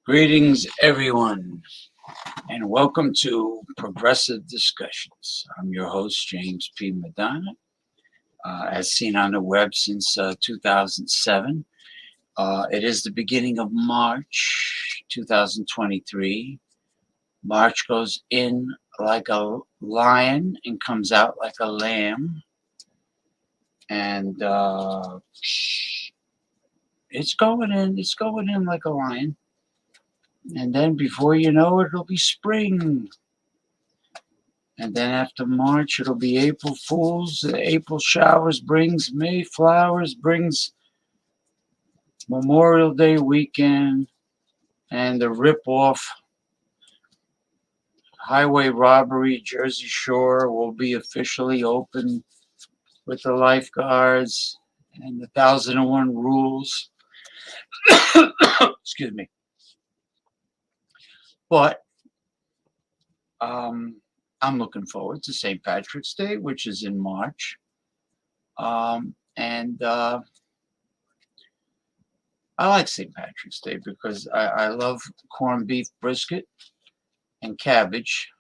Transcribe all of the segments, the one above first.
Greetings, everyone, and welcome to Progressive Discussions. I'm your host, James P. Madonna, as seen on the web since 2007. It is the beginning of March 2023. March goes in like a lion and comes out like a lamb. And it's going in like a lion. And then before you know it, it'll be spring. And then after March, it'll be April Fools. The April showers brings May flowers, brings Memorial Day weekend, and the rip-off highway robbery Jersey Shore will be officially open with the lifeguards and the 1001 rules. Excuse me. But I'm looking forward to St. Patrick's Day, which is in March. And I like St. Patrick's Day because I love corned beef brisket and cabbage.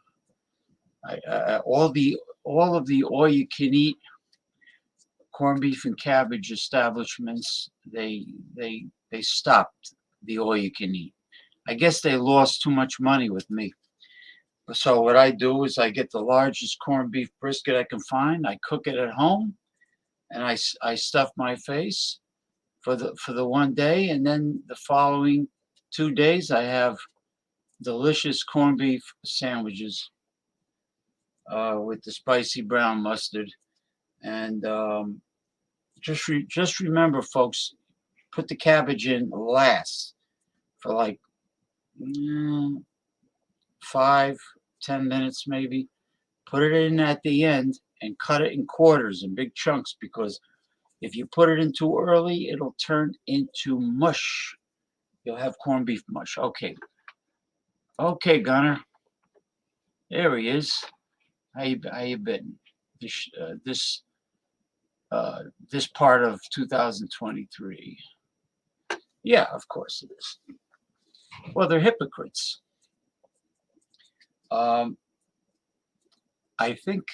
All of the all-you-can-eat corned beef and cabbage establishments, they stopped the all-you-can-eat. I guess they lost too much money with me. So what I do is I get the largest corned beef brisket I can find. I cook it at home, and I stuff my face for the one day, and then the following 2 days I have delicious corned beef sandwiches with the spicy brown mustard And just remember, folks, put the cabbage in last for like 5, 10 minutes maybe. Put it in at the end and cut it in quarters and big chunks, because if you put it in too early, it'll turn into mush. You'll have corned beef mush. Okay. Okay, Gunner. There he is. How you been? This this part of 2023. Yeah, of course it is. Well, they're hypocrites. I think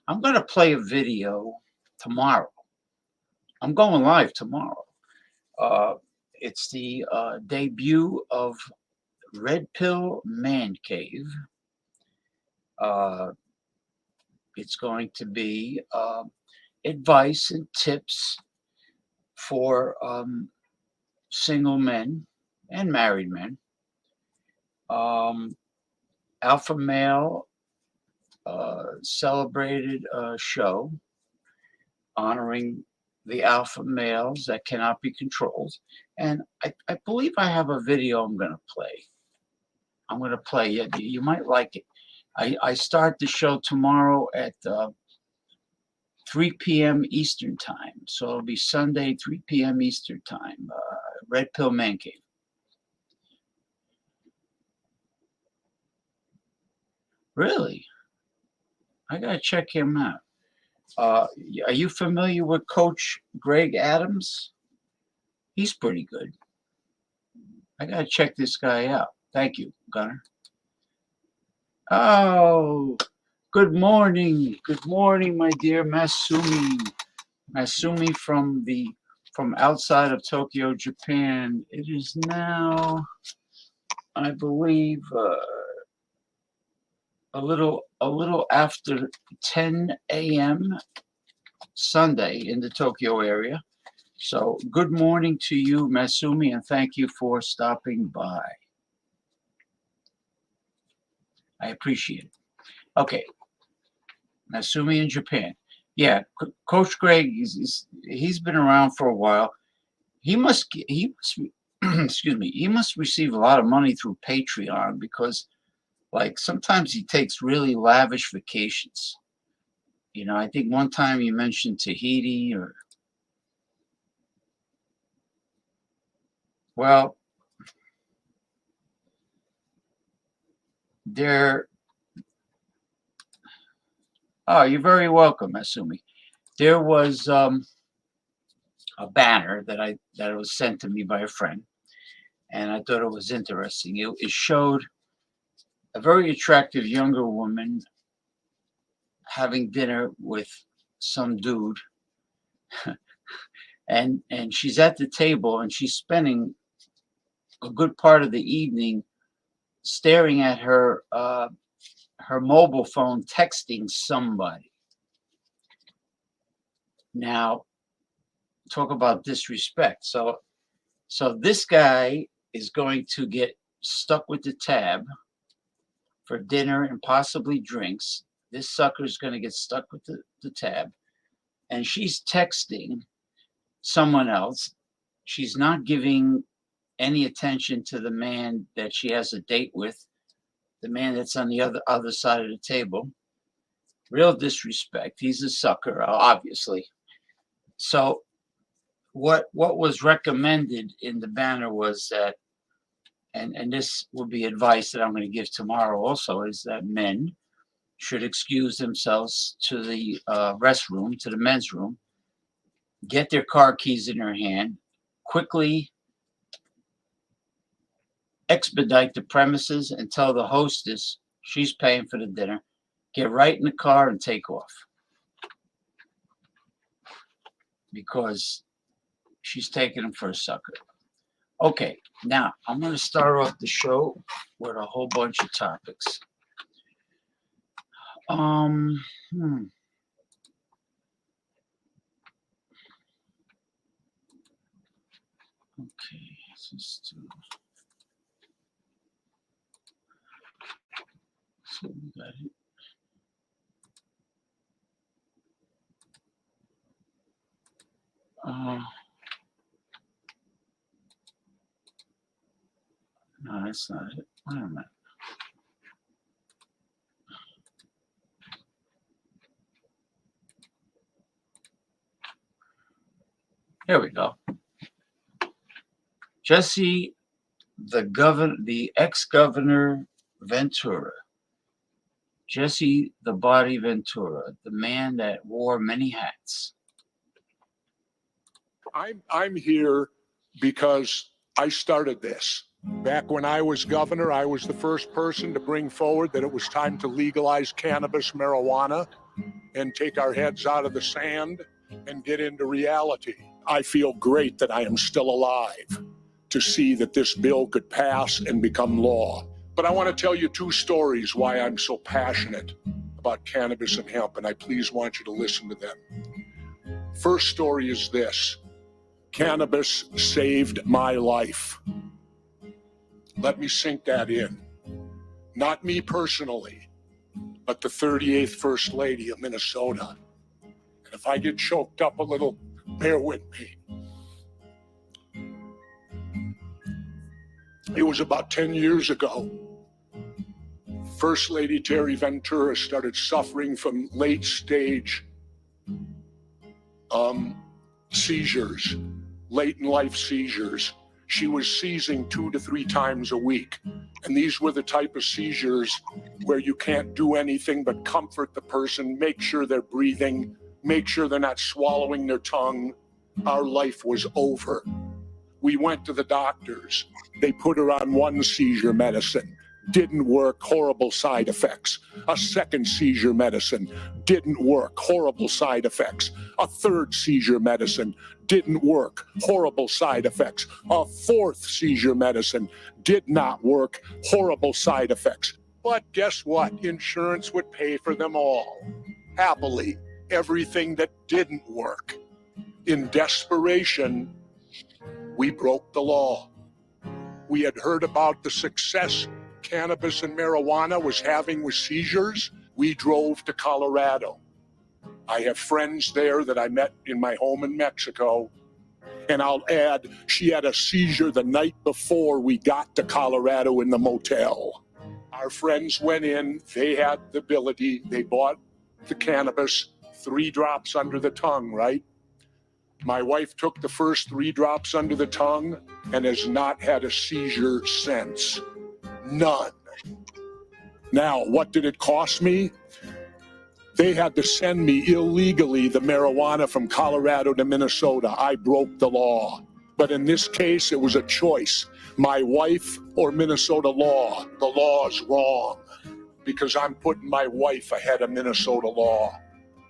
I'm going to play a video tomorrow. I'm going live tomorrow. It's the debut of Red Pill Man Cave. It's going to be advice and tips for single men and married men. Alpha Male celebrated show honoring the alpha males that cannot be controlled. And I believe I have a video I'm going to play. I'm going to play it. You might like it. I start the show tomorrow at 3 p.m. Eastern Time. So it'll be Sunday, 3 p.m. Eastern Time. Red Pill Man Cave. Really? I got to check him out. Are you familiar with Coach Greg Adams? He's pretty good. I got to check this guy out. Thank you, Gunner. Oh, good morning. Good morning, my dear Masumi. Masumi from outside of Tokyo, Japan. It is now, I believe, a little after 10 a.m. Sunday in the Tokyo area. So good morning to you, Masumi, and thank you for stopping by. I appreciate it. Okay, Masumi in Japan. Yeah, Coach Greg, he's been around for a while. He must excuse me. He must receive a lot of money through Patreon, because, like, sometimes he takes really lavish vacations. You know, I think one time you mentioned Tahiti, or, well, there. Oh, you're very welcome, Asumi. There was a banner that was sent to me by a friend, and I thought it was interesting. It showed a very attractive younger woman having dinner with some dude, and she's at the table, and she's spending a good part of the evening staring at her her mobile phone, texting somebody. Now, talk about disrespect. So this guy is going to get stuck with the tab for dinner and possibly drinks. This sucker is going to get stuck with the tab, and she's texting someone else. She's not giving any attention to the man that she has a date with, the man that's on the other side of the table. Real disrespect. He's a sucker, obviously. So what was recommended in the banner was that, and this will be advice that I'm going to give tomorrow also, is that men should excuse themselves to the restroom, to the men's room, get their car keys in their hand, quickly expedite the premises and tell the hostess she's paying for the dinner, get right in the car and take off, because she's taking him for a sucker. Okay, now I'm going to start off the show with a whole bunch of topics. Okay, just so we got it. that's not it. Wait a minute. Here we go. Jesse, the ex-governor Ventura. Jesse the Body Ventura, the man that wore many hats. I'm here because I started this. Back when I was governor, I was the first person to bring forward that it was time to legalize cannabis, marijuana, and take our heads out of the sand and get into reality. I feel great that I am still alive to see that this bill could pass and become law. But I want to tell you two stories why I'm so passionate about cannabis and hemp, and I please want you to listen to them. First story is this. Cannabis saved my life. Let me sink that in. Not me personally, but the 38th First Lady of Minnesota. And if I get choked up a little, bear with me. It was about 10 years ago. First Lady Terry Ventura started suffering from late stage seizures, late in life seizures. She was seizing 2 to 3 times a week. And these were the type of seizures where you can't do anything but comfort the person, make sure they're breathing, make sure they're not swallowing their tongue. Our life was over. We went to the doctors. They put her on one seizure medicine. Didn't work, horrible side effects. A second seizure medicine didn't work, horrible side effects. A third seizure medicine didn't work, horrible side effects. A fourth seizure medicine did not work, horrible side effects. But guess what? Insurance would pay for them all. Happily, everything that didn't work. In desperation, we broke the law. We had heard about the success cannabis and marijuana was having with seizures. We drove to Colorado. I have friends there that I met in my home in Mexico. And I'll add, she had a seizure the night before we got to Colorado in the motel. Our friends went in, they had the ability, they bought the cannabis, 3 drops under the tongue, right? My wife took the first 3 drops under the tongue and has not had a seizure since. None. Now, what did it cost me? They had to send me illegally the marijuana from Colorado to Minnesota. I broke the law. But in this case, it was a choice. My wife or Minnesota law. The law is wrong because I'm putting my wife ahead of Minnesota law.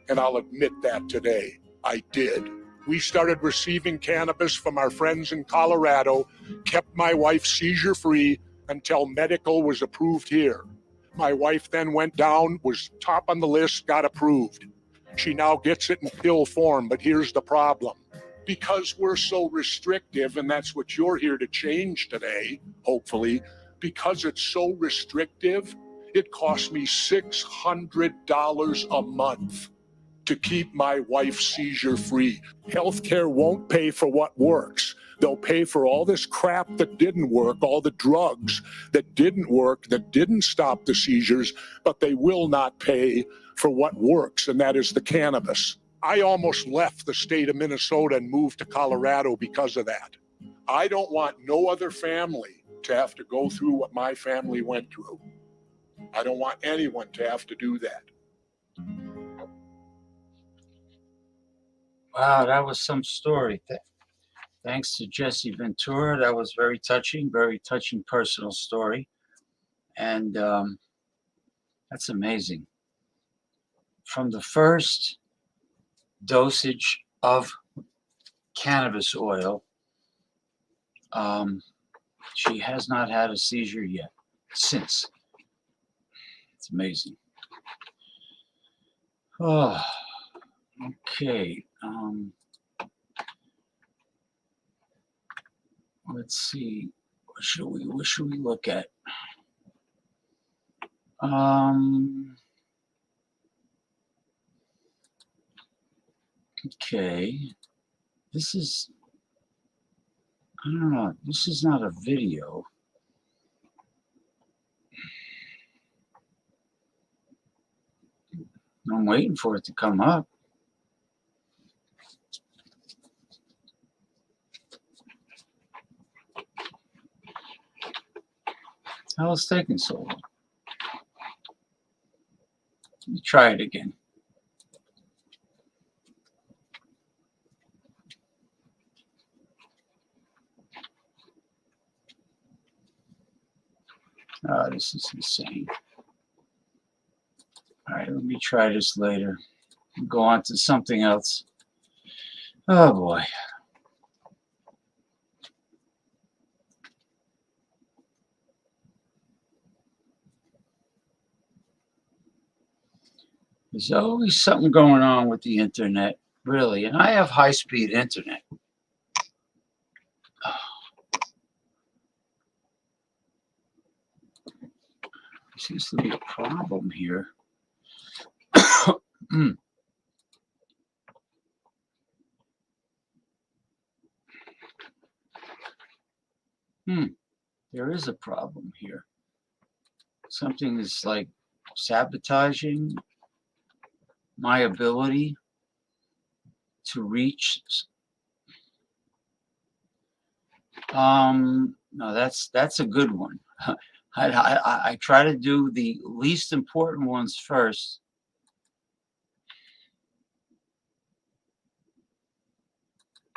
And I'll admit that today. I did. We started receiving cannabis from our friends in Colorado, kept my wife seizure-free until medical was approved here. My wife then went down, was top on the list, got approved. She now gets it in pill form, but here's the problem. Because we're so restrictive, and that's what you're here to change today, hopefully, because it's so restrictive, it costs me $600 a month to keep my wife seizure-free. Healthcare won't pay for what works. They'll pay for all this crap that didn't work, all the drugs that didn't work, that didn't stop the seizures, but they will not pay for what works, and that is the cannabis. I almost left the state of Minnesota and moved to Colorado because of that. I don't want no other family to have to go through what my family went through. I don't want anyone to have to do that. Wow, that was some story. Thanks to Jesse Ventura. That was very touching personal story. And that's amazing. From the first dosage of cannabis oil, she has not had a seizure yet since. It's amazing. Oh, okay. Let's see. What should we look at? Okay. This is, I don't know. This is not a video. I'm waiting for it to come up. How is it taking so long? Let me try it again. Oh, this is insane. All right, let me try this later. Go on to something else. Oh boy. There's always something going on with the internet, really. And I have high-speed internet. There seems to be a problem here. There is a problem here. Something is like sabotaging my ability to reach. No, that's a good one. I try to do the least important ones first.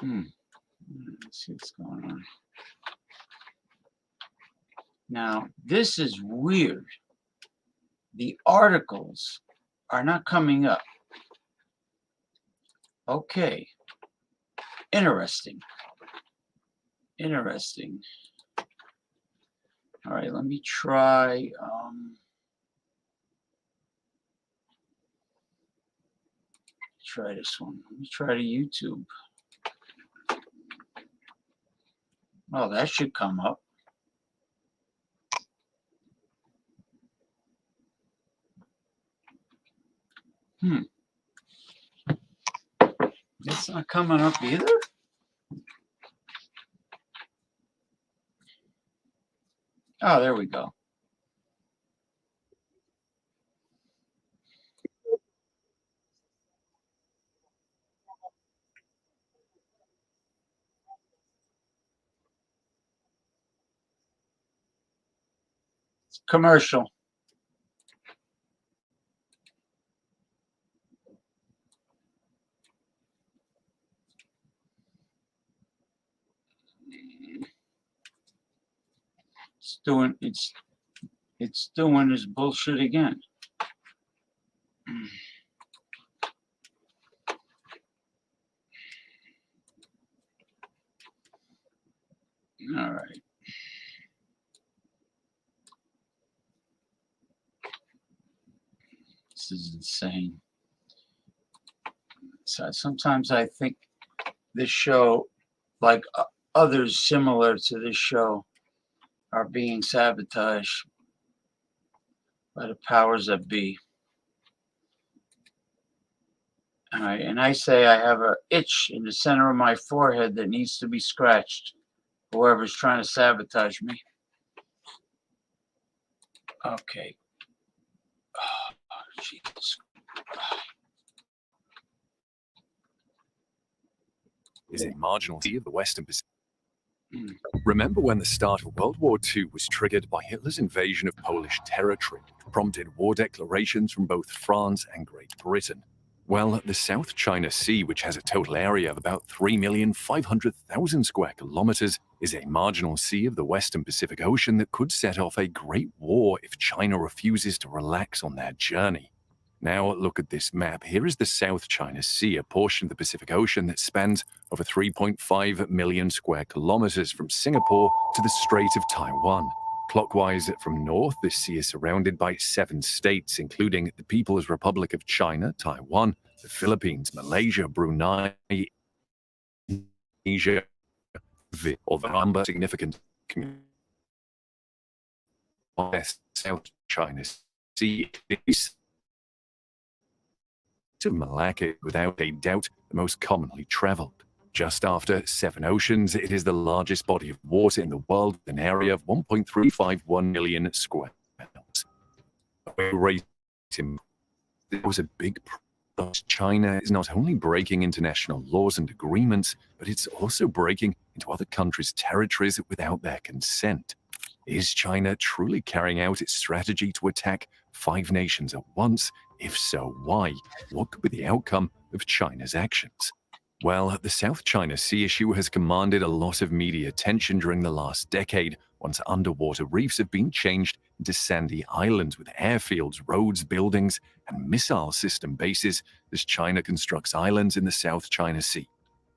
Let's see what's going on. Now, this is weird. The articles are not coming up. Okay. Interesting. Interesting. All right, let me try. Try this one. Let me try to YouTube. Oh, that should come up. It's not coming up either. Oh, there we go. It's commercial. It's doing this bullshit again. All right. This is insane. So sometimes I think this show, like others similar to this show, are being sabotaged by the powers that be. All right, and I say I have an itch in the center of my forehead that needs to be scratched. Whoever's trying to sabotage me. Okay. Oh, Jesus. Is a marginal sea of the Western Pacific. Remember when the start of World War II was triggered by Hitler's invasion of Polish territory, which prompted war declarations from both France and Great Britain? Well, the South China Sea, which has a total area of about 3,500,000 square kilometers, is a marginal sea of the Western Pacific Ocean that could set off a great war if China refuses to relax on their journey. Now, look at this map. Here is the South China Sea, a portion of the Pacific Ocean that spans over 3.5 million square kilometers from Singapore to the Strait of Taiwan. Clockwise from north, this sea is surrounded by 7 states, including the People's Republic of China, Taiwan, the Philippines, Malaysia, Brunei, Indonesia, or the number significant West South China Sea is to Malacca, without a doubt, the most commonly traveled. Just after 7 oceans, it is the largest body of water in the world, with an area of 1.351 million square miles. There was a big problem. China is not only breaking international laws and agreements, but it's also breaking into other countries' territories without their consent. Is China truly carrying out its strategy to attack 5 nations at once? If so, why? What could be the outcome of China's actions? Well, the South China Sea issue has commanded a lot of media attention during the last decade, once underwater reefs have been changed into sandy islands with airfields, roads, buildings, and missile system bases as China constructs islands in the South China Sea.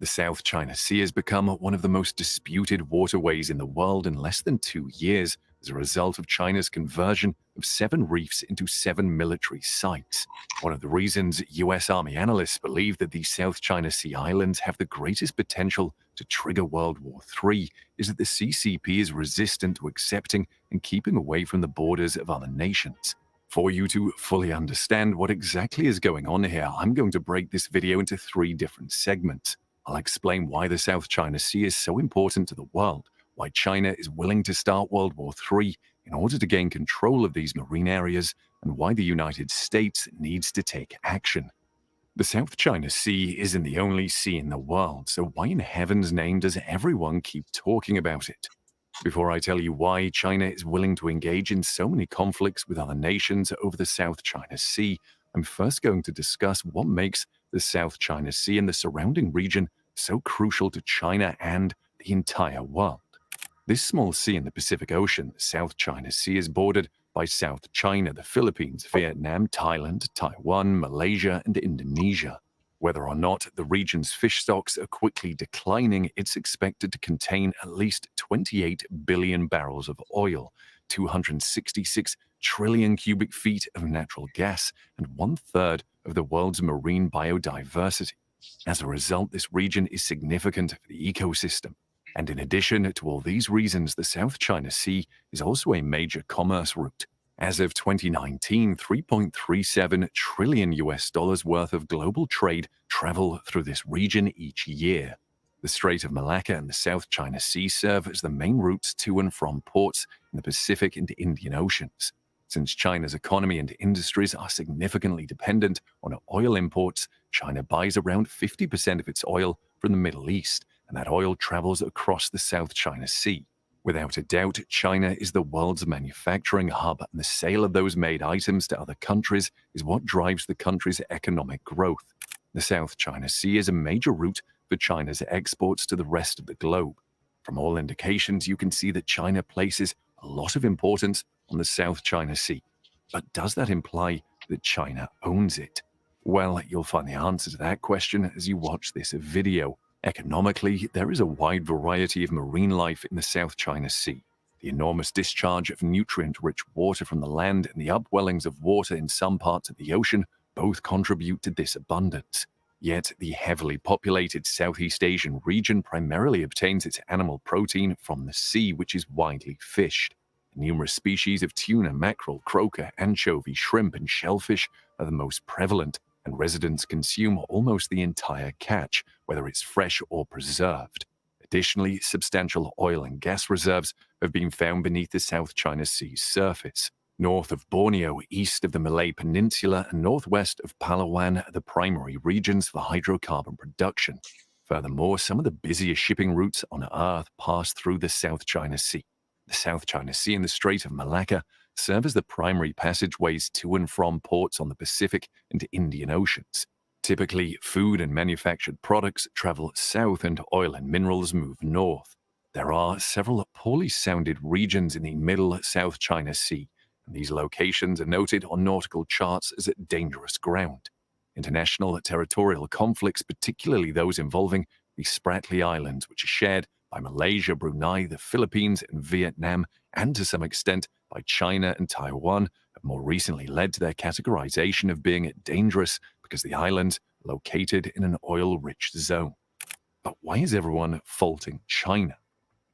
The South China Sea has become one of the most disputed waterways in the world in less than 2 years as a result of China's conversion of 7 reefs into 7 military sites. One of the reasons US Army analysts believe that the South China Sea islands have the greatest potential to trigger World War III is that the CCP is resistant to accepting and keeping away from the borders of other nations. For you to fully understand what exactly is going on here, I'm going to break this video into 3 different segments. I'll explain why the South China Sea is so important to the world, why China is willing to start World War III in order to gain control of these marine areas, and why the United States needs to take action. The South China Sea isn't the only sea in the world, so why in heaven's name does everyone keep talking about it? Before I tell you why China is willing to engage in so many conflicts with other nations over the South China Sea, I'm first going to discuss what makes the South China Sea and the surrounding region so crucial to China and the entire world. This small sea in the Pacific Ocean, the South China Sea, is bordered by South China, the Philippines, Vietnam, Thailand, Taiwan, Malaysia, and Indonesia. Whether or not the region's fish stocks are quickly declining, it's expected to contain at least 28 billion barrels of oil, 266 trillion cubic feet of natural gas, and 1/3 of the world's marine biodiversity. As a result, this region is significant for the ecosystem. And in addition to all these reasons, the South China Sea is also a major commerce route. As of 2019, $3.37 trillion worth of global trade travel through this region each year. The Strait of Malacca and the South China Sea serve as the main routes to and from ports in the Pacific and Indian Oceans. Since China's economy and industries are significantly dependent on oil imports, China buys around 50% of its oil from the Middle East, and that oil travels across the South China Sea. Without a doubt, China is the world's manufacturing hub, and the sale of those made items to other countries is what drives the country's economic growth. The South China Sea is a major route for China's exports to the rest of the globe. From all indications, you can see that China places a lot of importance on the South China Sea. But does that imply that China owns it? Well, you'll find the answer to that question as you watch this video. Economically, there is a wide variety of marine life in the South China Sea. The enormous discharge of nutrient-rich water from the land and the upwellings of water in some parts of the ocean both contribute to this abundance. Yet, the heavily populated Southeast Asian region primarily obtains its animal protein from the sea, which is widely fished. Numerous species of tuna, mackerel, croaker, anchovy, shrimp, and shellfish are the most prevalent, and residents consume almost the entire catch, whether it's fresh or preserved. Additionally, substantial oil and gas reserves have been found beneath the South China Sea's surface. North of Borneo, east of the Malay Peninsula, and northwest of Palawan are the primary regions for hydrocarbon production. Furthermore, some of the busiest shipping routes on Earth pass through the South China Sea. The South China Sea and the Strait of Malacca serve as the primary passageways to and from ports on the Pacific and Indian Oceans. Typically, food and manufactured products travel south and oil and minerals move north. There are several poorly sounded regions in the middle South China Sea, and these locations are noted on nautical charts as dangerous ground. International territorial conflicts, particularly those involving the Spratly Islands, which are shared by Malaysia, Brunei, the Philippines, and Vietnam, and to some extent by China and Taiwan, have more recently led to their categorization of being dangerous because the islands are located in an oil-rich zone. But why is everyone faulting China?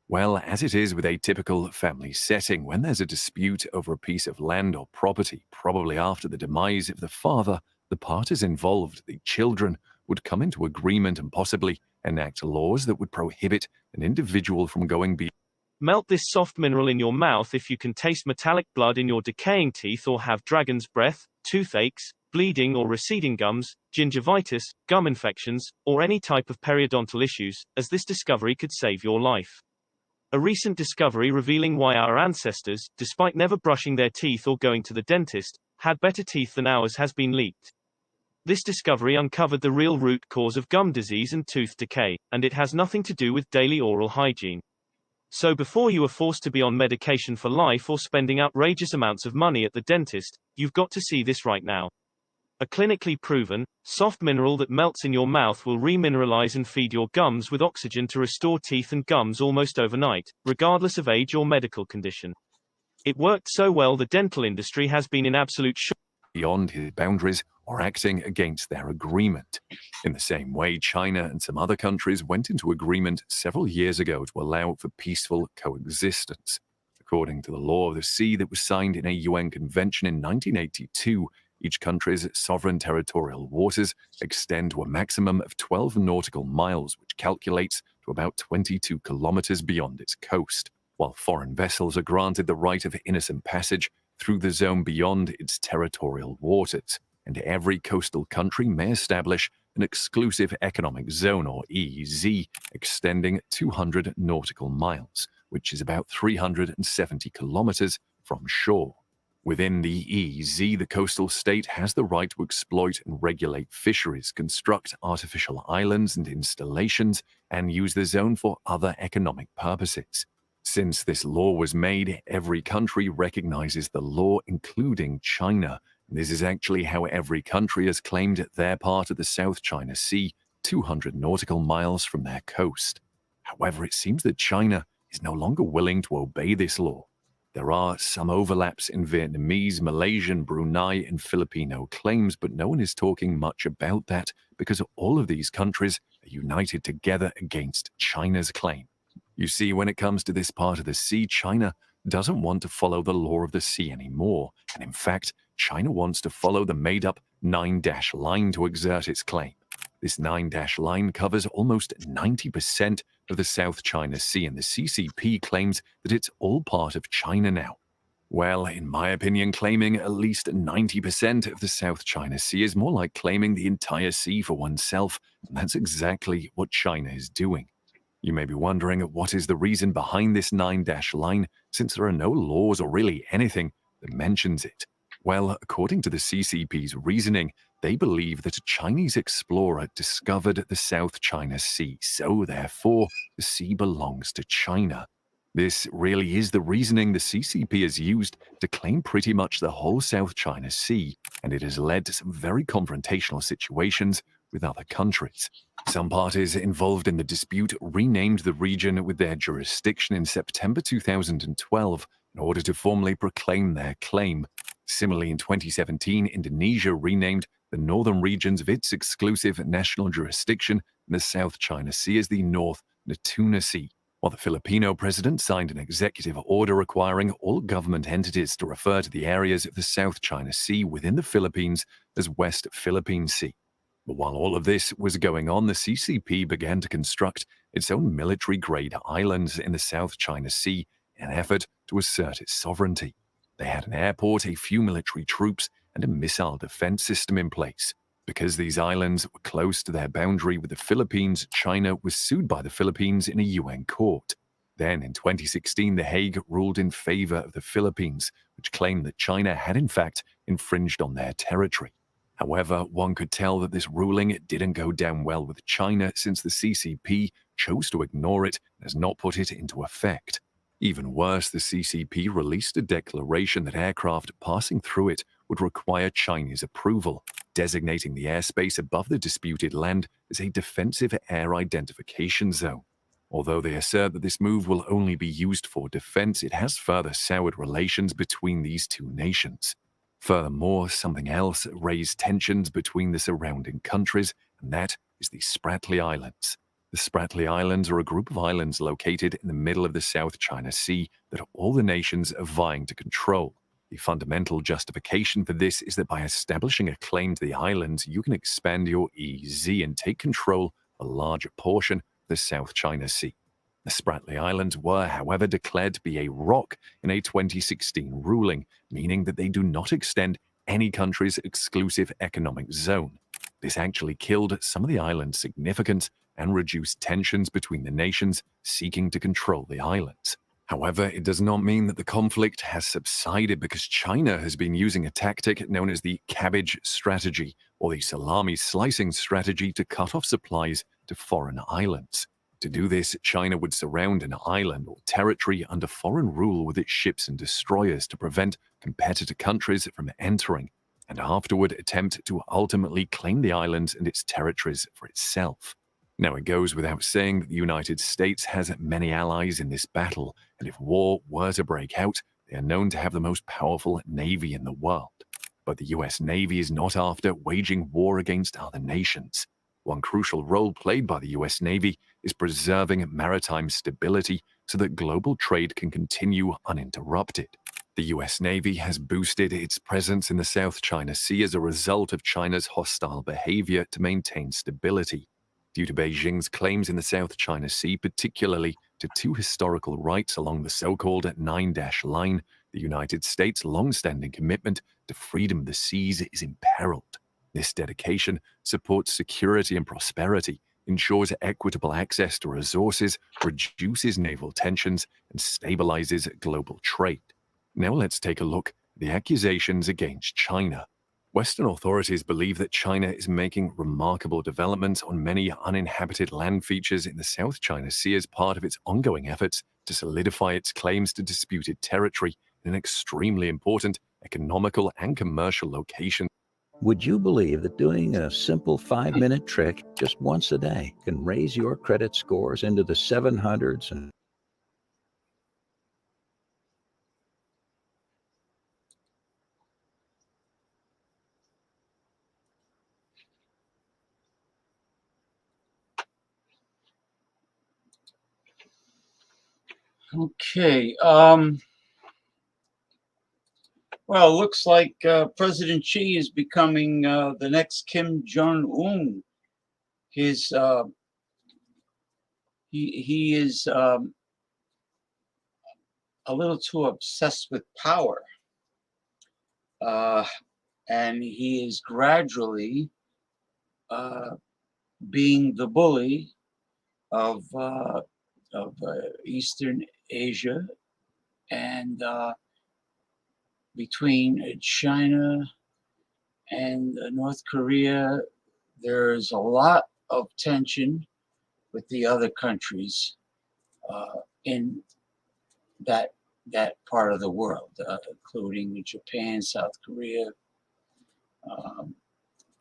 Well, as it is with a typical family setting, when there's a dispute over a piece of land or property, probably after the demise of the father, the parties involved, the children, would come into agreement and possibly enact laws that would prohibit an individual from going beyond. Melt this soft mineral in your mouth if you can taste metallic blood in your decaying teeth or have dragon's breath, toothaches, bleeding or receding gums, gingivitis, gum infections, or any type of periodontal issues, as this discovery could save your life. A recent discovery revealing why our ancestors, despite never brushing their teeth or going to the dentist, had better teeth than ours has been leaked. This discovery uncovered the real root cause of gum disease and tooth decay, and it has nothing to do with daily oral hygiene. So before you are forced to be on medication for life or spending outrageous amounts of money at the dentist, you've got to see this right now. A clinically proven, soft mineral that melts in your mouth will remineralize and feed your gums with oxygen to restore teeth and gums almost overnight, regardless of age or medical condition. It worked so well the dental industry has been in absolute shock. Beyond his boundaries or acting against their agreement. In the same way, China and some other countries went into agreement several years ago to allow for peaceful coexistence. According to the law of the sea that was signed in a UN convention in 1982, each country's sovereign territorial waters extend to a maximum of 12 nautical miles, which calculates to about 22 kilometers beyond its coast, while foreign vessels are granted the right of innocent passage through the zone beyond its territorial waters, and every coastal country may establish an exclusive economic zone, or EEZ, extending 200 nautical miles, which is about 370 kilometers from shore. Within the EEZ, the coastal state has the right to exploit and regulate fisheries, construct artificial islands and installations, and use the zone for other economic purposes. Since this law was made, every country recognizes the law, including China. This is actually how every country has claimed their part of the South China Sea, 200 nautical miles from their coast. However, it seems that China is no longer willing to obey this law. There are some overlaps in Vietnamese, Malaysian, Brunei, and Filipino claims, but no one is talking much about that because all of these countries are united together against China's claim. You see, when it comes to this part of the sea, China doesn't want to follow the law of the sea anymore, and in fact, China wants to follow the made-up 9-dash line to exert its claim. This 9-dash line covers almost 90% of the South China Sea, and the CCP claims that it's all part of China now. Well, in my opinion, claiming at least 90% of the South China Sea is more like claiming the entire sea for oneself, and that's exactly what China is doing. You may be wondering what is the reason behind this 9-dash line, since there are no laws or really anything that mentions it. Well, according to the CCP's reasoning, they believe that a Chinese explorer discovered the South China Sea, so therefore the sea belongs to China. This really is the reasoning the CCP has used to claim pretty much the whole South China Sea, and it has led to some very confrontational situations with other countries. Some parties involved in the dispute renamed the region with their jurisdiction in September 2012 in order to formally proclaim their claim. Similarly, in 2017, Indonesia renamed the northern regions of its exclusive national jurisdiction in the South China Sea as the North Natuna Sea, while the Filipino president signed an executive order requiring all government entities to refer to the areas of the South China Sea within the Philippines as West Philippine Sea. But while all of this was going on, the CCP began to construct its own military-grade islands in the South China Sea in an effort to assert its sovereignty. They had an airport, a few military troops, and a missile defense system in place. Because these islands were close to their boundary with the Philippines, China was sued by the Philippines in a UN court. Then, in 2016, The Hague ruled in favor of the Philippines, which claimed that China had in fact infringed on their territory. However, one could tell that this ruling didn't go down well with China, since the CCP chose to ignore it and has not put it into effect. Even worse, the CCP released a declaration that aircraft passing through it would require Chinese approval, designating the airspace above the disputed land as a defensive air identification zone. Although they assert that this move will only be used for defense, it has further soured relations between these two nations. Furthermore, something else raised tensions between the surrounding countries, and that is the Spratly Islands. The Spratly Islands are a group of islands located in the middle of the South China Sea that all the nations are vying to control. The fundamental justification for this is that by establishing a claim to the islands, you can expand your EEZ and take control of a larger portion of the South China Sea. The Spratly Islands were, however, declared to be a ROC in a 2016 ruling, meaning that they do not extend any country's exclusive economic zone. This actually killed some of the island's significance and reduced tensions between the nations seeking to control the islands. However, it does not mean that the conflict has subsided, because China has been using a tactic known as the cabbage strategy, or the salami slicing strategy, to cut off supplies to foreign islands. To do this, China would surround an island or territory under foreign rule with its ships and destroyers to prevent competitor countries from entering, and afterward attempt to ultimately claim the islands and its territories for itself. Now, it goes without saying that the United States has many allies in this battle, and if war were to break out, they are known to have the most powerful navy in the world. But the US Navy is not after waging war against other nations. One crucial role played by the US Navy is preserving maritime stability so that global trade can continue uninterrupted. The US Navy has boosted its presence in the South China Sea as a result of China's hostile behavior to maintain stability. Due to Beijing's claims in the South China Sea, particularly to two historical rights along the so-called Nine-Dash Line, the United States' long-standing commitment to freedom of the seas is imperiled. This dedication supports security and prosperity, ensures equitable access to resources, reduces naval tensions, and stabilizes global trade. Now let's take a look at the accusations against China. Western authorities believe that China is making remarkable developments on many uninhabited land features in the South China Sea as part of its ongoing efforts to solidify its claims to disputed territory in an extremely important economical and commercial location. Would you believe that doing a simple 5-minute trick just once a day can raise your credit scores into the 700s and Okay. Well, it looks like President Xi is becoming the next Kim Jong-un. His he is a little too obsessed with power, and he is gradually being the bully of Eastern Asia, and between China and North Korea, there's a lot of tension with the other countries in that part of the world, including Japan, South Korea,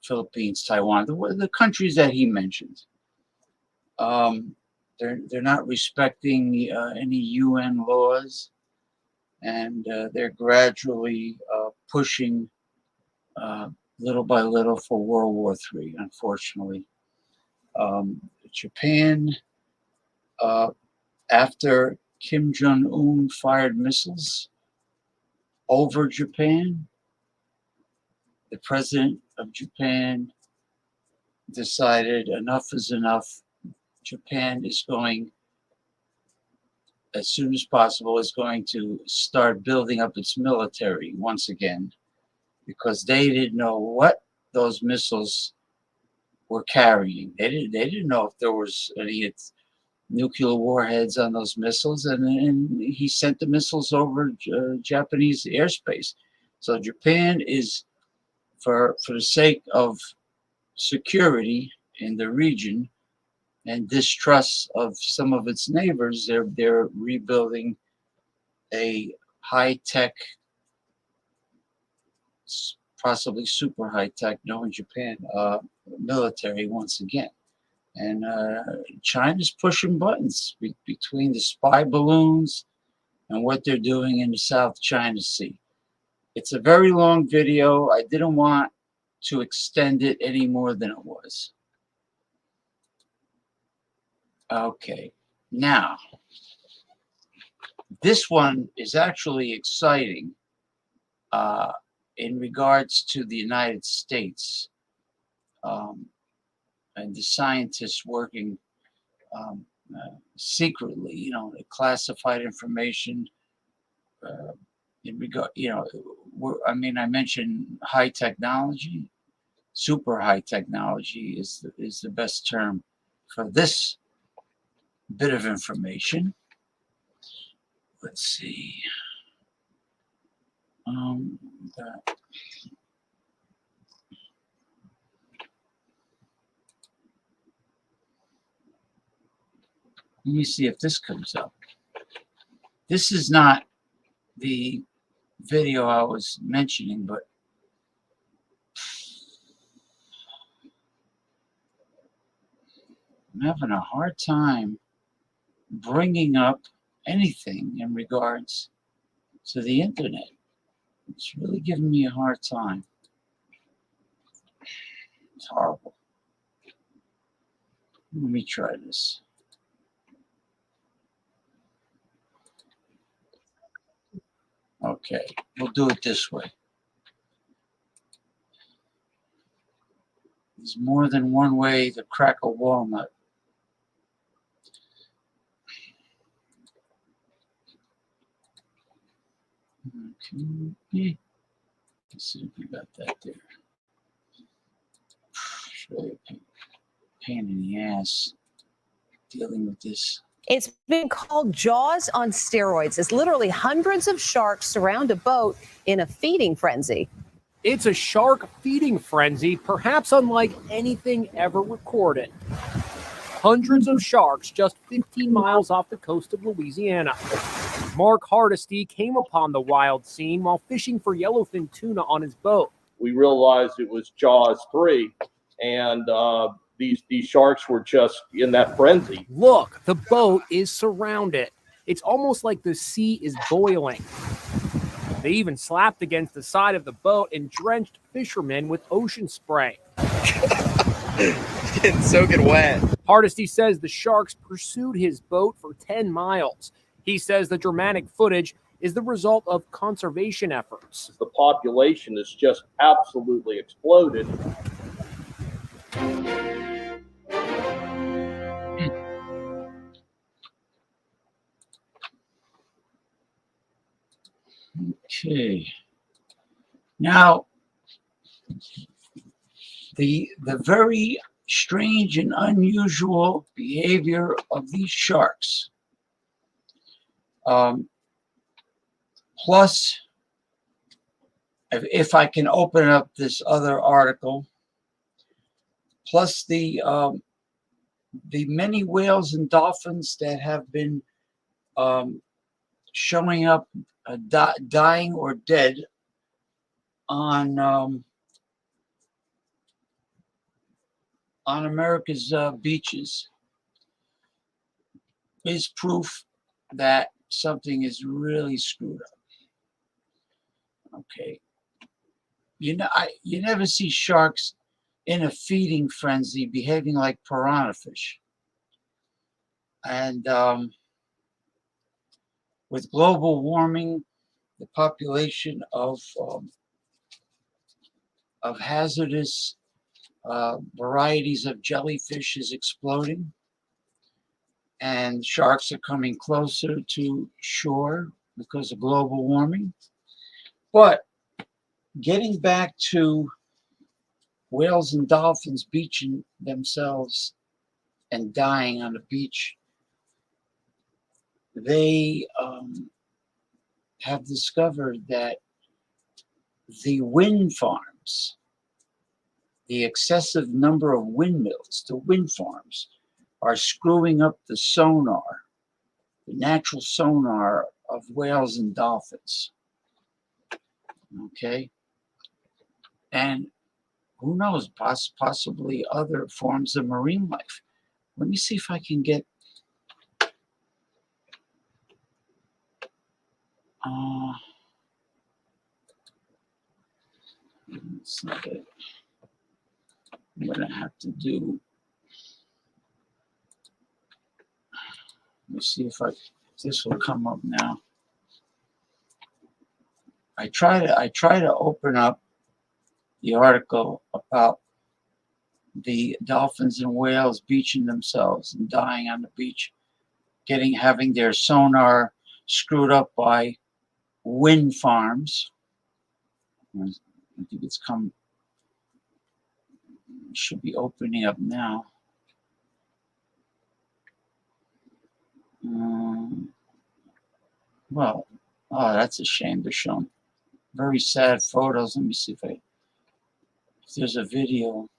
Philippines, Taiwan, the countries that he mentioned. They're not respecting any UN laws, and they're gradually pushing little by little for World War III, unfortunately. Japan, after Kim Jong-un fired missiles over Japan, the president of Japan decided enough is enough. Japan is going, as soon as possible, is going to start building up its military once again, because they didn't know what those missiles were carrying. They didn't know if there was any nuclear warheads on those missiles, and he sent the missiles over Japanese airspace. So Japan is, for the sake of security in the region and distrust of some of its neighbors, they're rebuilding a high-tech, possibly super high-tech, knowing Japan, military once again. And China's pushing buttons between the spy balloons and what they're doing in the South China Sea. It's a very long video. I didn't want to extend it any more than it was. Okay, now, this one is actually exciting in regards to the United States and the scientists working secretly, classified information in regard, I mean, I mentioned high technology. Super high technology is the best term for this bit of information. Let's see. That. Let me see if this comes up. This is not the video I was mentioning, but I'm having a hard time bringing up anything in regards to the internet. It's really giving me a hard time. It's horrible. Let me try this. Okay, we'll do it this way. There's more than one way to crack a walnut. Okay. Let's see if we got that there. It's really a pain in the ass dealing with this. It's been called Jaws on steroids, as literally hundreds of sharks surround a boat in a feeding frenzy. It's a shark feeding frenzy, perhaps unlike anything ever recorded. Hundreds of sharks just 15 miles off the coast of Louisiana. Mark Hardesty came upon the wild scene while fishing for yellowfin tuna on his boat. We realized it was Jaws 3, and these sharks were just in that frenzy. Look, the boat is surrounded. It's almost like the sea is boiling. They even slapped against the side of the boat and drenched fishermen with ocean spray. Getting soaking wet. Hardesty says the sharks pursued his boat for 10 miles. He says the dramatic footage is the result of conservation efforts. The population has just absolutely exploded. Okay. Now, the very strange and unusual behavior of these sharks, plus, if I can open up this other article, plus the many whales and dolphins that have been showing up dying or dead on America's beaches is proof that something is really screwed up. Okay, you never see sharks in a feeding frenzy behaving like piranha fish, and with global warming, the population of hazardous varieties of jellyfish is exploding, and sharks are coming closer to shore because of global warming. But getting back to whales and dolphins beaching themselves and dying on the beach, they have discovered that the wind farms, the excessive number of windmills, the wind farms, are screwing up the sonar, the natural sonar of whales and dolphins. Okay? And who knows, possibly other forms of marine life. Let me see if I can get that's not it. I'm gonna have to do. Let me see if this will come up now. I try to open up the article about the dolphins and whales beaching themselves and dying on the beach, having their sonar screwed up by wind farms. I think it's should be opening up now. Well, oh, that's a shame. They're showing very sad photos. Let me see if there's a video.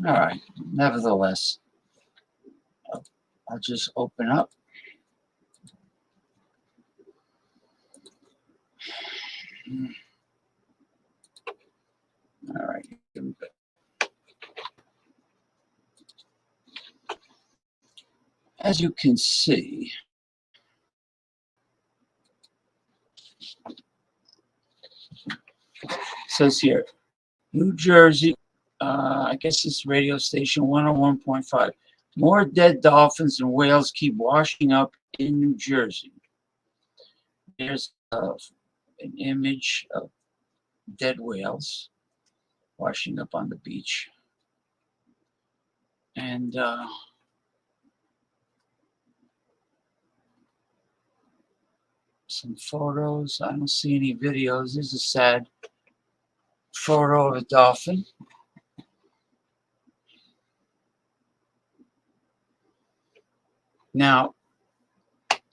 All right. Nevertheless, I'll just open up. All right. Here we go. As you can see, it says here, New Jersey, I guess it's radio station 101.5. More dead dolphins and whales keep washing up in New Jersey. There's an image of dead whales washing up on the beach. And some photos. I don't see any videos. This is a sad photo of a dolphin. Now,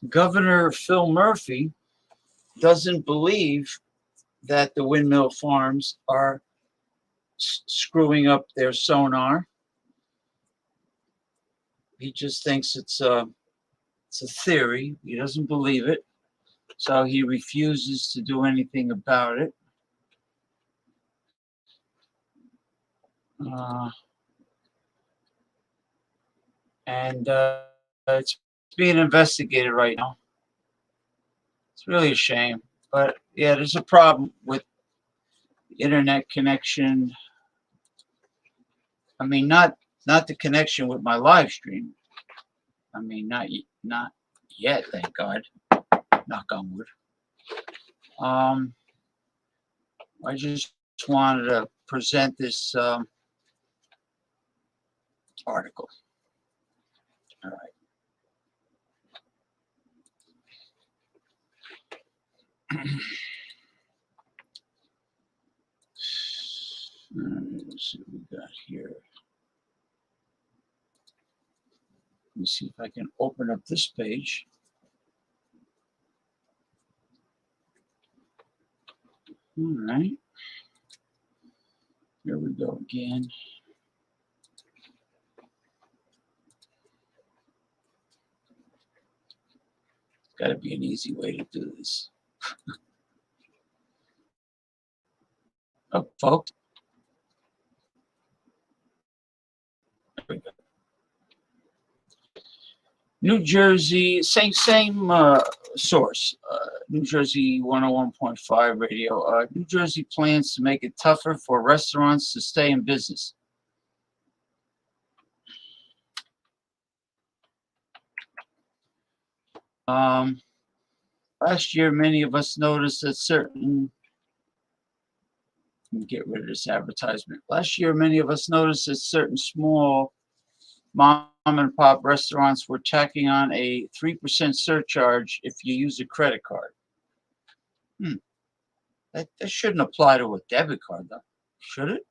Governor Phil Murphy doesn't believe that the windmill farms are screwing up their sonar. He just thinks it's a theory. He doesn't believe it. So he refuses to do anything about it. And it's being investigated right now. It's really a shame. But yeah, there's a problem with internet connection. I mean, not the connection with my live stream. I mean, not yet, thank God. Knock on wood. I just wanted to present this article. All right. Let's see what we got here. Let me see if I can open up this page. All right. Here we go again. Got to be an easy way to do this. Oh, folks. There we go. New Jersey, same source. New Jersey 101.5 radio. New Jersey plans to make it tougher for restaurants to stay in business. Last year, many of us noticed that certain. Let me get rid of this advertisement. Last year, many of us noticed that certain small mom and pop restaurants were tacking on a 3% surcharge if you use a credit card. That shouldn't apply to a debit card, though, should it?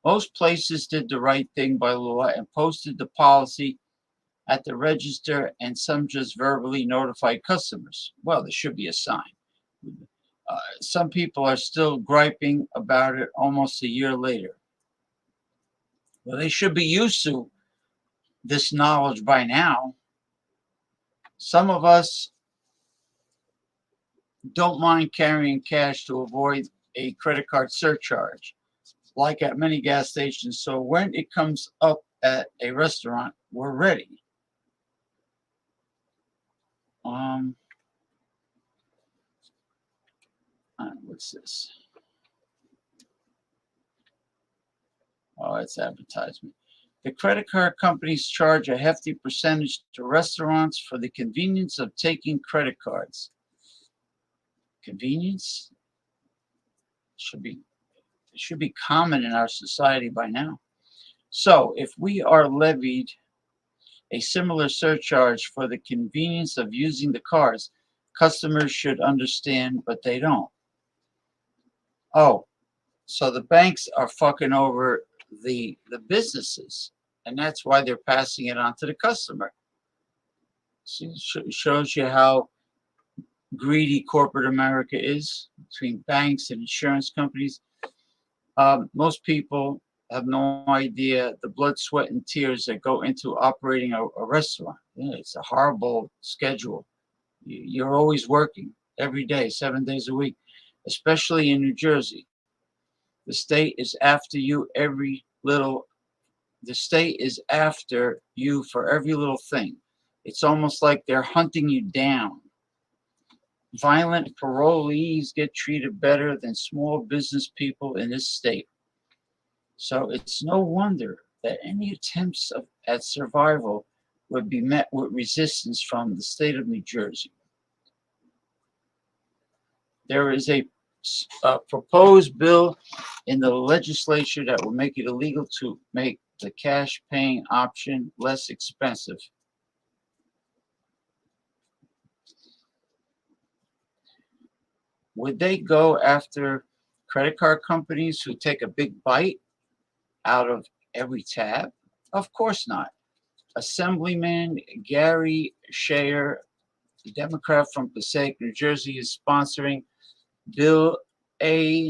Most places did the right thing by law and posted the policy at the register, and some just verbally notified customers. Well, there should be a sign. Some people are still griping about it almost a year later. Well, they should be used to this knowledge by now. Some of us don't mind carrying cash to avoid a credit card surcharge, like at many gas stations. So when it comes up at a restaurant, we're ready. What's this? Oh, it's advertisement. The credit card companies charge a hefty percentage to restaurants for the convenience of taking credit cards. Convenience should be common in our society by now. So if we are levied a similar surcharge for the convenience of using the cars. Customers should understand, but they don't. Oh, so the banks are fucking over the businesses, and that's why they're passing it on to the customer. See, shows you how greedy corporate America is between banks and insurance companies. Most people have no idea the blood, sweat, and tears that go into operating a restaurant. Yeah, it's a horrible schedule. You're always working every day, 7 days a week, especially in New Jersey. The state is after you the state is after you for every little thing. It's almost like they're hunting you down. Violent parolees get treated better than small business people in this state. So it's no wonder that any attempts at survival would be met with resistance from the state of New Jersey. There is a proposed bill in the legislature that will make it illegal to make the cash paying option less expensive. Would they go after credit card companies who take a big bite out of every tab? Of course not. Assemblyman Gary Shayer, a Democrat from Passaic, New Jersey, is sponsoring Bill A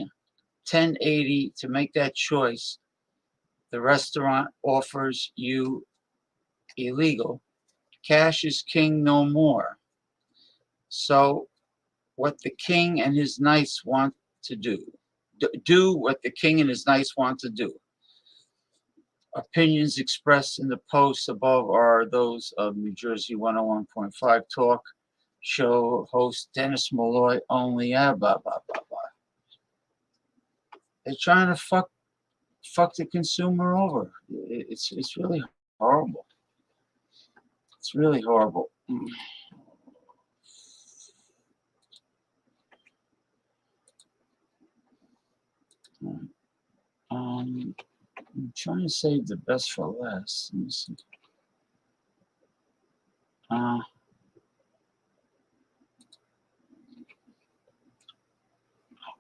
1080 to make that choice. The restaurant offers you illegal. Cash is king no more. So what the king and his knights want to do. Do what the king and his knights want to do. Opinions expressed in the posts above are those of New Jersey 101.5 Talk Show host Dennis Malloy only. Blah, blah, blah, blah. They're trying to fuck the consumer over. It's really horrible. It's really horrible. I'm trying to save the best for last. Let me see.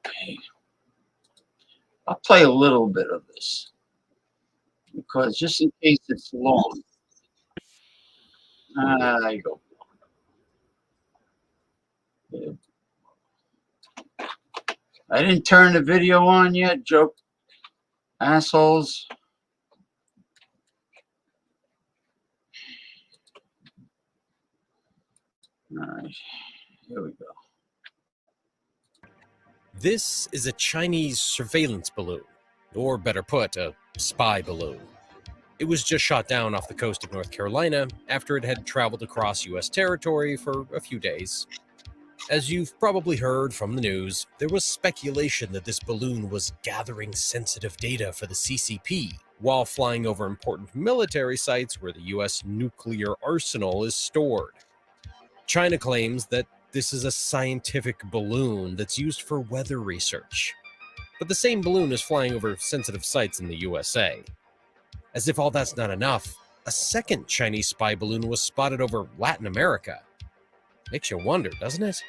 Okay. I'll play a little bit of this because just in case it's long. There you go. Yeah. I didn't turn the video on yet, joke assholes. All right, here we go. This is a Chinese surveillance balloon, or better put, a spy balloon. It was just shot down off the coast of North Carolina after it had traveled across U.S. territory for a few days. As you've probably heard from the news, there was speculation that this balloon was gathering sensitive data for the CCP while flying over important military sites where the U.S. nuclear arsenal is stored. China claims that this is a scientific balloon that's used for weather research. But the same balloon is flying over sensitive sites in the USA. As if all that's not enough, a second Chinese spy balloon was spotted over Latin America. Makes you wonder, doesn't it?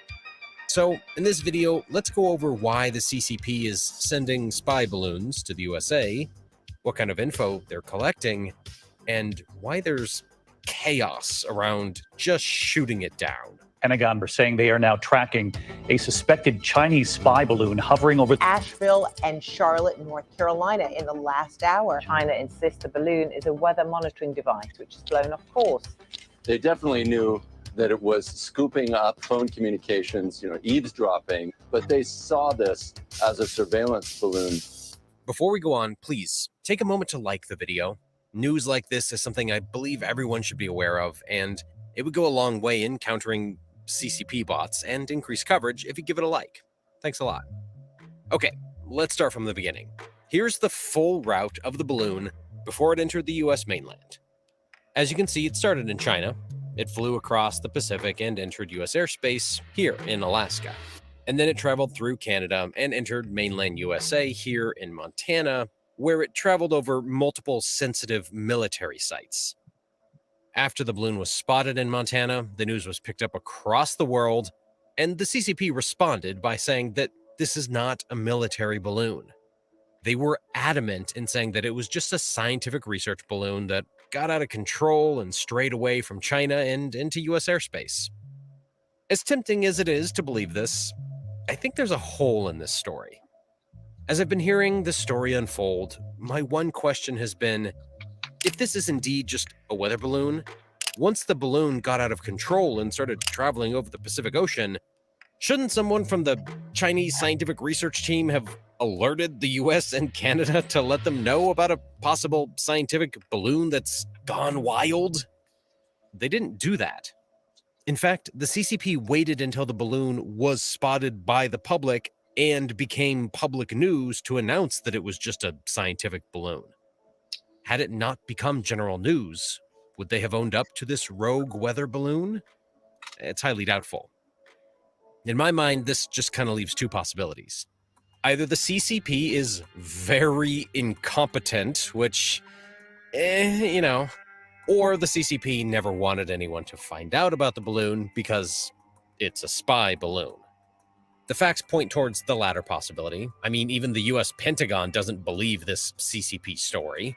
So, in this video, let's go over why the CCP is sending spy balloons to the USA, what kind of info they're collecting, and why there's chaos around just shooting it down. Pentagon are saying they are now tracking a suspected Chinese spy balloon hovering over Asheville and Charlotte, North Carolina in the last hour. China insists the balloon is a weather monitoring device, which is blown off course. They definitely knew that it was scooping up phone communications, eavesdropping, but they saw this as a surveillance balloon. Before we go on, please take a moment to like the video. News like this is something I believe everyone should be aware of, and it would go a long way in countering CCP bots and increase coverage if you give it a like. Thanks a lot. Okay, let's start from the beginning. Here's the full route of the balloon before it entered the US mainland. As you can see, it started in China. It flew across the Pacific and entered US airspace here in Alaska. And then it traveled through Canada and entered mainland USA here in Montana, where it traveled over multiple sensitive military sites. After the balloon was spotted in Montana, the news was picked up across the world, and the CCP responded by saying that this is not a military balloon. They were adamant in saying that it was just a scientific research balloon that got out of control and strayed away from China and into US airspace. As tempting as it is to believe this, I think there's a hole in this story. As I've been hearing this story unfold, my one question has been, if this is indeed just a weather balloon, once the balloon got out of control and started traveling over the Pacific Ocean, shouldn't someone from the Chinese scientific research team have alerted the US and Canada to let them know about a possible scientific balloon that's gone wild? They didn't do that. In fact, the CCP waited until the balloon was spotted by the public and became public news to announce that it was just a scientific balloon. Had it not become general news, would they have owned up to this rogue weather balloon? It's highly doubtful. In my mind, this just kind of leaves two possibilities. Either the CCP is very incompetent, which, or the CCP never wanted anyone to find out about the balloon because it's a spy balloon. The facts point towards the latter possibility. I mean, even the US Pentagon doesn't believe this CCP story.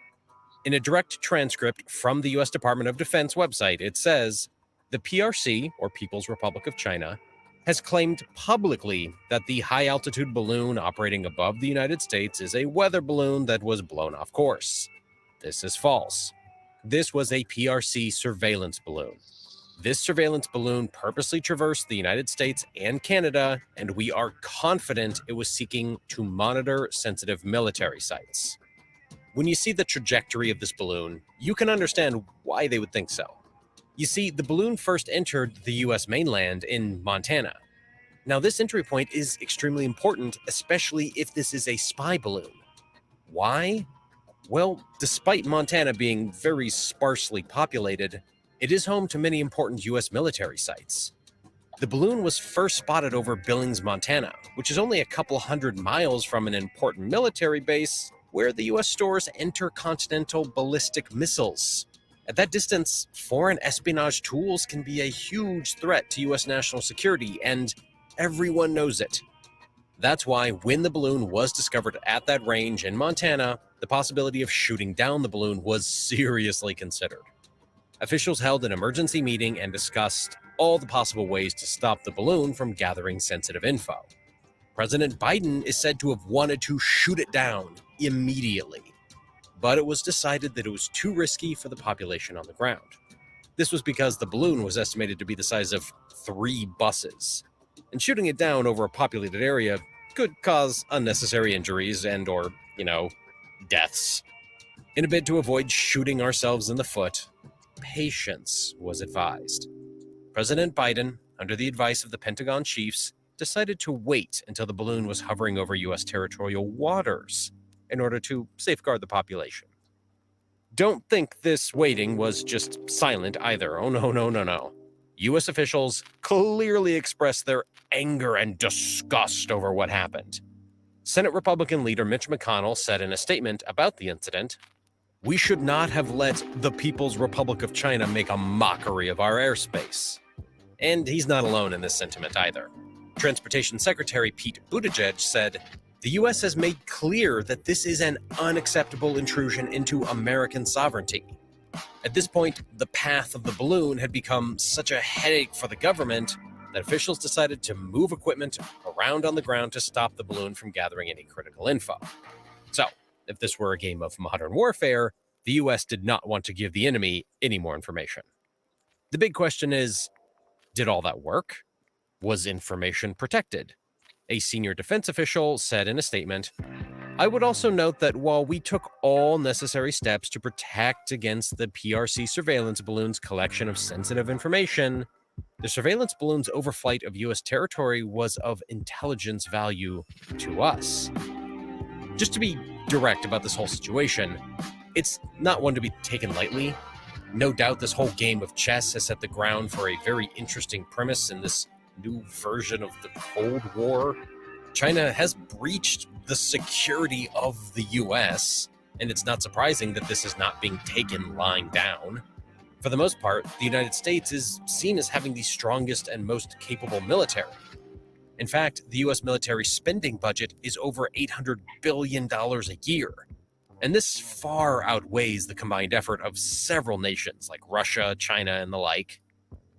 In a direct transcript from the US Department of Defense website, it says, the PRC, or People's Republic of China, has claimed publicly that the high-altitude balloon operating above the United States is a weather balloon that was blown off course. This is false. This was a PRC surveillance balloon. This surveillance balloon purposely traversed the United States and Canada, and we are confident it was seeking to monitor sensitive military sites. When you see the trajectory of this balloon, you can understand why they would think so. You see, the balloon first entered the US mainland in Montana. Now, this entry point is extremely important, especially if this is a spy balloon. Why? Well, despite Montana being very sparsely populated, it is home to many important US military sites. The balloon was first spotted over Billings, Montana, which is only a couple hundred miles from an important military base where the US stores intercontinental ballistic missiles. At that distance, foreign espionage tools can be a huge threat to US national security, and everyone knows it. That's why when the balloon was discovered at that range in Montana, the possibility of shooting down the balloon was seriously considered. Officials held an emergency meeting and discussed all the possible ways to stop the balloon from gathering sensitive info. President Biden is said to have wanted to shoot it down immediately, but it was decided that it was too risky for the population on the ground. This was because the balloon was estimated to be the size of 3 buses, and shooting it down over a populated area could cause unnecessary injuries and/or, deaths. In a bid to avoid shooting ourselves in the foot, patience was advised. President Biden, under the advice of the Pentagon chiefs, decided to wait until the balloon was hovering over U.S. territorial waters in order to safeguard the population. Don't think this waiting was just silent either. Oh, no. U.S. officials clearly expressed their anger and disgust over what happened. Senate Republican leader Mitch McConnell said in a statement about the incident, "We should not have let the People's Republic of China make a mockery of our airspace." And he's not alone in this sentiment either. Transportation Secretary Pete Buttigieg said, "The U.S. has made clear that this is an unacceptable intrusion into American sovereignty." At this point, the path of the balloon had become such a headache for the government that officials decided to move equipment around on the ground to stop the balloon from gathering any critical info. So, if this were a game of modern warfare, the U.S. did not want to give the enemy any more information. The big question is, did all that work? Was information protected? A senior defense official said in a statement, "I would also note that while we took all necessary steps to protect against the PRC surveillance balloon's collection of sensitive information, the surveillance balloon's overflight of U.S. territory was of intelligence value to us." Just to be direct about this whole situation, it's not one to be taken lightly. No doubt this whole game of chess has set the ground for a very interesting premise in this new version of the Cold War. China has breached the security of the U.S., and it's not surprising that this is not being taken lying down. For the most part, the United States is seen as having the strongest and most capable military. In fact, the US military spending budget is over $800 billion a year. And this far outweighs the combined effort of several nations like Russia, China, and the like.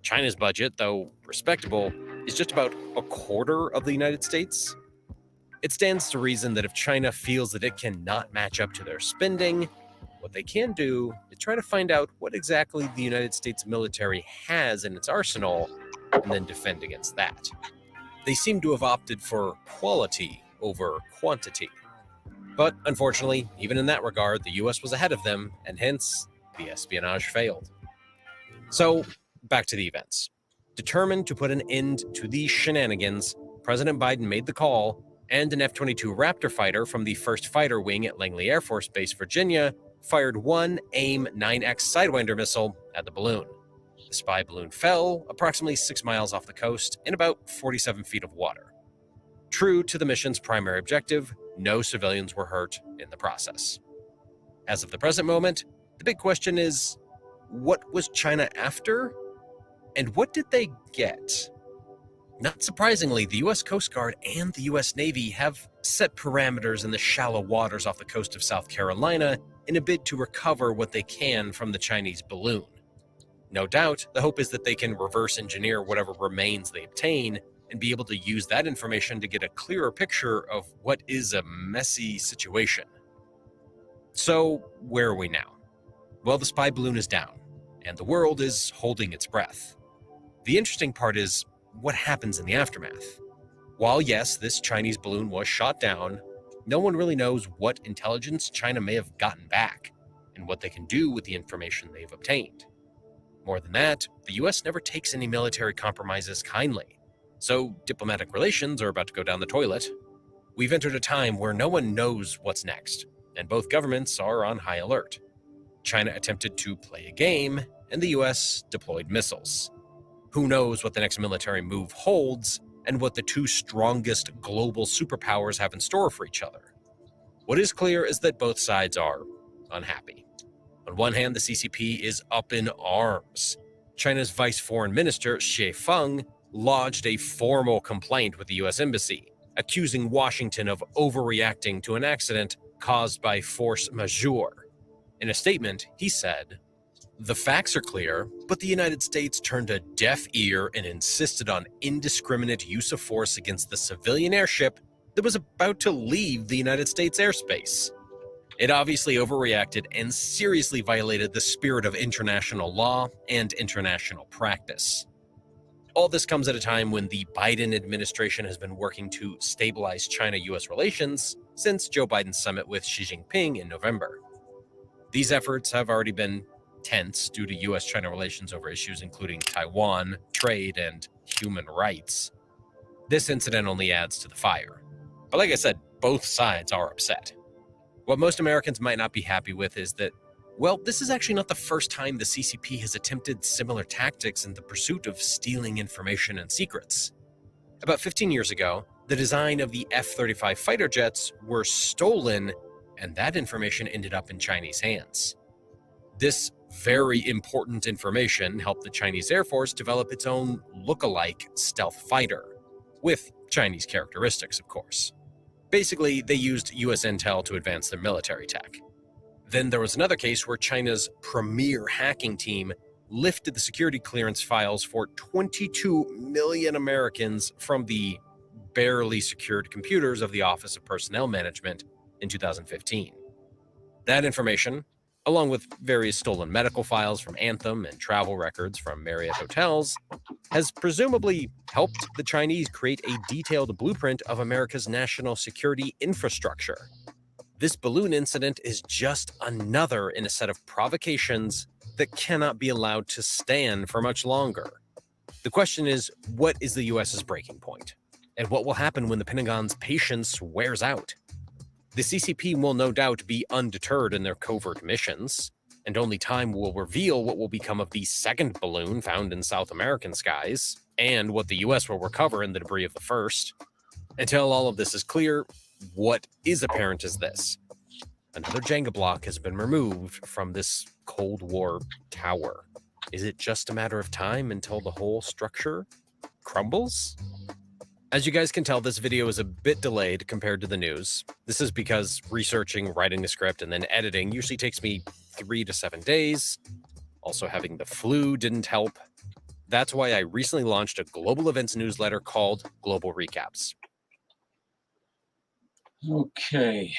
China's budget, though respectable, is just about a quarter of the United States. It stands to reason that if China feels that it cannot match up to their spending, what they can do is try to find out what exactly the United States military has in its arsenal and then defend against that. They seem to have opted for quality over quantity. But unfortunately, even in that regard, the US was ahead of them, and hence, the espionage failed. So, back to the events. Determined to put an end to these shenanigans, President Biden made the call, and an F-22 Raptor fighter from the 1st Fighter Wing at Langley Air Force Base, Virginia, fired one AIM-9X Sidewinder missile at the balloon. The spy balloon fell approximately 6 miles off the coast in about 47 feet of water. True to the mission's primary objective, no civilians were hurt in the process. As of the present moment, the big question is, what was China after? And what did they get? Not surprisingly, the US Coast Guard and the US Navy have set parameters in the shallow waters off the coast of South Carolina in a bid to recover what they can from the Chinese balloon. No doubt, the hope is that they can reverse engineer whatever remains they obtain and be able to use that information to get a clearer picture of what is a messy situation. So, where are we now? Well, the spy balloon is down, and the world is holding its breath. The interesting part is what happens in the aftermath. While yes, this Chinese balloon was shot down, no one really knows what intelligence China may have gotten back and what they can do with the information they've obtained. More than that, the US never takes any military compromises kindly, so diplomatic relations are about to go down the toilet. We've entered a time where no one knows what's next, and both governments are on high alert. China attempted to play a game, and the US deployed missiles. Who knows what the next military move holds, and what the two strongest global superpowers have in store for each other. What is clear is that both sides are unhappy. On one hand, the CCP is up in arms. China's Vice Foreign Minister, Xie Feng, lodged a formal complaint with the US Embassy, accusing Washington of overreacting to an accident caused by force majeure. In a statement, he said, "The facts are clear, but the United States turned a deaf ear and insisted on indiscriminate use of force against the civilian airship that was about to leave the United States airspace. It obviously overreacted and seriously violated the spirit of international law and international practice." All this comes at a time when the Biden administration has been working to stabilize China-US relations since Joe Biden's summit with Xi Jinping in November. These efforts have already been tense due to US-China relations over issues including Taiwan, trade, and human rights. This incident only adds to the fire. But like I said, both sides are upset. What most Americans might not be happy with is that, well, this is actually not the first time the CCP has attempted similar tactics in the pursuit of stealing information and secrets. About 15 years ago, the design of the F-35 fighter jets were stolen, and that information ended up in Chinese hands. This very important information helped the Chinese Air Force develop its own look-alike stealth fighter, with Chinese characteristics, of course. Basically, they used US intel to advance their military tech. Then there was another case where China's premier hacking team lifted the security clearance files for 22 million Americans from the barely secured computers of the Office of Personnel Management in 2015. That information, along with various stolen medical files from Anthem and travel records from Marriott hotels, has presumably helped the Chinese create a detailed blueprint of America's national security infrastructure. This balloon incident is just another in a set of provocations that cannot be allowed to stand for much longer. The question is, what is the US's breaking point? And what will happen when the Pentagon's patience wears out? The CCP will no doubt be undeterred in their covert missions, and only time will reveal what will become of the second balloon found in South American skies, and what the US will recover in the debris of the first. Until all of this is clear, what is apparent is this: another Jenga block has been removed from this Cold War tower. Is it just a matter of time until the whole structure crumbles? As you guys can tell, this video is a bit delayed compared to the news. This is because researching, writing the script, and then editing usually takes me 3 to 7 days. Also, having the flu didn't help. That's why I recently launched a global events newsletter called Global Recaps. Okay.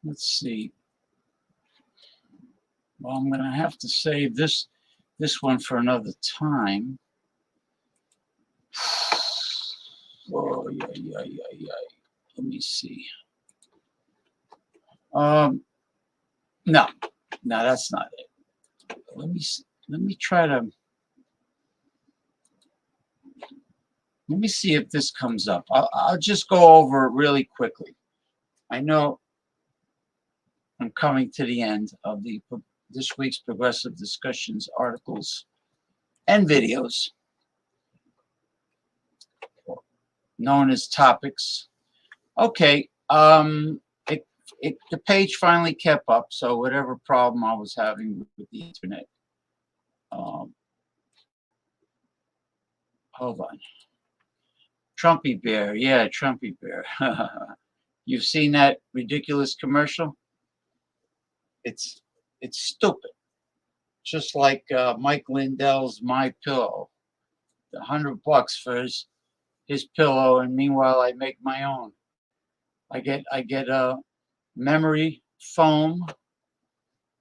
Let's see. Well, I'm going to have to save this one for another time. Oh, yeah. Let me see. No, that's not it. Let me try to. Let me see if this comes up. I'll just go over it really quickly. I know I'm coming to the end of this week's Progressive Discussions articles and videos, known as topics. Okay, the page finally kept up, so whatever problem I was having with the internet. Hold on. Trumpy Bear, yeah, Trumpy Bear. You've seen that ridiculous commercial? It's stupid. Just like Mike Lindell's My Pillow, $100 for his pillow, and meanwhile I make my own. I get a memory foam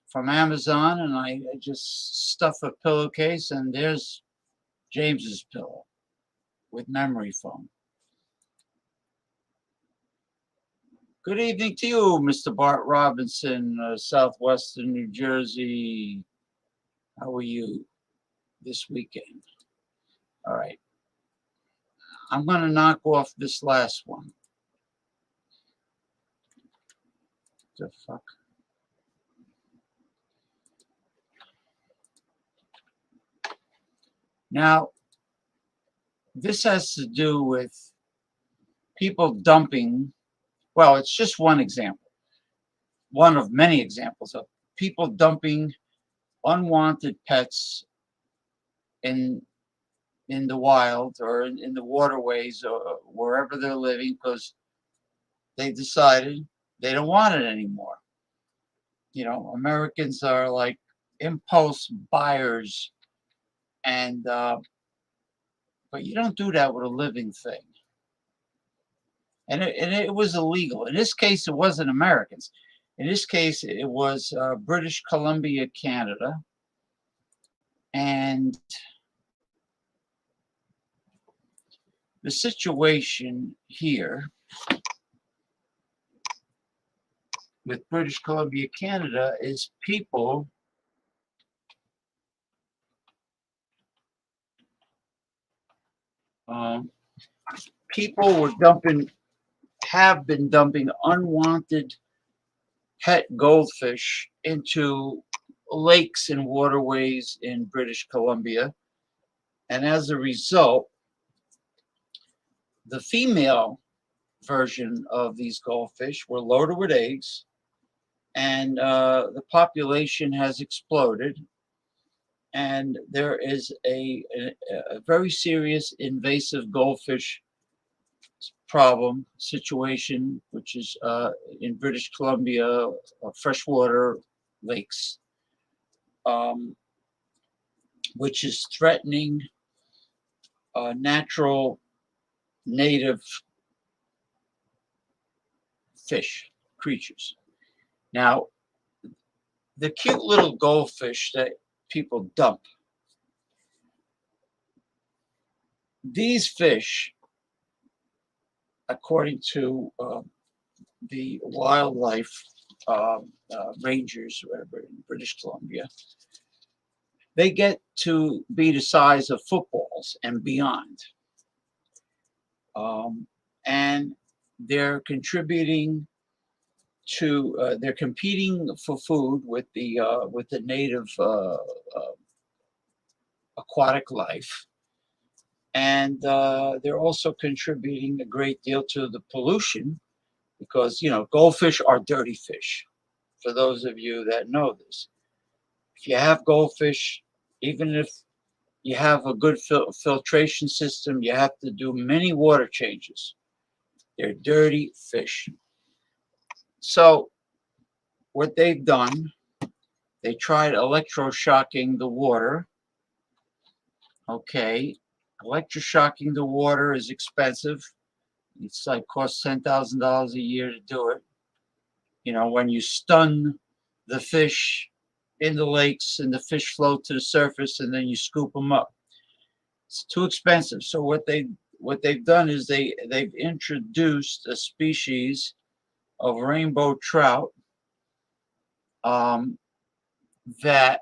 from Amazon, and I just stuff a pillowcase, and there's James's pillow with memory foam. Good evening to you, Mr. Bart Robinson, Southwestern New Jersey. How are you this weekend? All right. I'm going to knock off this last one. The fuck? Now, this has to do with people dumping. Well, it's just one example, one of many examples of people dumping unwanted pets in the wild or in the waterways or wherever they're living because they decided they don't want it anymore. You know, Americans are like impulse buyers, and but you don't do that with a living thing. And it was illegal. In this case, it wasn't Americans. In this case, it was British Columbia, Canada. And the situation here with British Columbia, Canada is people have been dumping unwanted pet goldfish into lakes and waterways in British Columbia. And as a result, the female version of these goldfish were loaded with eggs, and the population has exploded. And there is a very serious invasive goldfish problem situation, which is in British Columbia, freshwater lakes, which is threatening natural native fish creatures. Now, the cute little goldfish that people dump, these fish, according to the wildlife rangers, whatever, in British Columbia, they get to be the size of footballs and beyond. And they're contributing to, they're competing for food with the native aquatic life. And they're also contributing a great deal to the pollution because, goldfish are dirty fish. For those of you that know this, if you have goldfish, even if you have a good filtration system, you have to do many water changes. They're dirty fish. So what they've done, they tried electroshocking the water. Okay, electroshocking the water is expensive. It's like costs $10,000 a year to do it. When you stun the fish in the lakes and the fish float to the surface and then you scoop them up. It's too expensive. So what they've done is they've introduced a species of rainbow trout that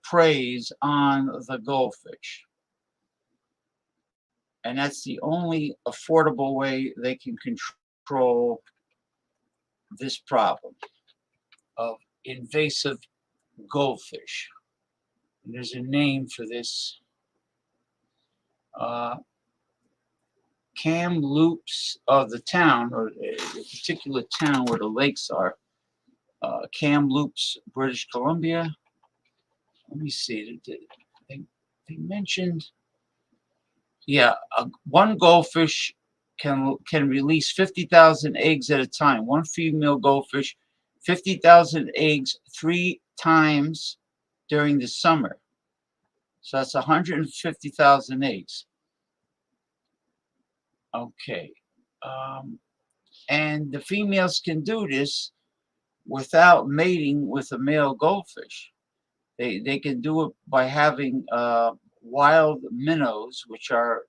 preys on the goldfish. And that's the only affordable way they can control this problem of invasive goldfish. And there's a name for this. Kamloops of the town, or a particular town where the lakes are, Kamloops, British Columbia. Let me see. They mentioned, one goldfish can release 50,000 eggs at a time. One female goldfish, 50,000 eggs 3 times during the summer. So that's 150,000 eggs. Okay. And the females can do this without mating with a male goldfish. They can do it by having wild minnows, which are,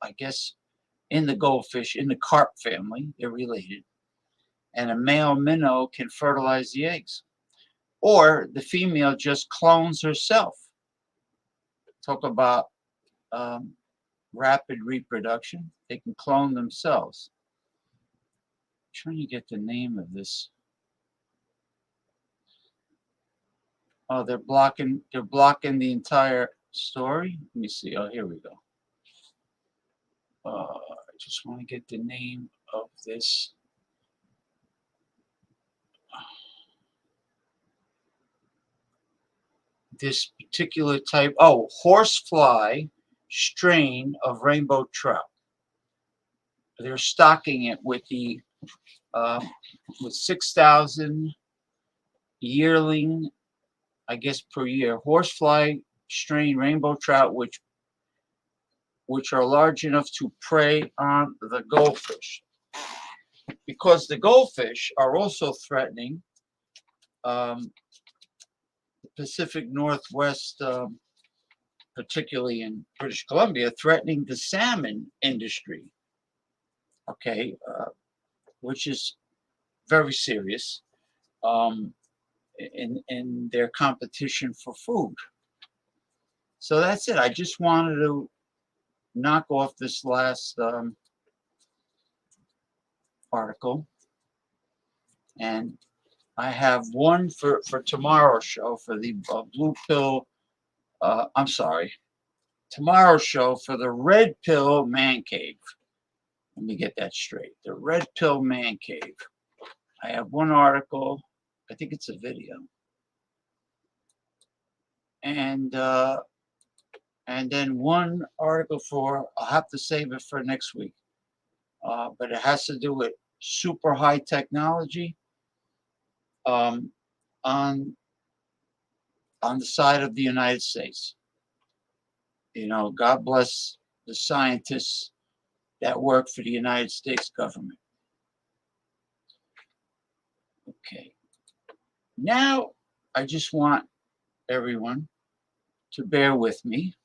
I guess, in the goldfish, in the carp family. They're related. And a male minnow can fertilize the eggs. Or the female just clones herself. Talk about rapid reproduction. They can clone themselves. I'm trying to get the name of this. Oh, they're blocking the entire story. Let me see. Oh, here we go. I just want to get the name of this. This particular type. Oh, horsefly strain of rainbow trout. They're stocking it with with 6,000 yearling, I guess, per year. Horsefly strain rainbow trout, which are large enough to prey on the goldfish. Because the goldfish are also threatening the Pacific Northwest, particularly in British Columbia, threatening the salmon industry. Okay, which is very serious in their competition for food. So that's it. I just wanted to knock off this last article, and I have one for tomorrow's show for the blue pill. I'm sorry, tomorrow's show for the red pill man cave. Let me get that straight. The red pill man cave. I have one article. I think it's a video, and then one article for. I'll have to save it for next week. But it has to do with super high technology on the side of the United States. God bless the scientists that work for the United States government. Okay. Now, I just want everyone to bear with me.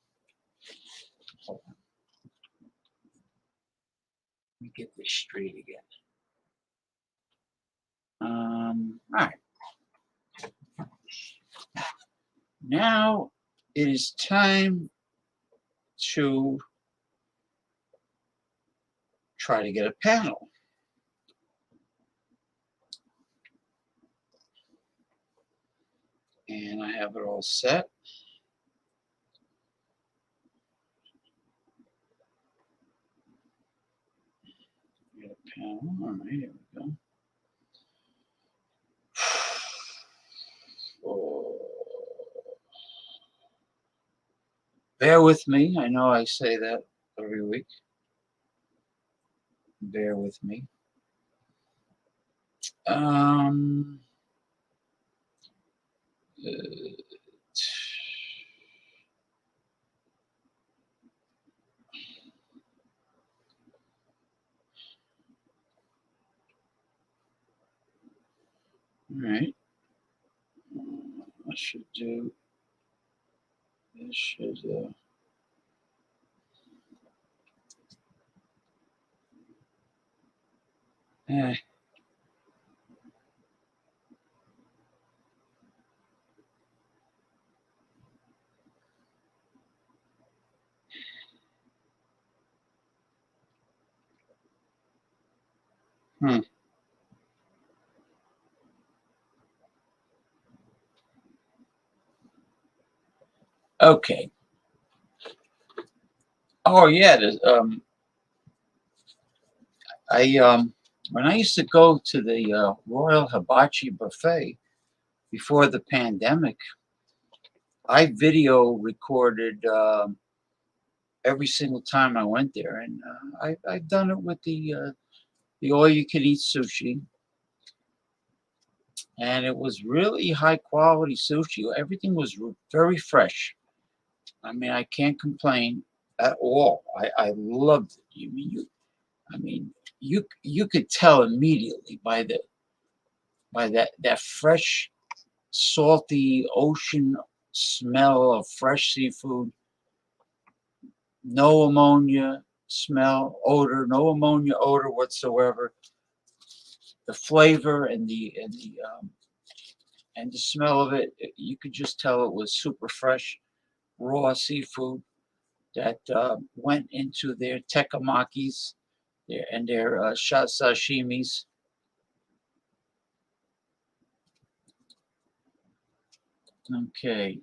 Hold on. Let me get this straight again. All right. Now it is time to try to get a panel. And I have it all set. Here we go. Oh. Bear with me. I know I say that every week. Bear with me. Um, all right. I should do. This should. Eh. Hmm. Okay. Oh yeah. When I used to go to the Royal Hibachi Buffet before the pandemic, I video recorded every single time I went there, and I've done it with the all-you-can-eat sushi, and it was really high-quality sushi. Everything was very fresh. I mean, I can't complain at all. I loved it. You could tell immediately by that fresh, salty ocean smell of fresh seafood. No ammonia smell, odor, no ammonia odor whatsoever. The flavor and the smell of it, you could just tell it was super fresh, raw seafood that went into their tekamakis and their sashimis. Okay.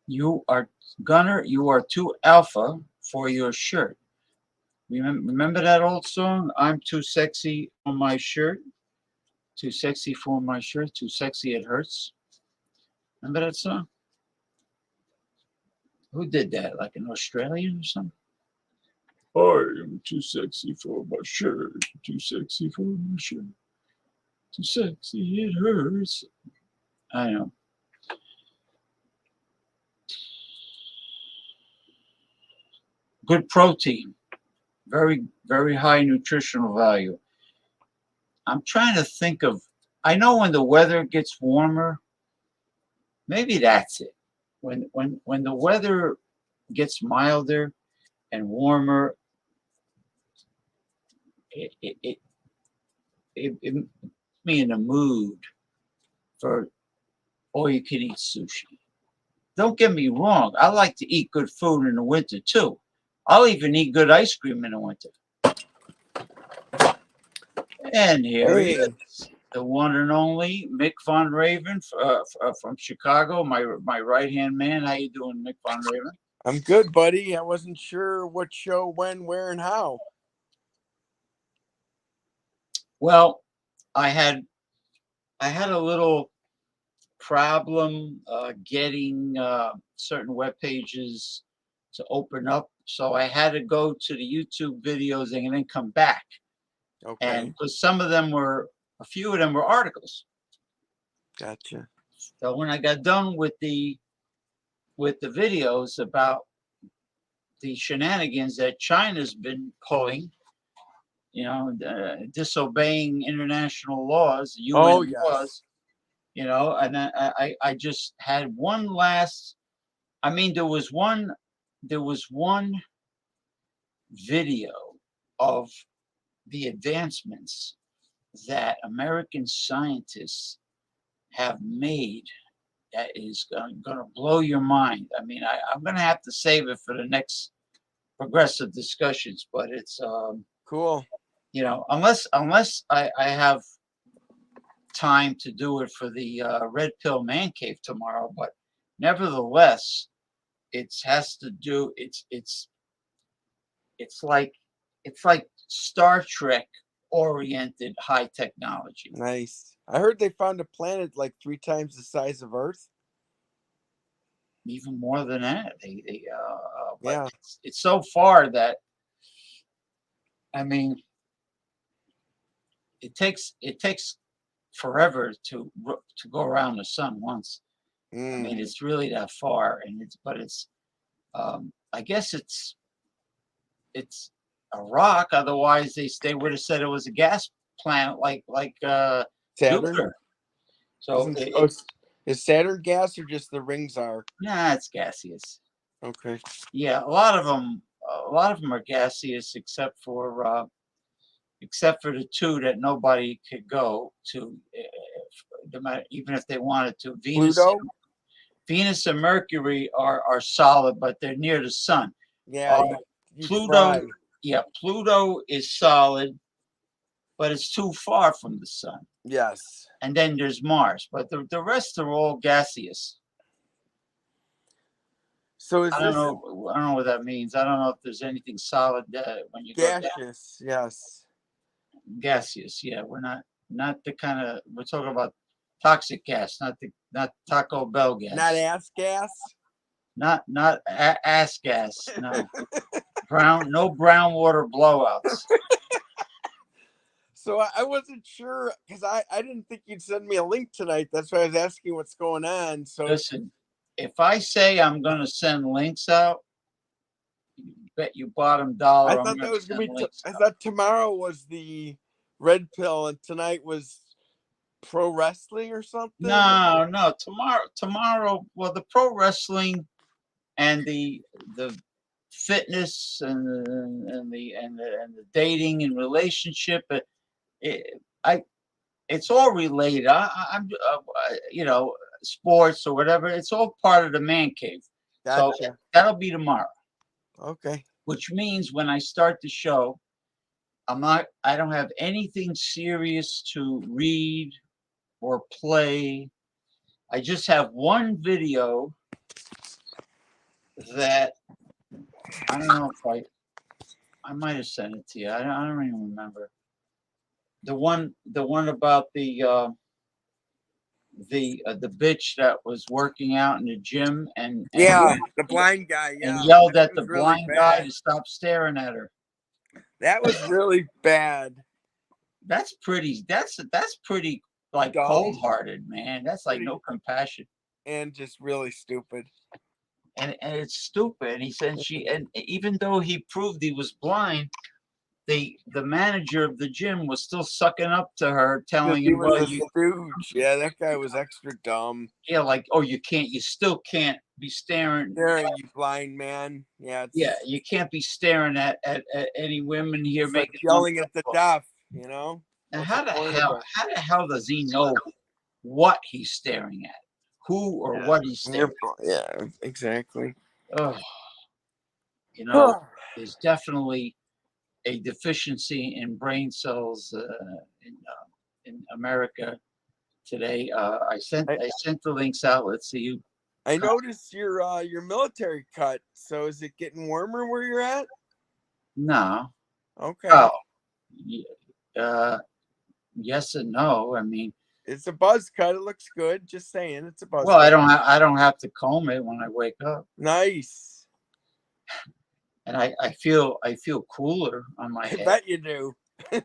You are Gunner, you are too alpha for your shirt. Remember that old song? I'm too sexy on my shirt. Too sexy for my shirt. Too sexy it hurts. Remember that song? Who did that? Like an Australian or something? I am too sexy for my shirt. Too sexy for my shirt. Too sexy it hurts. I know. Good protein. Very, very high nutritional value. I'm trying to think of, I know when the weather gets warmer, maybe that's it. When the weather gets milder and warmer, it puts me in a mood for all-you-can-eat sushi. Don't get me wrong. I like to eat good food in the winter too. I'll even eat good ice cream in the winter. And here he is, the one and only Mick Von Raven from Chicago, my right-hand man. How you doing, Mick Von Raven? I'm good, buddy. I wasn't sure what show, when, where, and how. Well, I had a little problem getting certain web pages to open up, so I had to go to the YouTube videos and then come back. Okay. And because a few of them were articles. Gotcha. So when I got done with the videos about the shenanigans that China's been pulling, disobeying international laws, UN laws, and I just had one last. I mean, there was one video of the advancements that American scientists have made that is going to blow your mind. I mean, I'm going to have to save it for the next progressive discussions, but it's cool. Unless I have time to do it for the Red Pill Man Cave tomorrow, but nevertheless, it has to do. It's like Star Trek oriented high technology. Nice. I heard they found a planet like 3 times the size of Earth. Even more than that. But Yeah. it's so far that, I mean, it takes forever to go around the sun once. I mean, it's really that far, and it's I guess it's a rock. Otherwise, they would have said it was a gas planet like Saturn. Jupiter. So is Saturn gas or just the rings are? Nah, it's gaseous. Okay. Yeah, a lot of them are gaseous, except for the 2 that nobody could go to, even if they wanted to. Venus and Mercury are solid, but they're near the sun. Yeah. Pluto, Pluto is solid, but it's too far from the sun. Yes. And then there's Mars, but the rest are all gaseous. So I don't know what that means. I don't know if there's anything solid when you go down. Gaseous, yes. Gaseous, yeah. We're not the kind of, we're talking about toxic gas, not Taco Bell gas. Not ass gas. Not ass gas. No. No brown water blowouts. So I wasn't sure because I didn't think you'd send me a link tonight. That's why I was asking what's going on. So listen, if I say I'm going to send links out, bet you bottom dollar. I thought that was going to be. I thought tomorrow was the red pill and tonight was pro wrestling or something. No. Tomorrow. Well, the pro wrestling and the fitness and the dating and relationship. It's all related. I'm sports or whatever. It's all part of the man cave. Gotcha. So that'll be tomorrow. Okay. Which means when I start the show, I don't have anything serious to read or play. I just have one video that I don't know if I might have sent it to you. I don't even remember. The one about the bitch that was working out in the gym and the blind guy, and yelled at the blind guy to stop staring at her. That was really bad. That's pretty like cold-hearted, man. That's like no compassion. And just really stupid. And it's stupid. He said and even though he proved he was blind, the manager of the gym was still sucking up to her, telling him, "Well, you stooge." Yeah, that guy was extra dumb. Yeah, like, oh, you still can't be staring. Staring, you blind man. Yeah. Yeah, you can't be staring at any women here making yelling at the deaf. You know. And how the hell does he know what he's staring at? Who or what he's staring at? Yeah, exactly. Oh, there's definitely a deficiency in brain cells in America today. I sent the links out. Let's see you. I noticed your military cut. So is it getting warmer where you're at? No. Okay. Oh. Yes and no. I mean, it's a buzz cut. It looks good. Just saying, it's a buzz. Well, cut. I don't have to comb it when I wake up. Nice. And I feel cooler on my head. I bet you do. I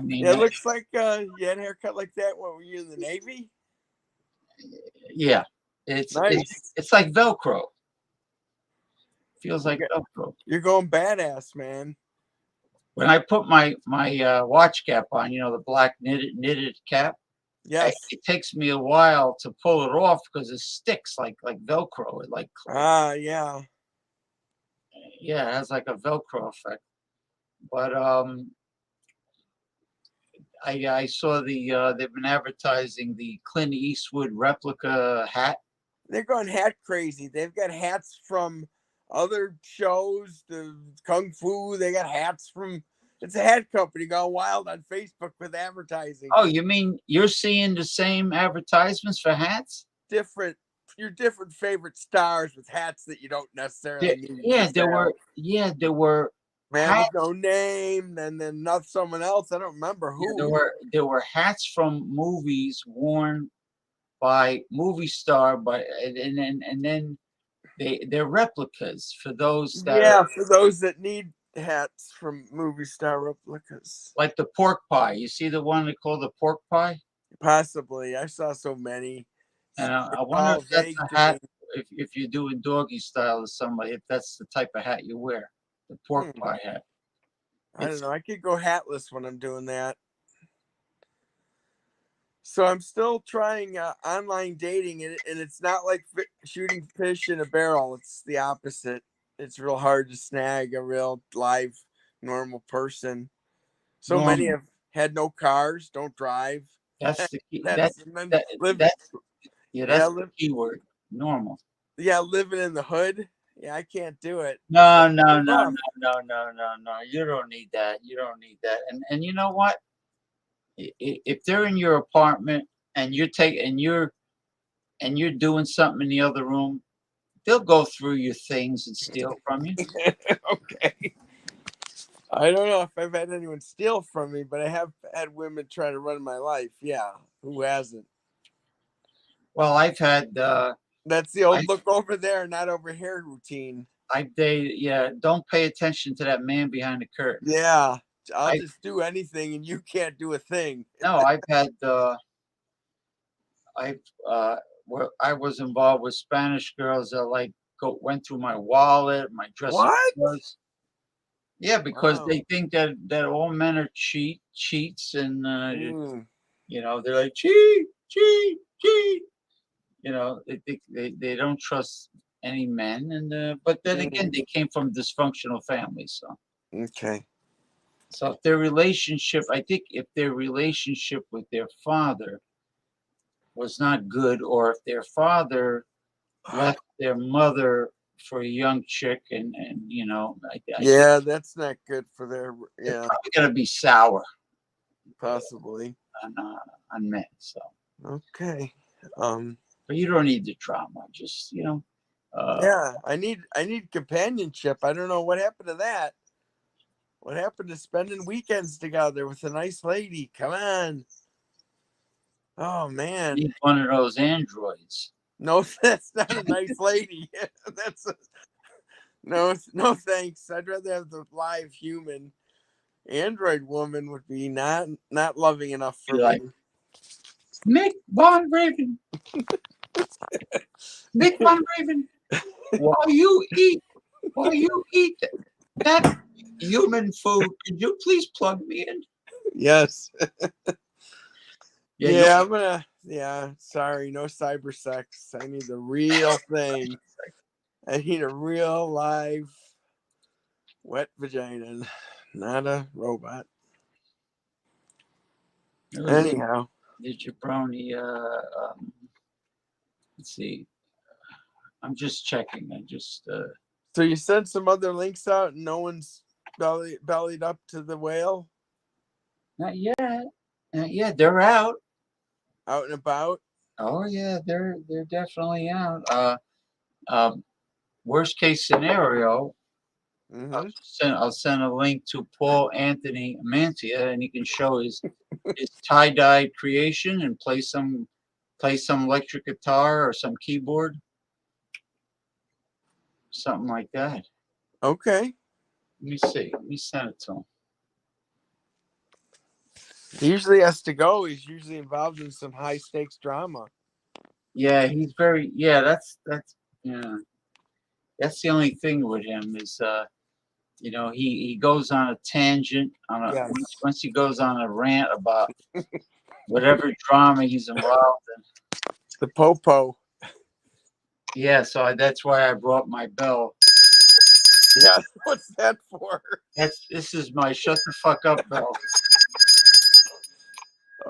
mean, it looks like you had a haircut like that when were you in the Navy? Yeah, it's nice. It's like Velcro. Feels like Velcro. You're going badass, man. When I put my watch cap on, the black knitted cap. Yes. It takes me a while to pull it off because it sticks like Velcro. It like yeah. Yeah, it has like a Velcro effect. But I saw they've been advertising the Clint Eastwood replica hat. They're going hat crazy. They've got hats from other shows, the Kung Fu. They got hats from. It's a hat company gone wild on Facebook with advertising. Oh, you mean you're seeing the same advertisements for hats? Your different favorite stars with hats that you don't necessarily need. There were Man with no name, and then not someone else. I don't remember who. There were hats from movies worn by movie star, and then they're replicas for those that for those that need hats from movie star replicas. like the pork pie. You see the one they call the pork pie? Possibly. I saw so many. And I wonder if that's a hat, if you're doing doggy style to somebody, if that's the type of hat you wear, the pork pie hat. I don't know. I could go hatless when I'm doing that. So I'm still trying online dating, and it's not like shooting fish in a barrel. It's the opposite. It's real hard to snag a real live, normal person. So many have had no cars, don't drive. That's the key. That's the key word. Normal. Yeah, living in the hood. Yeah, I can't do it. No. You don't need that. You don't need that. And you know what? If they're in your apartment and you're doing something in the other room, they'll go through your things and steal from you. Okay. I don't know if I've had anyone steal from me, but I have had women try to run my life. Yeah, who hasn't? Well, I've had. That's the old look over there, not over here routine. Don't pay attention to that man behind the curtain. Yeah, I'll just do anything, and you can't do a thing. No, I've had. I was involved with Spanish girls that went through my wallet, my dress. What? Yeah, because they think that all men are cheats, and they're like cheat. They don't trust any men, and but then again, they came from dysfunctional families, so. Okay. So if their relationship with their father was not good, or if their father left their mother for a young chick, and that's not good for their. They're probably gonna be sour, possibly on men. So okay, but you don't need the drama. Just I need companionship. I don't know what happened to that. What happened to spending weekends together with a nice lady? Come on. Oh man, need one of those androids. No, that's not a nice lady. No thanks. I'd rather have the live human. Android woman would be not loving enough for me. Mick Von Raven. Mick Von Raven. While you eat that human food, could you please plug me in? Yes. I'm gonna. Yeah, sorry, no cyber sex. I need the real thing. I need a real live wet vagina, not a robot. Anyhow, the jabroni. Let's see. I'm just checking. So you sent some other links out, and no one's bellied up to the whale. Not yet. They're out. Out and about. Oh yeah, they're definitely out. Worst case scenario, I'll send a link to Paul Anthony Mantia, and he can show his tie-dye creation and play some electric guitar or some keyboard, something like that. Okay. Let me see. Let me send it to him. He usually has to go. He's usually involved in some high stakes drama. Yeah, he's very. Yeah, that's That's the only thing with him is, he goes on a tangent once he goes on a rant about whatever drama he's involved in. The popo. Yeah, so that's why I brought my bell. Yeah, what's that for? This is my shut the fuck up bell.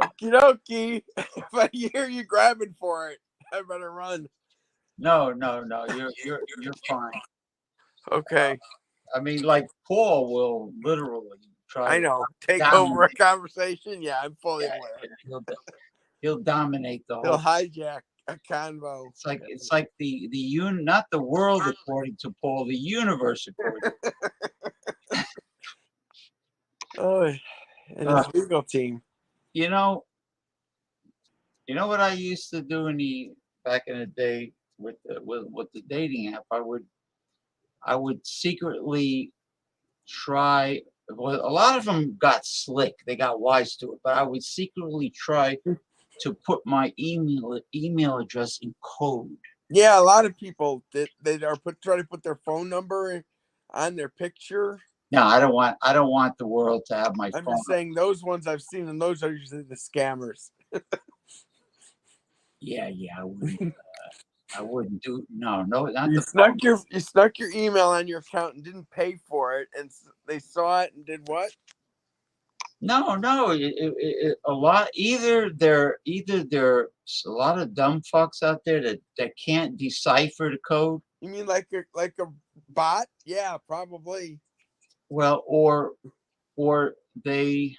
Okie dokie. If I hear you grabbing for it, I better run. No, you're fine. Okay. I mean, like Paul will literally try. I know. Take over a conversation. Yeah, I'm fully aware. He'll dominate the whole. He'll hijack a convo. It's like not the world according to Paul, the universe according. Oh, and his legal team. You know what I used to do back in the day with the dating app. I would secretly try. Well, a lot of them got slick; they got wise to it. But I would secretly try to put my email address in code. Yeah, a lot of people they are try to put their phone number on their picture. No, I don't want the world to have my I'm phone. just saying those ones I've seen, and those are usually the scammers. Yeah, I wouldn't do no, not You the phone. you snuck your email on your account and didn't pay for it, and they saw it and did what? No, a lot. Either there a lot of dumb fucks out there that can't decipher the code. You mean like a bot? Yeah, probably. Well, or they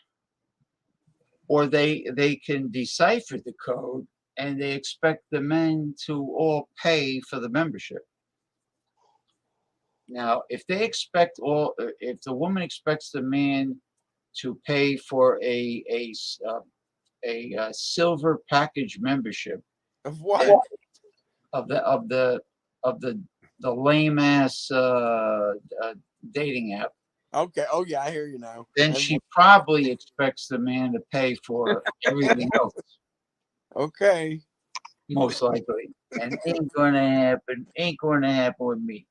can decipher the code and they expect the men to all pay for the membership. Now, if the woman expects the man to pay for a silver package membership of what? Of the lame ass dating app. Okay. Oh yeah, I hear you now. Then she probably expects the man to pay for everything else. Okay. Most likely. And ain't gonna happen with me.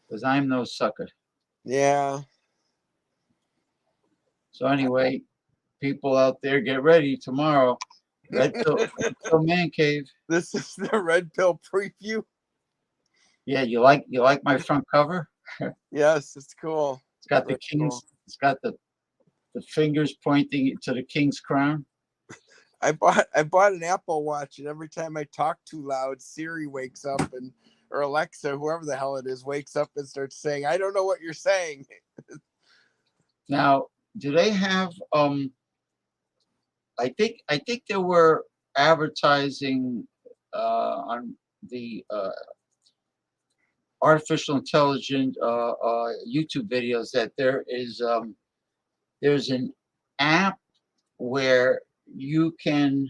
Because I'm no sucker. Yeah. So anyway, people out there, get ready tomorrow. Red Pill Man Cave. This is the Red Pill preview. Yeah, you like my front cover? Yes, it's cool. It's got the kings. Cool. It's got the fingers pointing to the king's crown. I bought an Apple Watch, and every time I talk too loud, Siri wakes up or Alexa, whoever the hell it is, wakes up and starts saying, "I don't know what you're saying." Now, do they have I think there were advertising on the artificial intelligence YouTube videos that there's an app where you can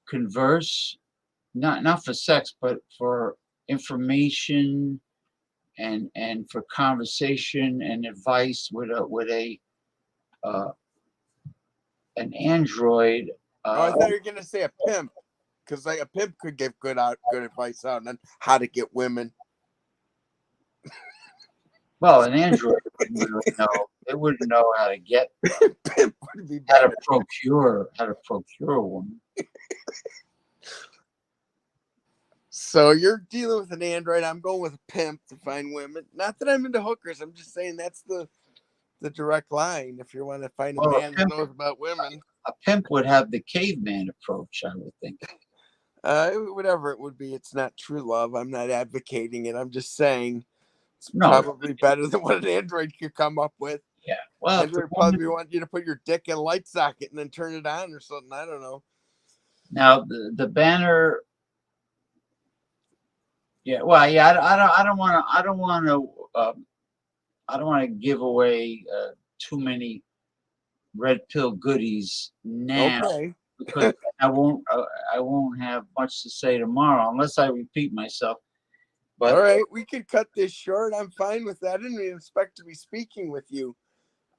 converse, not for sex, but for information and for conversation and advice with an android. I thought you were gonna say a pimp, because like a pimp could give good advice out on how to get women. Well, an android wouldn't know. They wouldn't know how to get pimp would be how to procure a woman. So you're dealing with an android. I'm going with a pimp to find women. Not that I'm into hookers. I'm just saying that's the direct line. If you want to find a man that knows about women, a pimp would have the caveman approach, I would think. Whatever it would be, it's not true love. I'm not advocating it. I'm just saying it's probably better than what an android could come up with. Yeah. Well, Android probably want you to put your dick in a light socket and then turn it on or something. I don't know. Now the banner. Yeah. Well, yeah. I don't want to give away too many red pill goodies now. Okay. Because I won't have much to say tomorrow unless I repeat myself. But all right, we could cut this short. I'm fine with that. I didn't even expect to be speaking with you.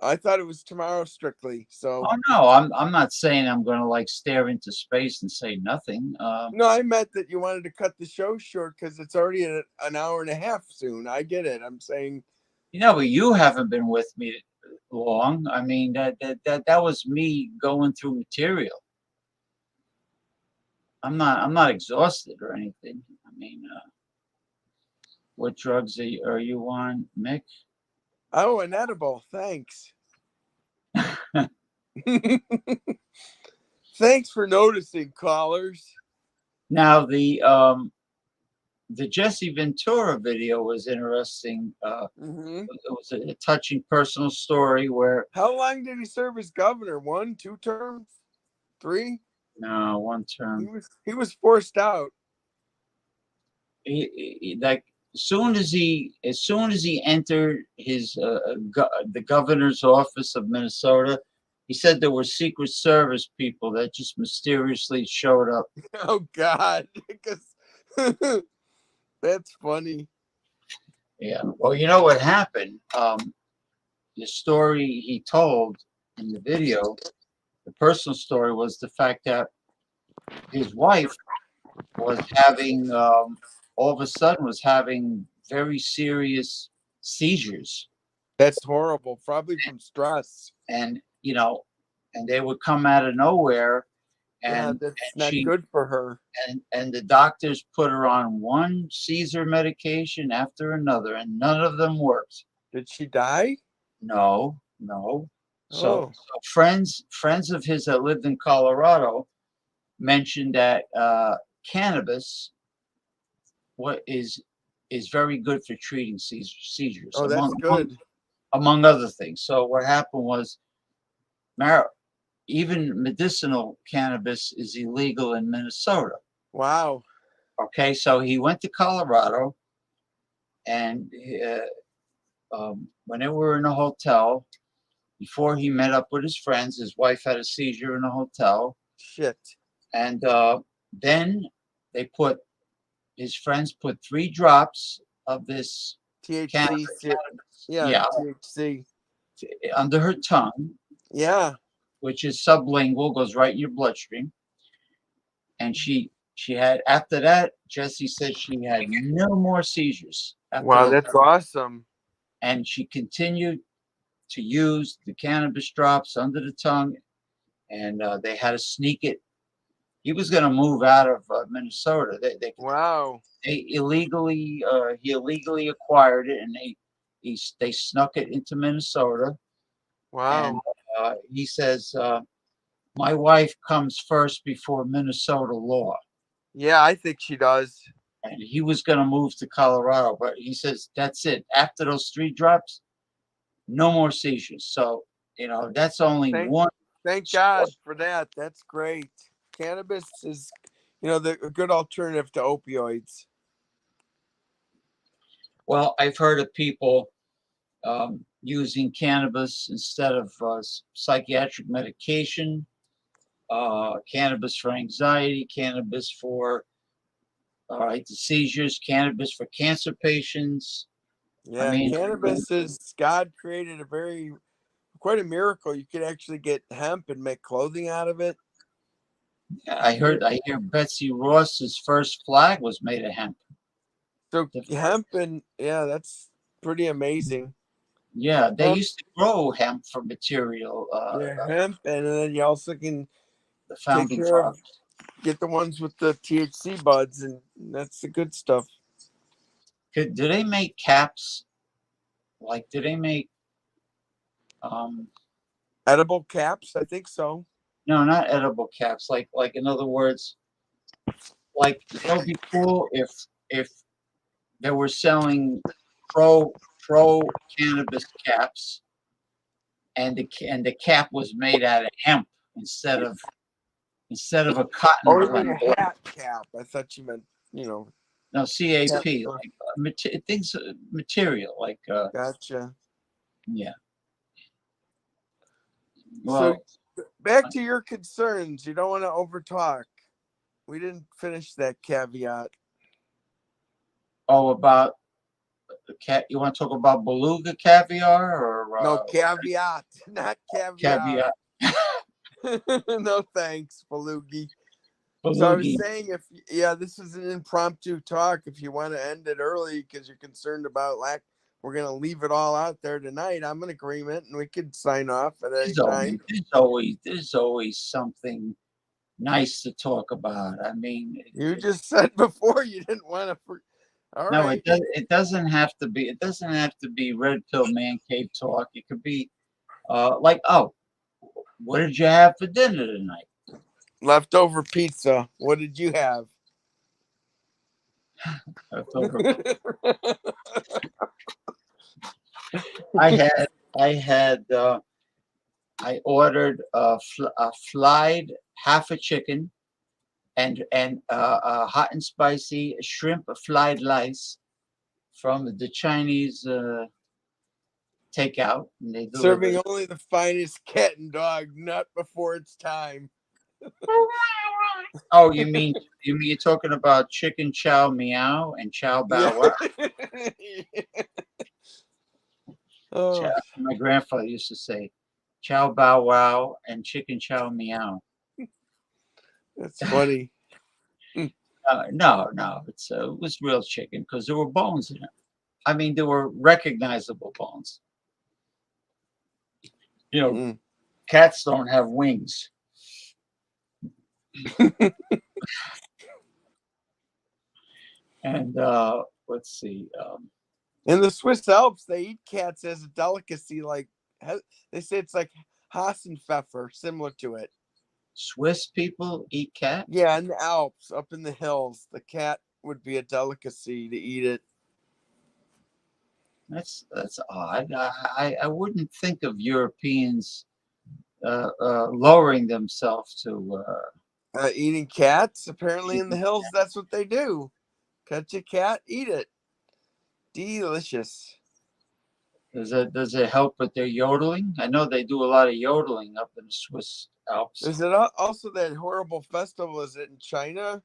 I thought it was tomorrow strictly. So no, I'm not saying I'm going to like stare into space and say nothing. No, I meant that you wanted to cut the show short because it's already an hour and a half soon. I get it. I'm saying, but you haven't been with me long. I mean that was me going through material. I'm not exhausted or anything. I mean, what drugs are you on, Mick? Oh, an edible. Thanks. Thanks for noticing, callers. Now the Jesse Ventura video was interesting. It was a touching personal story where. How long did he serve as governor? 1, 2 terms? 3? No, 1 term. He was forced out. He as soon as he entered his the governor's office of Minnesota, he said there were Secret Service people that just mysteriously showed up. Oh God, because that's funny. Yeah. Well, you know what happened? The story he told in the video, the personal story, was the fact that his wife was having all of a sudden was having very serious seizures. That's horrible. Probably from stress. And and they would come out of nowhere, Yeah, and that's and not she good for her. and the doctors put her on one seizure medication after another, and none of them worked. Did she die? No. So, Oh. so friends of his that lived in Colorado mentioned that cannabis is very good for treating seizures, Oh, that's good. among other things. So what happened was, even medicinal cannabis is illegal in Minnesota. Wow. Okay, so he went to Colorado, and when they were in a hotel, before he met up with his friends, his wife had a seizure in a hotel. Shit. And then his friends put 3 drops of this THC. cannabis, Yeah, THC. under her tongue. Yeah. Which is sublingual, goes right in your bloodstream. And she had, after that, Jesse said she had no more seizures. Wow, that's awesome. And she continued to use the cannabis drops under the tongue, and they had to sneak it. He was going to move out of Minnesota. Wow. He illegally acquired it, and they snuck it into Minnesota. Wow. And he says, my wife comes first before Minnesota law. Yeah, I think she does. And he was going to move to Colorado, but he says that's it. After those 3 drops, no more seizures. So, that's only one. Thank God for that. That's great. Cannabis is, a good alternative to opioids. Well, I've heard of people using cannabis instead of psychiatric medication, cannabis for anxiety, cannabis for the seizures, cannabis for cancer patients. Yeah, cannabis is, God created quite a miracle. You could actually get hemp and make clothing out of it. I hear Betsy Ross's first flag was made of hemp. So hemp, and that's pretty amazing. Yeah, they used to grow hemp for material. Hemp, and then you also can the founding take care fathers. Get the ones with the THC buds, and that's the good stuff. Do they make caps? Do they make edible caps? I think so. No, not edible caps. Like in other words, it would be cool if they were selling pro cannabis caps, and the cap was made out of hemp instead of a cotton. Oh, you mean a hat cap? I thought you meant No, CAP, things material like. Gotcha. Yeah. Well, so back to your concerns. You don't want to overtalk. We didn't finish that caveat. Oh, about the cat. You want to talk about beluga caviar or no caveat, not caviar. No thanks, belugi. So I was saying, this is an impromptu talk. If you want to end it early because you're concerned about we're going to leave it all out there tonight. I'm in agreement, and we could sign off at any time. There's always something nice to talk about. I mean, you just said before you didn't want to. All no, right. It doesn't have to be. It doesn't have to be red pill man cave talk. It could be what did you have for dinner tonight? Leftover pizza. What did you have? Leftover. I ordered a fried half a chicken and hot and spicy shrimp fried rice from the Chinese takeout, and they deliver. Serving only the finest cat and dog, not before it's time. Oh, you mean you're talking about chicken chow meow and chow bow wow? Oh, My grandfather used to say, chow bow wow and chicken chow meow. that's funny. No, it was real chicken because there were bones in it. I mean, there were recognizable bones. You know, cats don't have wings. And let's see. In the Swiss Alps, they eat cats as a delicacy. Like they say, it's like Hassenpfeffer, similar to it. Swiss people eat cat? Yeah, in the Alps, up in the hills, the cat would be a delicacy to eat it. That's odd. I wouldn't think of Europeans lowering themselves to Eating cats. Apparently, in the hills, that's what they do. Catch a cat, eat it. Delicious. Does it help with their yodeling? I know they do a lot of yodeling up in the Swiss Alps. Is it also that horrible festival? Is it in China?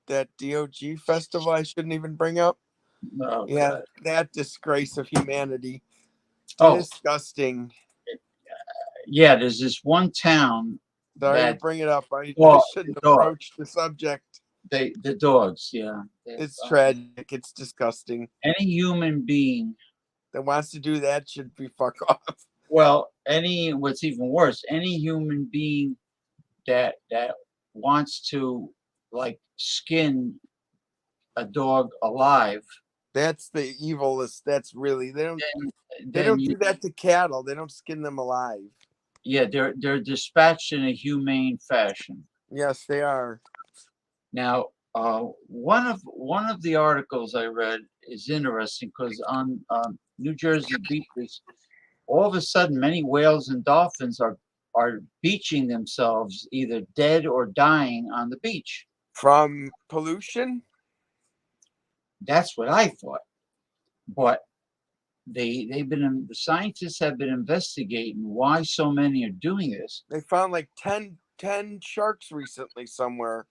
That DOG festival I shouldn't even bring up? Oh, yeah, God. That disgrace of humanity. Oh. Disgusting. Yeah, there's this one town. Sorry to bring it up. I shouldn't approach the subject. The dogs, yeah. It's tragic. It's disgusting. Any human being that wants to do that should be fuck off. Well, what's even worse, any human being that wants to like skin a dog alive. That's the evilest. That's really they don't do that to cattle. They don't skin them alive. Yeah, they're dispatched in a humane fashion. Yes, they are. Now, one of the articles I read is interesting because on New Jersey beaches, all of a sudden, many whales and dolphins are beaching themselves, either dead or dying on the beach from pollution. That's what I thought, but the scientists have been investigating why so many are doing this. They found like 10 sharks recently somewhere.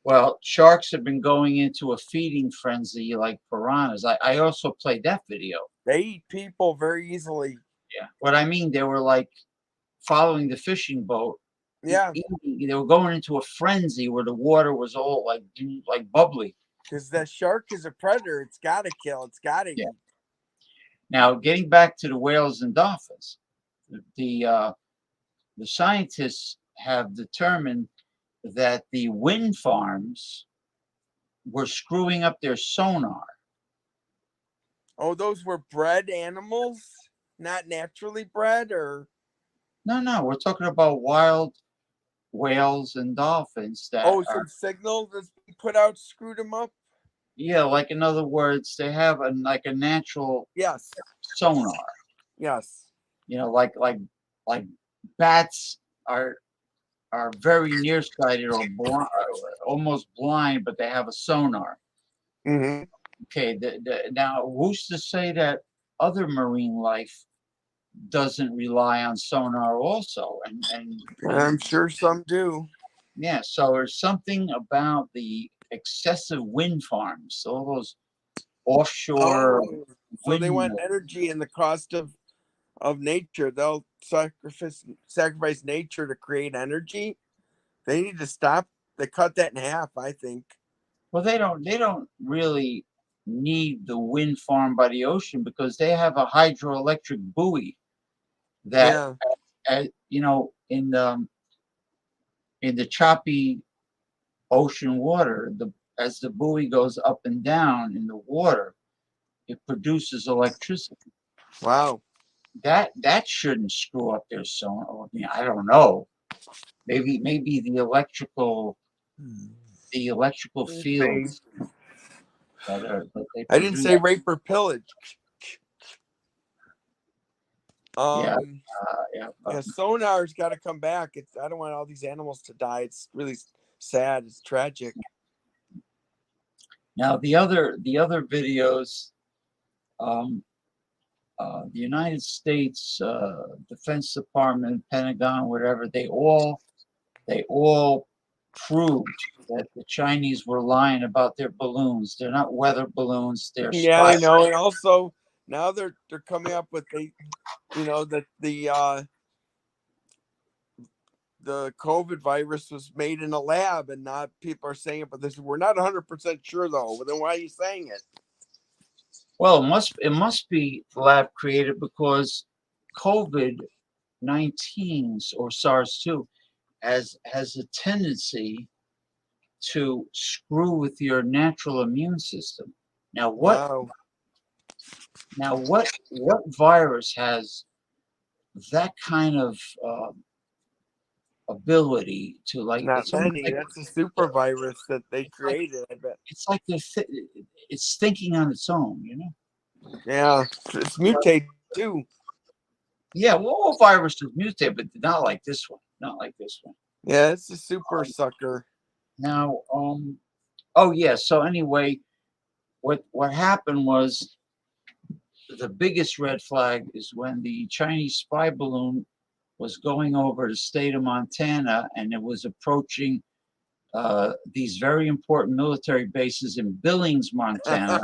Well, sharks have been going into a feeding frenzy like piranhas. I also played that video. They eat people very easily. Yeah. What I mean, they were like following the fishing boat. Yeah. They were going into a frenzy where the water was all like bubbly. Because that shark is a predator. It's got to kill. It's got to eat. Now, getting back to the whales and dolphins, the scientists have determined that the wind farms were screwing up their sonar. Oh, those were bred animals, not naturally bred, or? No, we're talking about wild whales and dolphins that. Oh, some signal that's been put out screwed them up. Yeah, like in other words, they have a natural sonar. Yes. You know, like bats are very nearsighted or almost blind, but they have a sonar. Mm-hmm. Okay. Now, who's to say that other marine life doesn't rely on sonar also? And I'm sure some do. Yeah. So there's something about the excessive wind farms, all those offshore. So they want energy and the cost of nature. They'll sacrifice nature to create energy. They need to stop. They cut that in half, I think. Well, they don't really need the wind farm by the ocean because they have a hydroelectric buoy that, you know, in the choppy ocean water, as the buoy goes up and down in the water, it produces electricity. Wow. That shouldn't screw up their sonar. I mean, I don't know. Maybe the electrical fields that they I didn't say rape or pillage. Sonar's got to come back. I don't want all these animals to die. It's really sad. It's tragic. Now the other videos the United States Defense Department, Pentagon, whatever, they all proved that the Chinese were lying about their balloons. They're not weather balloons. They're Yeah, I spy. know. And also now they're coming up with that the COVID virus was made in a lab, and not people are saying it, but we're not 100% sure though. Well, then why are you saying it? Well, it must be lab created because COVID-19 or SARS-2 has a tendency to screw with your natural immune system. Now what Wow. what virus has that kind of ability to, like, Not it's almost many. like That's a super virus that they created, I bet. it's like it's thinking on its own, you know? Yeah, it's mutated too. Yeah, well, all viruses mutate, but not like this one. Not like this one. Yeah, it's a super sucker. Now, oh yeah. So anyway, what happened was the biggest red flag is when the Chinese spy balloon was going over the state of Montana, and it was approaching these very important military bases in Billings, Montana,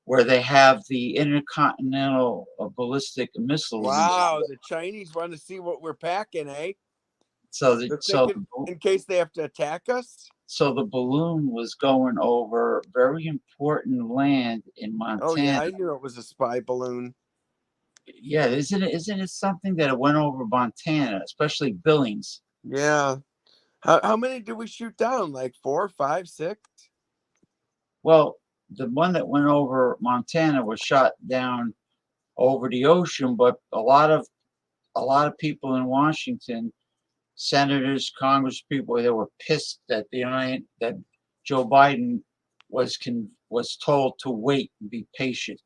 where they have the intercontinental ballistic missiles. Wow, the Chinese want to see what we're packing, eh? So They're thinking in case they have to attack us. So the balloon was going over very important land in Montana. Oh yeah, I knew it was a spy balloon. Yeah, isn't it something that it went over Montana, especially Billings? Yeah. How many did we shoot down? Like 4, 5, 6? Well, the one that went over Montana was shot down over the ocean, but a lot of people in Washington, senators, congresspeople, they were pissed that that Joe Biden was told to wait and be patient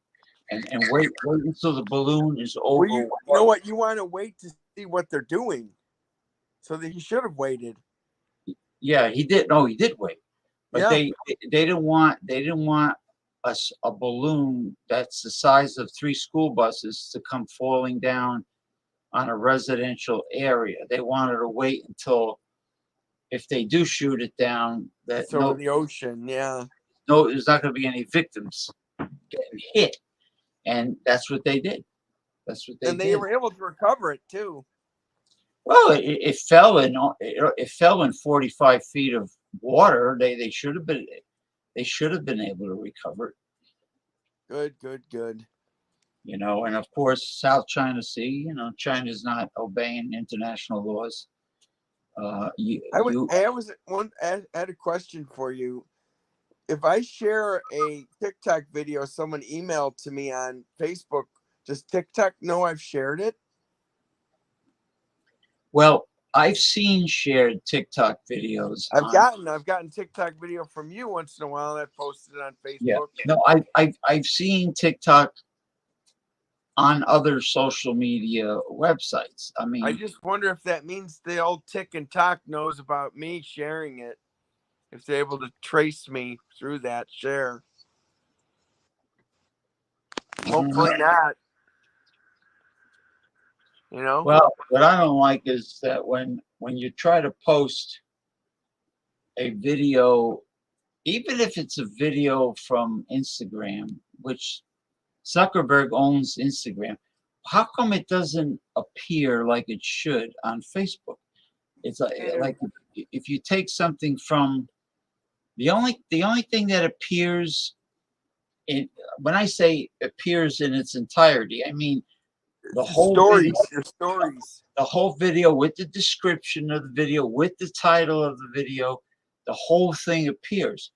and wait until the balloon is over. Well, you know what? You want to wait to see what they're doing, so that he should have waited. Yeah, he did. No, he did wait, but Yeah. they didn't want a balloon that's the size of 3 school buses to come falling down on a residential area. They wanted to wait until, if they do shoot it down, that It's over the ocean. Yeah. no, there's not going to be any victims getting hit, and that's what they did. That's what they And they did. were able to recover it too. Well, it fell in 45 feet of water. They should have been able to recover it. Good. You know, and of course, South China Sea. You know, China's not obeying international laws. I had a question for you. If I share a TikTok video someone emailed to me on Facebook, does TikTok know I've shared it? Well, I've seen shared TikTok videos. I've gotten TikTok video from you once in a while, and I've posted it on Facebook. Yeah. No, I've seen TikTok on other social media websites. I mean, I just wonder if that means the old Tick and Talk knows about me sharing it. If they're able to trace me through that share. Hopefully not. You know? well, what I don't like is that when you try to post a video, even if it's a video from Instagram, which Zuckerberg owns Instagram, how come it doesn't appear like it should on Facebook? It's like if you take something from the only thing that appears when I say appears in its entirety, I mean the whole stories, video, your stories. The whole video with the description of the video, with the title of the video, the whole thing appears.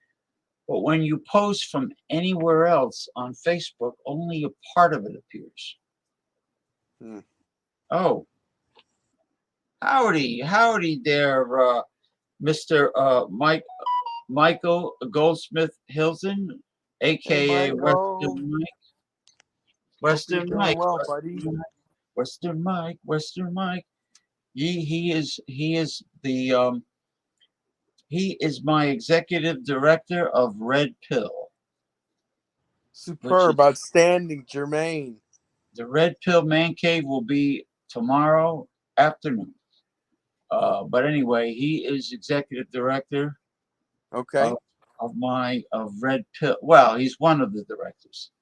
But when you post from anywhere else on Facebook, only a part of it appears. Oh, howdy there, Mr. Michael Goldsmith Hilton, aka Western Mike. Western Mike. Well, buddy. Western Mike. He is my executive director of Red Pill. Superb, outstanding, Jermaine. The Red Pill Man Cave will be tomorrow afternoon. But anyway, he is executive director Okay. of Red Pill. Well, he's one of the directors.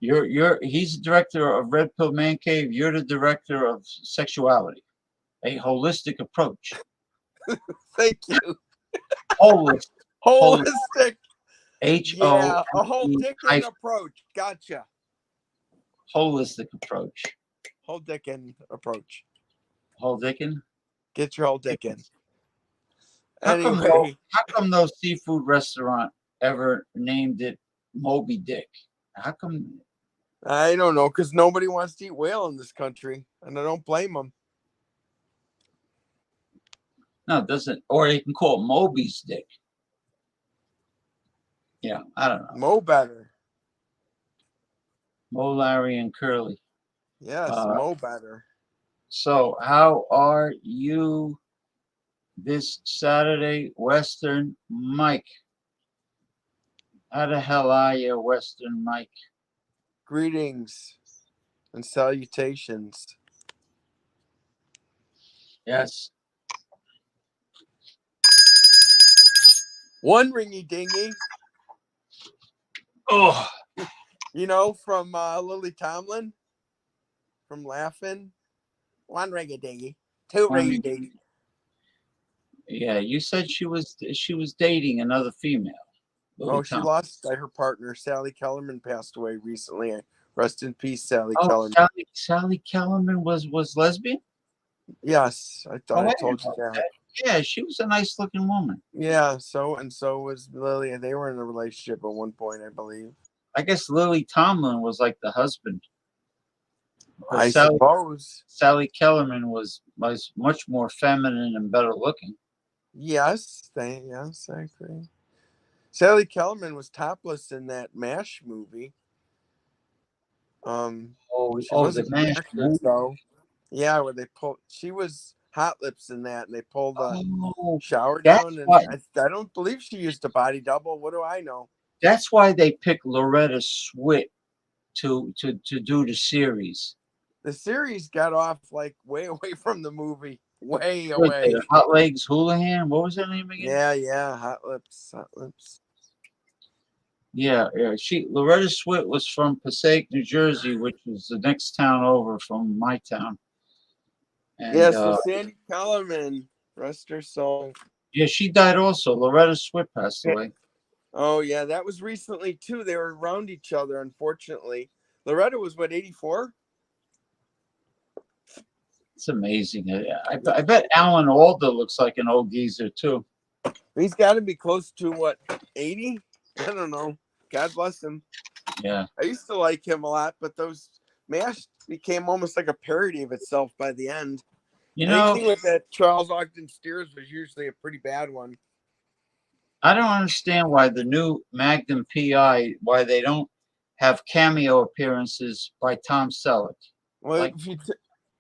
He's the director of Red Pill Man Cave. You're the director of Sexuality, a holistic approach. Thank you. Holistic. Holistic. H-O. Yeah, a whole Dickin approach. Gotcha. Holistic approach. Whole Dickin approach. Whole Dickin? Get your whole Dickin. How Anyway. come no seafood restaurant ever named it Moby Dick? How come? I don't know, because nobody wants to eat whale in this country, and I don't blame them. No, it doesn't. Or you can call it Moby's Dick. Yeah, I don't know. Mo better. Mo, Larry, and Curly. Yes, Mo better. So, how are you this Saturday, Western Mike? How the hell are you, Western Mike? Greetings and salutations. Yes. One ringy dingy. Oh. You know, from Lily Tomlin from Laughing. One ringy dingy. Two ringy dingy. Yeah, you said she was dating another female. Lily she lost her partner. Sally Kellerman passed away recently. Rest in peace, Sally Kellerman. Sally Kellerman was lesbian? Yes, I thought I told you that. Yeah, she was a nice looking woman. Yeah, so was Lily, and they were in a relationship at one point, I believe. I guess Lily Tomlin was like the husband. I suppose Sally Kellerman was much more feminine and better looking. Yes, I agree. Sally Kellerman was topless in that MASH movie. The MASH movie. Though. Yeah, where they pulled. She was Hot Lips in that, and they pulled the shower down. And I don't believe she used a body double. What do I know? That's why they picked Loretta Swit to do the series. The series got off like way away from the movie. Way away. Hot Legs Houlihan. What was her name again? Yeah. Hot Lips. Yeah. Loretta Swit was from Passaic, New Jersey, which was the next town over from my town. And, so Sandy Kellerman, rest her soul. Yeah, she died also. Loretta Swit passed away. Oh yeah, that was recently too. They were around each other, unfortunately. Loretta was 84? It's amazing. I bet Alan Alda looks like an old geezer too. He's got to be close to 80? I don't know. God bless him. Yeah. I used to like him a lot, but those MASH became almost like a parody of itself by the end. Anything with that Charles Ogden Steers was usually a pretty bad one. I don't understand why the new Magnum PI, why they don't have cameo appearances by Tom Selleck. Well, if you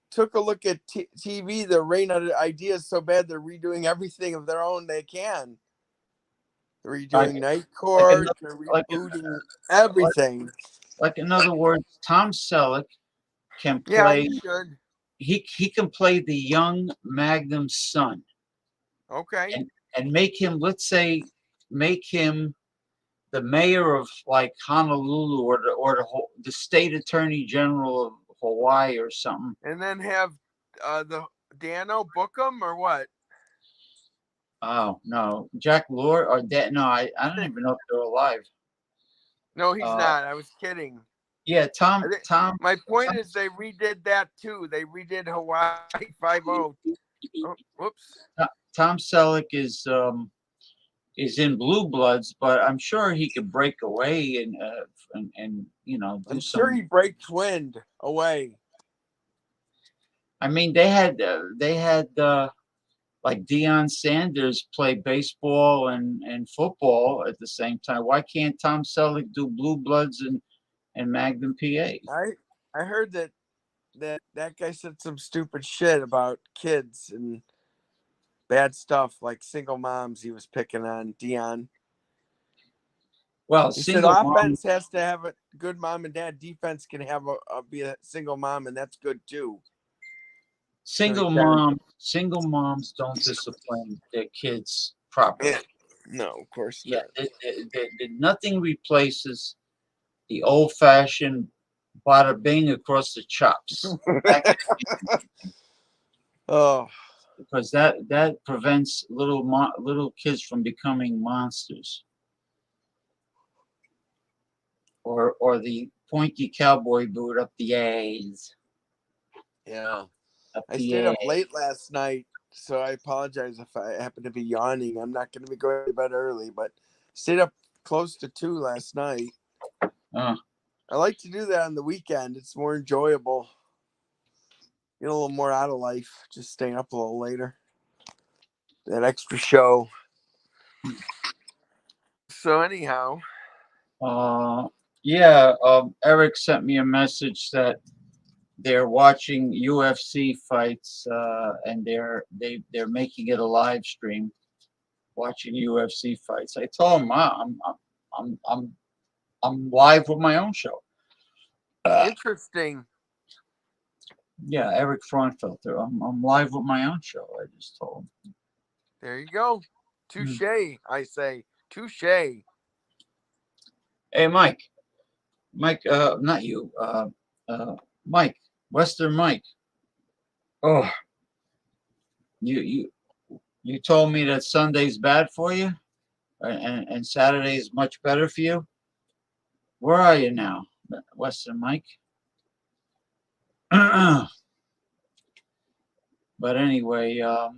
took a look at TV, they're running out of ideas so bad they're redoing everything of their own they can. They're redoing Night Court, they're rebooting everything. Like in other words, Tom Selleck can play. Yeah, he should. He can play the young Magnum's son. Okay. And make him, let's say, the mayor of like Honolulu or the state attorney general of Hawaii or something. And then have the Dano book him or what? Oh no, Jack Lord or that? No, I don't even know if they're alive. No, he's not. I was kidding. Yeah, Tom. My point is they redid that too. They redid Hawaii 5-0. Oh, whoops. Tom Selleck is in Blue Bloods, but I'm sure he could break away and do I'm sure he break twinned away. I mean, they had like Deion Sanders play baseball and football at the same time. Why can't Tom Selleck do Blue Bloods and Magnum PA? I heard that guy said some stupid shit about kids and bad stuff like single moms he was picking on Deion. Well, He said single mom, offense has to have a good mom and dad. Defense can have be a single mom, and that's good too. single moms don't discipline their kids properly. Yeah. No, of course Yeah, not. nothing replaces the old-fashioned bada bing across the chops. Oh, Because that prevents little kids from becoming monsters. Or the pointy cowboy boot up the A's. yeah. Up I the stayed A. up late last night, so I apologize if I happen to be yawning. I'm not going to be going to bed early, but stayed up close to 2 last night. Uh, I like to do that on the weekend. It's more enjoyable. Get a little more out of life, just staying up a little later. That extra show. So anyhow, yeah. Eric sent me a message that they're watching UFC fights, and they're making it a live stream, watching UFC fights. I told him I'm live with my own show. interesting. Yeah, Eric Fraunfelter. I'm live with my own show. I just told him. There you go. Touche, I say. Touche. Hey, Mike. Mike, not you. Mike, Western Mike. Oh, you told me that Sunday's bad for you, and Saturday is much better for you. Where are you now, Western Mike? But anyway, what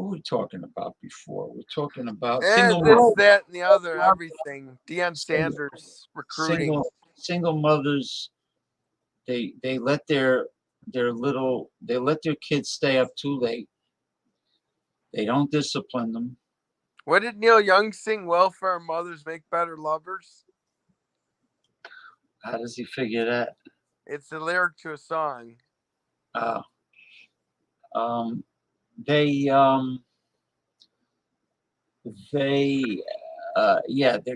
were we talking about before? We're talking about And this, that, and the other, everything. Deion Sanders recruiting. Single mothers. They let their kids stay up too late. They don't discipline them. What did Neil Young sing? Welfare mothers make better lovers. How does he figure that? It's the lyric to a song. Their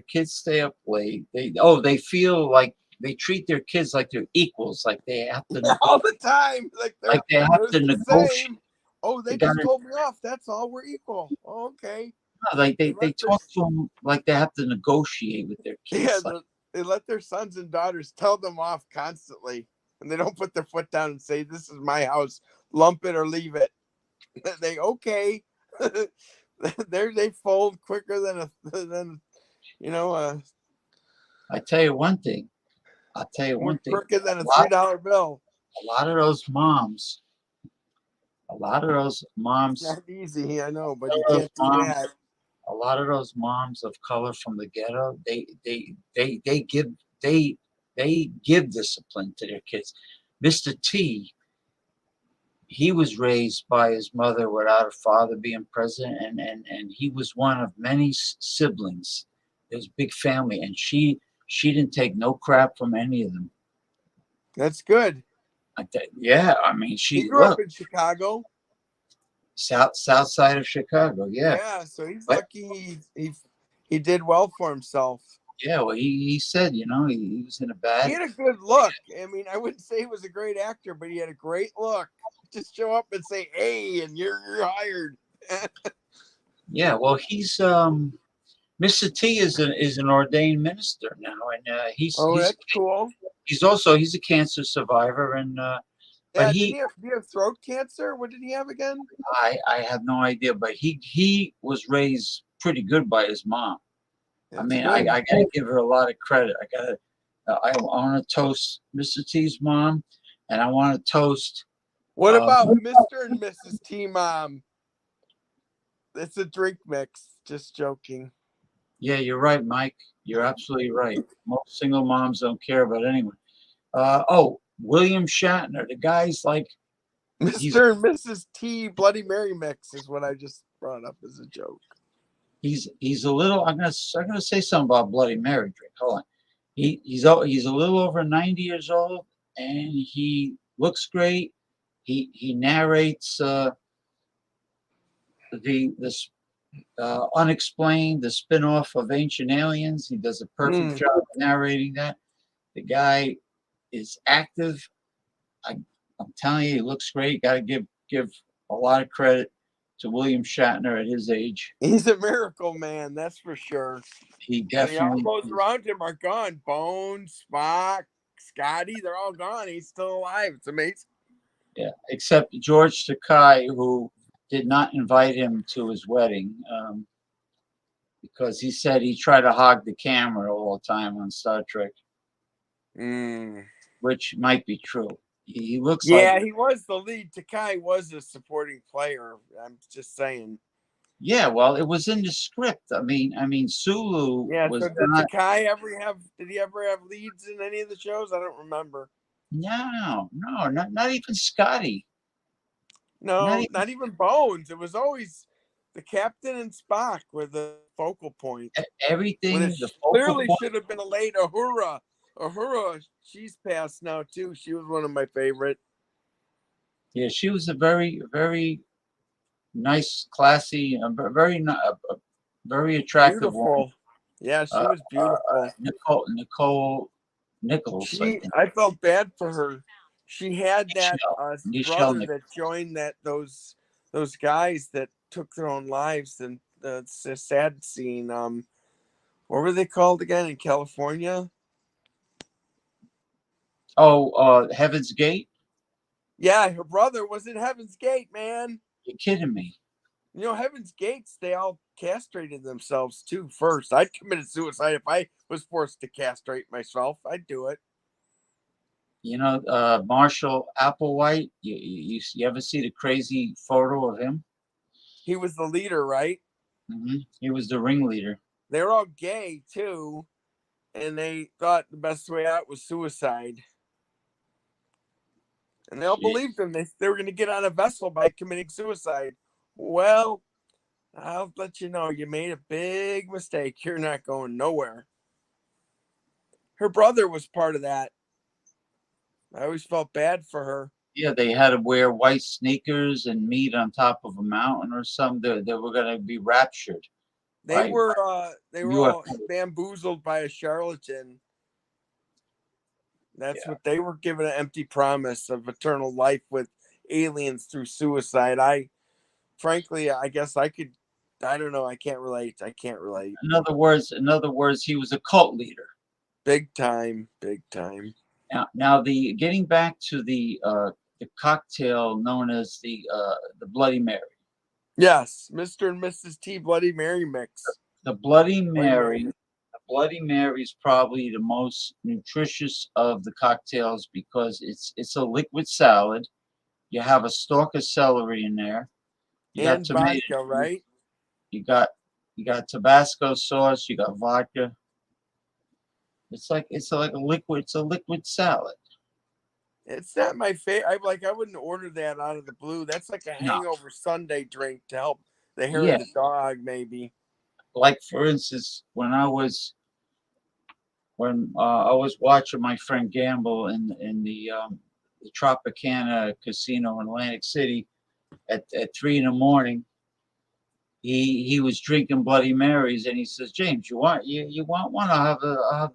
kids stay up late. They feel like they treat their kids like they're equals, like they have to all the time, like they have to the negotiate. same. Oh, they just told me off. That's all. We're equal. Oh, okay. No, like they talk to them like they have to negotiate with their kids. Yeah, they let their sons and daughters tell them off constantly, and they don't put their foot down and say, "This is my house. Lump it or leave it." They okay. They fold quicker than I tell you one thing. Quicker than a $3 bill. A lot of those moms. Not easy, I know, but you can't do that. A lot of those moms of color from the ghetto, they give discipline to their kids. Mr. T, he was raised by his mother without a father being present, and he was one of many siblings. It was a big family, and she didn't take no crap from any of them. That's good. Yeah, I mean, he grew up in Chicago. South side of Chicago, yeah. Yeah, so he's lucky he did well for himself. Yeah, well, he said, he was in a bad. He had a good look. I mean, I wouldn't say he was a great actor, but he had a great look. Just show up and say, "Hey," and you're hired. Yeah, well, he's Mr. T is an ordained minister now, and he's that's cool. He's a cancer survivor, and but did he have throat cancer? What did he have again? I have no idea, but he was raised pretty good by his mom. I mean, I gotta give her a lot of credit. I want to toast Mr. T's mom, and I want to toast. What about Mr. and Mrs. T mom? It's a drink mix. Just joking. Yeah, you're right, Mike. You're absolutely right. Most single moms don't care about anyone. William Shatner. The guy's like Mr. and Mrs. T Bloody Mary mix is what I just brought up as a joke. He's a little. I'm gonna say something about Bloody Mary drink. Hold on. He's a little over 90 years old, and he looks great. He narrates the Unexplained, the spin-off of Ancient Aliens. He does a perfect job narrating that. The guy is active. I'm telling you, he looks great. Got to give a lot of credit to William Shatner at his age. He's a miracle man, that's for sure. He And all definitely those is. around him are gone. Bones, Spock, Scotty, they're all gone. He's still alive. It's amazing. Yeah, except George Takei, who did not invite him to his wedding because he said he tried to hog the camera all the time on Star Trek, which might be true. He looks like, he was the lead. Takai was a supporting player. I'm just saying. yeah, well, it was in the script. I mean, Sulu was So did not. Takai did he ever have leads in any of the shows? I don't remember. No, not even Scotty. No, not even Bones. It was always the captain and Spock were the focal point. Everything, When it the focal clearly point. should have been a late Uhura. Uhura, she's passed now too. She was one of my favorite. Yeah, she was a very, very nice, classy, very attractive woman. Beautiful. Yeah, she was beautiful. Nicole Nichols. I felt bad for her. She had that Nichelle brother that joined those guys that took their own lives, and it's a sad scene. What were they called again in California? Oh, Heaven's Gate. Yeah, her brother was in Heaven's Gate, man. You're kidding me. You know, Heaven's Gates, they all castrated themselves too first. I'd committed suicide if I was forced to castrate myself. I'd do it. You know, Marshall Applewhite. You ever see the crazy photo of him? He was the leader, right? He was the ringleader. They were all gay too, and they thought the best way out was suicide. And they all believed them. They were going to get on a vessel by committing suicide. Well, I'll let you know, you made a big mistake. You're not going nowhere. Her brother was part of that. I always felt bad for her. Yeah, they had to wear white sneakers and meet on top of a mountain or something. They were going to be raptured. They were all bamboozled by a charlatan. That's what they were given, an empty promise of eternal life with aliens through suicide. Frankly, I guess I don't know. I can't relate. In other words, he was a cult leader. Big time. Now getting back to the cocktail known as the Bloody Mary. Yes, Mr. and Mrs. T Bloody Mary mix. The Bloody Mary. The Bloody Mary is probably the most nutritious of the cocktails because it's a liquid salad. You have a stalk of celery in there. You and got tomato, vodka, right? You got Tabasco sauce. You got vodka. It's like a liquid salad. It's not my favorite. I wouldn't order that out of the blue. That's like a hangover Sunday drink to help the hair of the dog, maybe. Like for instance, when I was watching my friend gamble in the Tropicana Casino in Atlantic City at 3 a.m. He was drinking Bloody Marys and he says, James, you want one? I'll have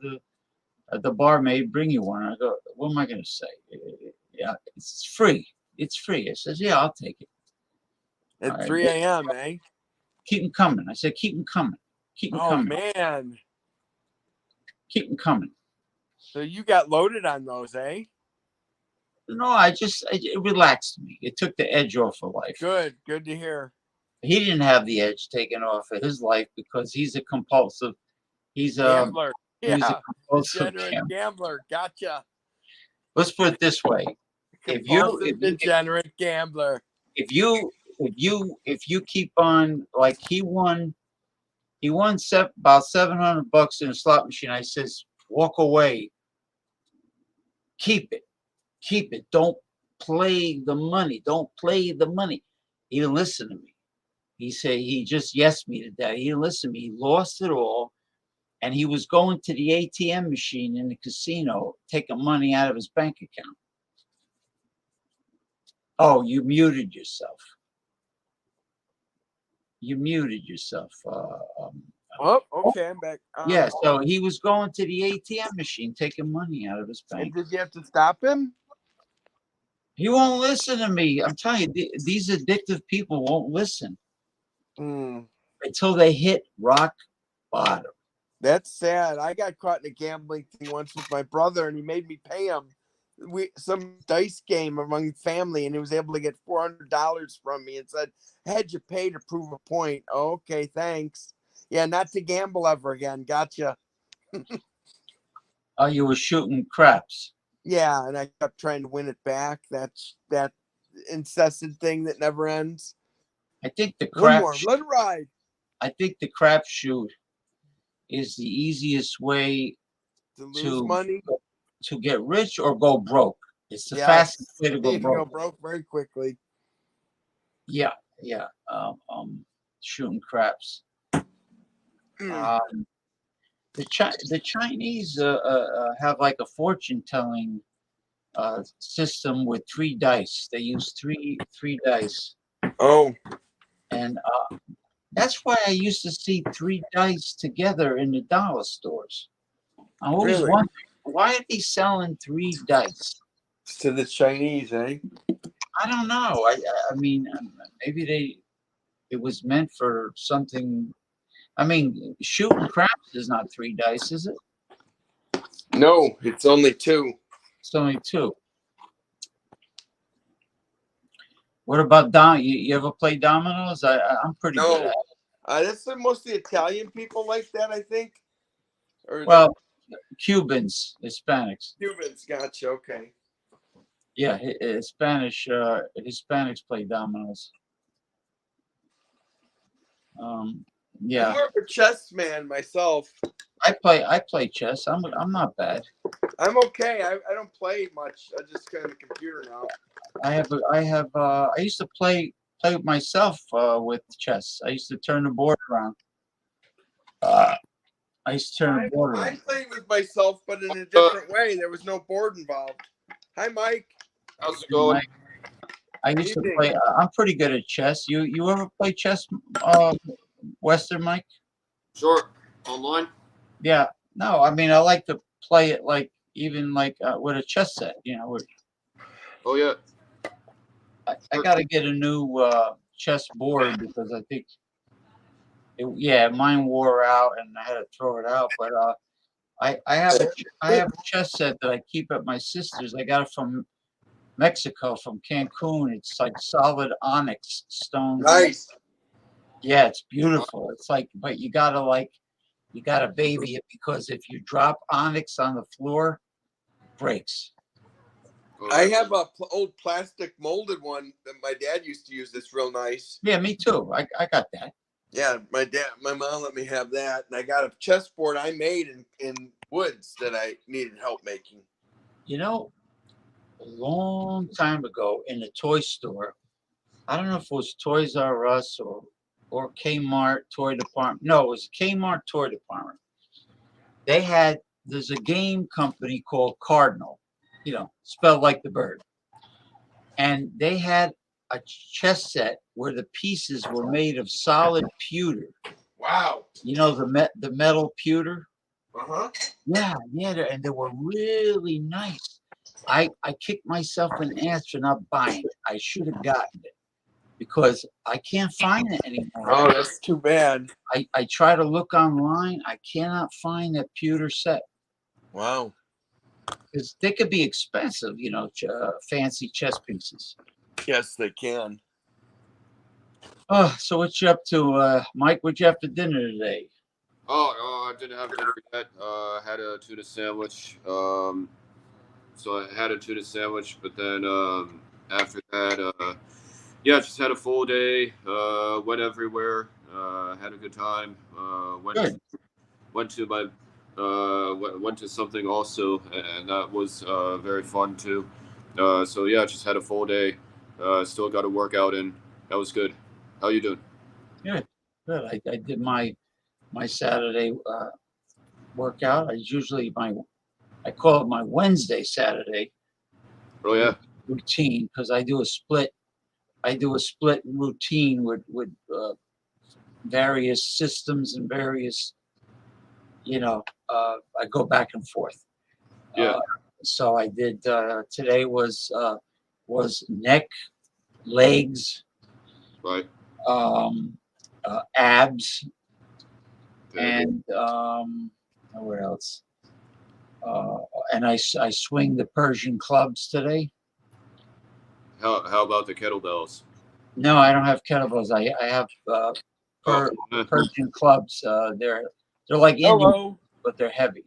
the barmaid bring you one. I go, what am I going to say? Yeah, it's free. It's free. It says, yeah, I'll take it. At 3 a.m., eh? Keep them coming. I said, keep them coming. Keep them coming. Oh, man. Keep them coming. So you got loaded on those, eh? No, it relaxed me. It took the edge off of life. Good to hear. He didn't have the edge taken off of his life because he's a compulsive. He's a gambler. He's a compulsive gambler. Gotcha. Let's put it this way: degenerate gambler. If you keep on, like he won about $700 in a slot machine. I says, walk away. Keep it. Don't play the money. He didn't listen to me. He just yes me to that. He didn't listen to me. He lost it all. And he was going to the ATM machine in the casino, taking money out of his bank account. Oh, you muted yourself. You muted yourself. Oh, okay, I'm back. Yeah, so he was going to the ATM machine, taking money out of his And bank. did you have to stop him? He won't listen to me. I'm telling you, these addictive people won't listen until they hit rock bottom. That's sad. I got caught in a gambling thing once with my brother, and he made me pay him. Some dice game among family, and he was able to get $400 from me and said, "Had you pay to prove a point?" Oh, okay, thanks. Yeah, not to gamble ever again. Gotcha. Oh, you were shooting craps. Yeah, and I kept trying to win it back. That's that incessant thing that never ends. I think the One crap. more. Let it ride. I think the crapshoot is the easiest way To lose money. to get rich or go broke. It's the Yes. fastest way to You go can broke. go broke very quickly. Yeah. Shooting craps. The Chinese have like a fortune telling system with 3 dice. They use three dice. Oh. And that's why I used to see 3 dice together in the dollar stores. I always Really? wondered, why are they selling 3 dice? To the Chinese, eh? I don't know. I mean, maybe it was meant for something. I mean, shooting craps is not 3 dice, is it? No, it's only 2. It's only 2. What about you ever play dominoes? I'm pretty good at it. That's mostly Italian people like that, I think. Or Well, Cubans, Hispanics. Cubans, gotcha. Okay. Yeah, Hispanics play dominoes. Yeah. I'm more of a chess man myself. I play chess. I'm not bad. I'm okay. I don't play much. I just got on the computer now. I used to play with myself with chess. I used to turn the board around. I played with myself, but in a different way. There was no board involved. Hi, Mike. How's it going? I used to play. I'm pretty good at chess. You ever play chess, Western Mike? Sure. Online? Yeah. No, I mean I like to play it like even like with a chess set. Oh yeah. I got to get a new chess board because I think, mine wore out and I had to throw it out. But I have a chess set that I keep at my sister's. I got it from Mexico, from Cancun. It's like solid onyx stone. Nice. Yeah, it's beautiful. It's like, but you gotta baby it because if you drop onyx on the floor, it breaks. I have a old plastic molded one that my dad used to use. That's real nice. Yeah, me too. I got that. Yeah, my mom let me have that, and I got a chessboard I made in woods that I needed help making. A long time ago in the toy store, I don't know if it was Toys R Us or Kmart toy department. No, it was Kmart toy department. There's a game company called Cardinal, spelled like the bird. And they had a chess set where the pieces were made of solid pewter. Wow. The metal pewter? Uh-huh. Yeah, and they were really nice. I kicked myself in the ass for not buying it. I should have gotten it because I can't find it anymore. Oh, that's too bad. I try to look online. I cannot find that pewter set. Wow. Because they could be expensive, fancy chess pieces. Yes, they can. Oh, so what you up to, Mike? What you have for dinner today? Oh, I didn't have dinner yet. I had a tuna sandwich. So I had a tuna sandwich, but then after that, just had a full day. Went everywhere. Had a good time. Went to something also, and that was very fun too. Just had a full day. Still got to work out, and that was good. How you doing? Good. I did my Saturday workout. I call it my Wednesday Saturday. Oh yeah. Routine, because I do a split routine with various systems and various, I go back and forth. Yeah. So I did, today was neck, legs, Right. Abs, Okay. and where else? And I swing the Persian clubs today. How about the kettlebells? No, I don't have kettlebells. I have Persian clubs. They're like Indian, Hello. but they're heavy.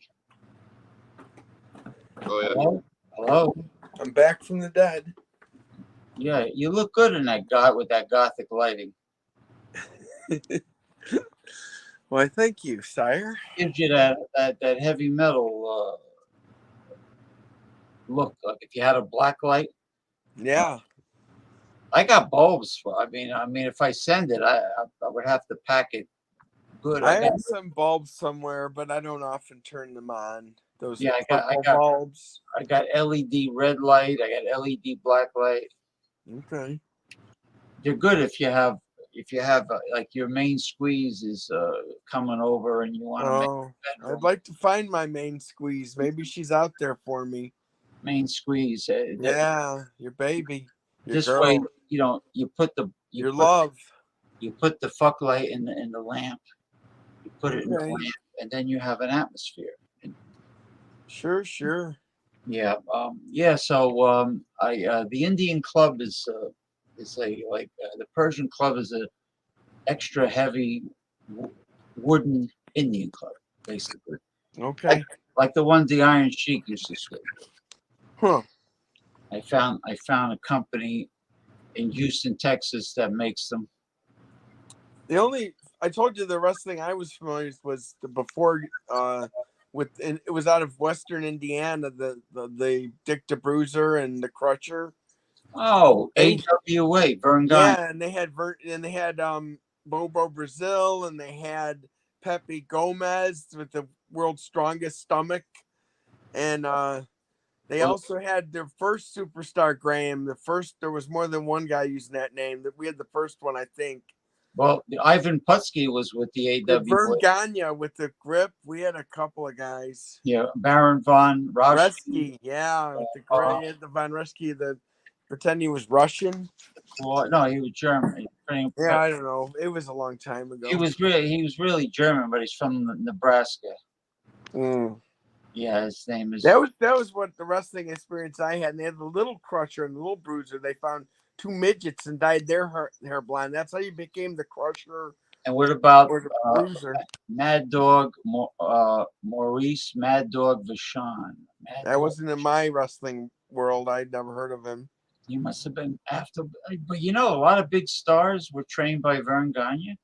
Oh yeah. Hello? Hello? I'm back from the dead. Yeah, you look good in that with that gothic lighting. Why, thank you, sire. Gives you that heavy metal look. Like if you had a black light. Yeah. I got bulbs for. I mean, if I send it, I would have to pack it good. I have some bulbs somewhere, but I don't often turn them on. Those I got bulbs. I got LED red light. I got LED black light. Okay. They're good if you have like your main squeeze is coming over and you want to make I'd like to find my main squeeze. Maybe she's out there for me. Main squeeze. Yeah, your baby. Your This girl. way, you put the love. You put the fuck light in the lamp. You put it in the Okay. lamp, and then you have an atmosphere. Sure. Yeah. So the Indian club is the Persian club is a extra heavy wooden Indian club, basically. Okay. Like the one the Iron Sheik used to swing. Huh. I found a company in Houston, Texas that makes them. I told you the wrestling I was familiar with was before it was out of Western Indiana, the Dick DeBruiser and the Crutcher. Oh, AWA, Vern Gagne. Yeah, and they had Bobo Brazil, and they had Pepe Gomez with the world's strongest stomach, and they also had their first superstar, Graham. There was more than one guy using that name. That we had the first one, I think. Well, Ivan Putski was with the AWA. Vern Gagne with the grip. We had a couple of guys. Yeah, Baron von Reschke, yeah, with the grip. He had the Von Reschke, pretend he was Russian. Well, no, he was German. Yeah, I don't know. It was a long time ago. He was really German, but he's from Nebraska. Yeah, his name is. That was what the wrestling experience I had. And they had the little Crusher and the little Bruiser. They found two midgets and dyed their hair blonde. That's how you became the Crusher. And what about or the Bruiser? Mad Dog Maurice Mad Dog Vachon? That wasn't in my wrestling world. I'd never heard of him. He must have been after, but a lot of big stars were trained by Vern Gagne.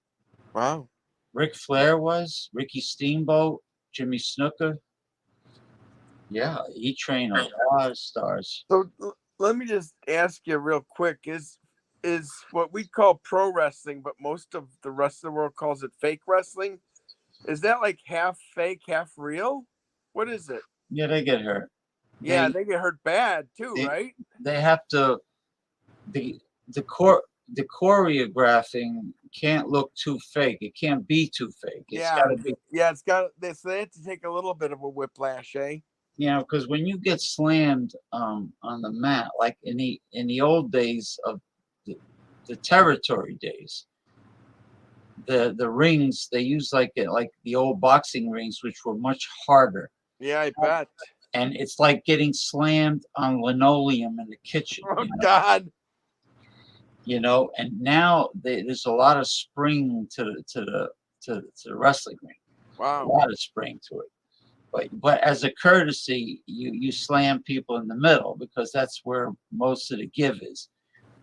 Wow. Ric Flair was, Ricky Steamboat, Jimmy Snuka. Yeah, he trained a lot of stars. So let me just ask you real quick: is what we call pro wrestling, but most of the rest of the world calls it fake wrestling? Is that like half fake, half real? What is it? Yeah, they get hurt. Yeah, they get hurt bad too, right? They have to. The choreographing can't look too fake. It can't be too fake. It's gotta be. Yeah, it's got. So they have to take a little bit of a whiplash, eh? Because when you get slammed on the mat, like in the old days of the territory days, the rings they used like the old boxing rings, which were much harder. Yeah, I bet. And it's like getting slammed on linoleum in the kitchen. Oh God. And now there's a lot of spring to the wrestling ring. Wow. A lot of spring to it. But as a courtesy, you slam people in the middle because that's where most of the give is.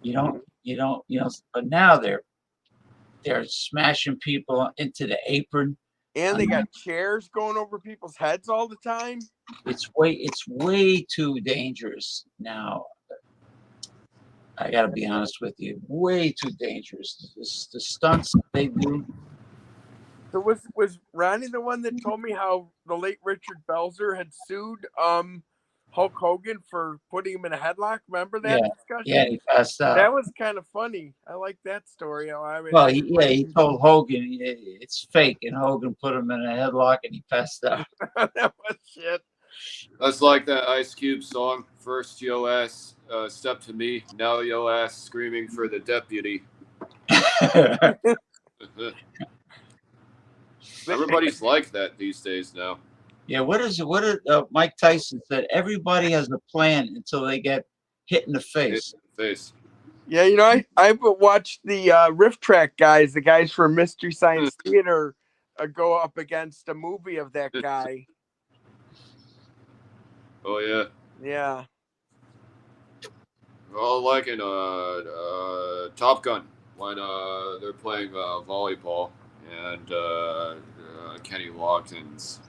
But now they're smashing people into the apron. And they got chairs going over people's heads all the time. It's way too dangerous now. I got to be honest with you, way too dangerous. The stunts they do. So was Ronnie the one that told me how the late Richard Belzer had sued Hulk Hogan for putting him in a headlock. Remember that Yeah, discussion? yeah, he passed out. That was kind of funny. I like that story. I mean, Well, he told Hogan it's fake, and Hogan put him in a headlock, and he passed out. that was shit. That's like that Ice Cube song. First, yo ass step to me. Now, yo ass screaming for the deputy. Everybody's like that these days now. Yeah, what is Mike Tyson said? Everybody has a plan until they get hit in the face. Yeah, you know, I watched the Riff Track guys, the guys from Mystery Science Theater, go up against a movie of that guy. Oh yeah. Yeah. Well, like in Top Gun when they're playing volleyball and Kenny Loggins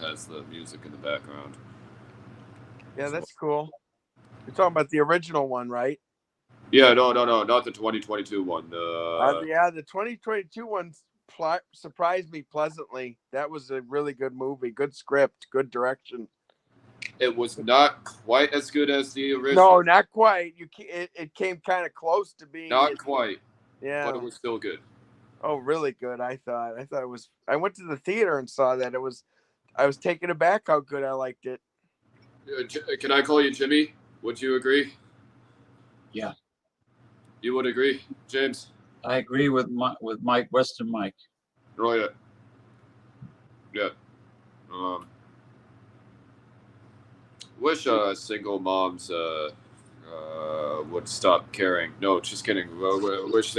has the music in the background. Yeah, that's cool. You're talking about the original one, right? Yeah, no, not the 2022 one. Yeah, the 2022 one surprised me pleasantly. That was a really good movie, good script, good direction. It was not quite as good as the original. No, not quite. It came kind of close to being. Not quite. Yeah, but it was still good. Oh, really good. I thought it was. I went to the theater and saw that. I was taken aback how good I liked it. Can I call you Jimmy? Would you agree? Yeah. You would agree, James? I agree with Mike, Western Mike. Oh yeah. Yeah. Wish single moms would stop caring. No, just kidding. Wish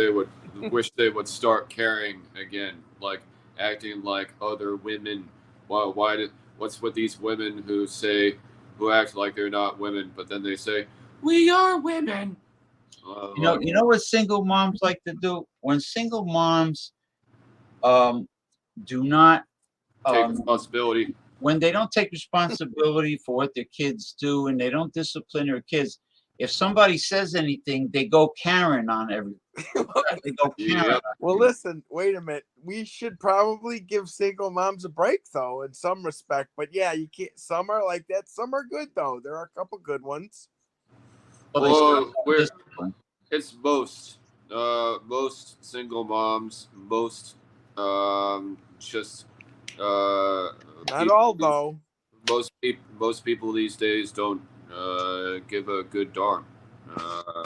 they would start caring again, like acting like other women. What's with these women who act like they're not women, but then they say we are women. You know what single moms like to do? When single moms do not take responsibility. When they don't take responsibility for what their kids do and they don't discipline their kids, if somebody says anything, they go Karen on everything. They go Karen. Yep. Well, listen, wait a minute. We should probably give single moms a break, though, in some respect. But yeah, you can't. Some are like that. Some are good, though. There are a couple good ones. Well, it's most single moms, most just not all though. Most people these days don't give a good darn.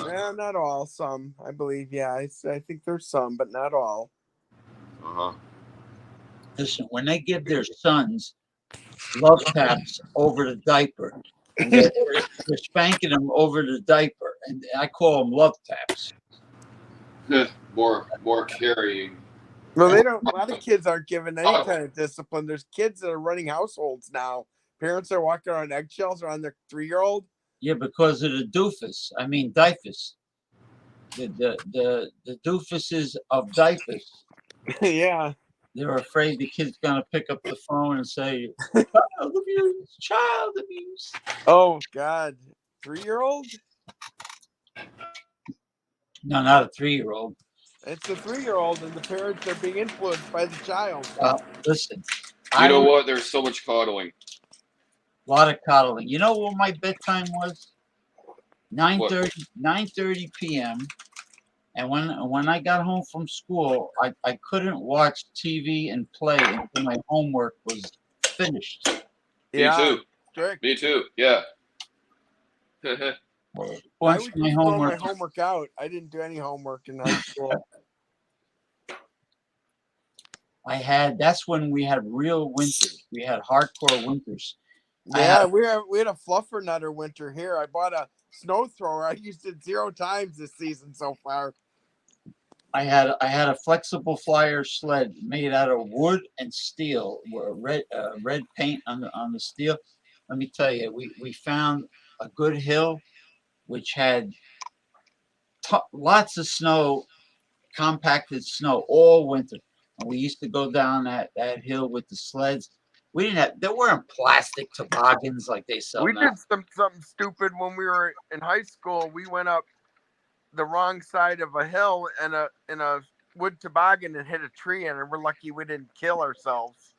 Yeah, not all. Some, I believe. Yeah, I think there's some, but not all. Listen, when they give their sons love taps over the diaper, and they're spanking them over the diaper, and I call them love taps. More carrying. Well, they don't. A lot of kids aren't given any kind of discipline. There's kids that are running households now. Parents are walking on eggshells around their 3-year-old. Yeah, because of the doofus. I mean, diapers. The doofuses of diapers. Yeah. They're afraid the kid's gonna pick up the phone and say, child abuse. Oh God, 3-year-old? No, not a 3-year-old. It's a 3-year-old, and the parents are being influenced by the child. Listen. You know what? There's so much coddling. A lot of coddling. You know what my bedtime was? 9:30 p.m. And when I got home from school, I couldn't watch TV and play until my homework was finished. Yeah, Me too. Strict. Me too. Yeah. I would my homework out. I didn't do any homework in high school. That's when we had real winters. We had hardcore winters. Yeah, we had a fluffer nutter winter here. I bought a snow thrower. I used it 0 times this season so far. I had a flexible flyer sled made out of wood and steel, red paint on the steel. Let me tell you, we found a good hill which had lots of snow, compacted snow all winter. And we used to go down that hill with the sleds. There weren't plastic toboggans like they sell now. We did something stupid when we were in high school. We went up the wrong side of a hill in a wood toboggan and hit a tree, and we're lucky we didn't kill ourselves.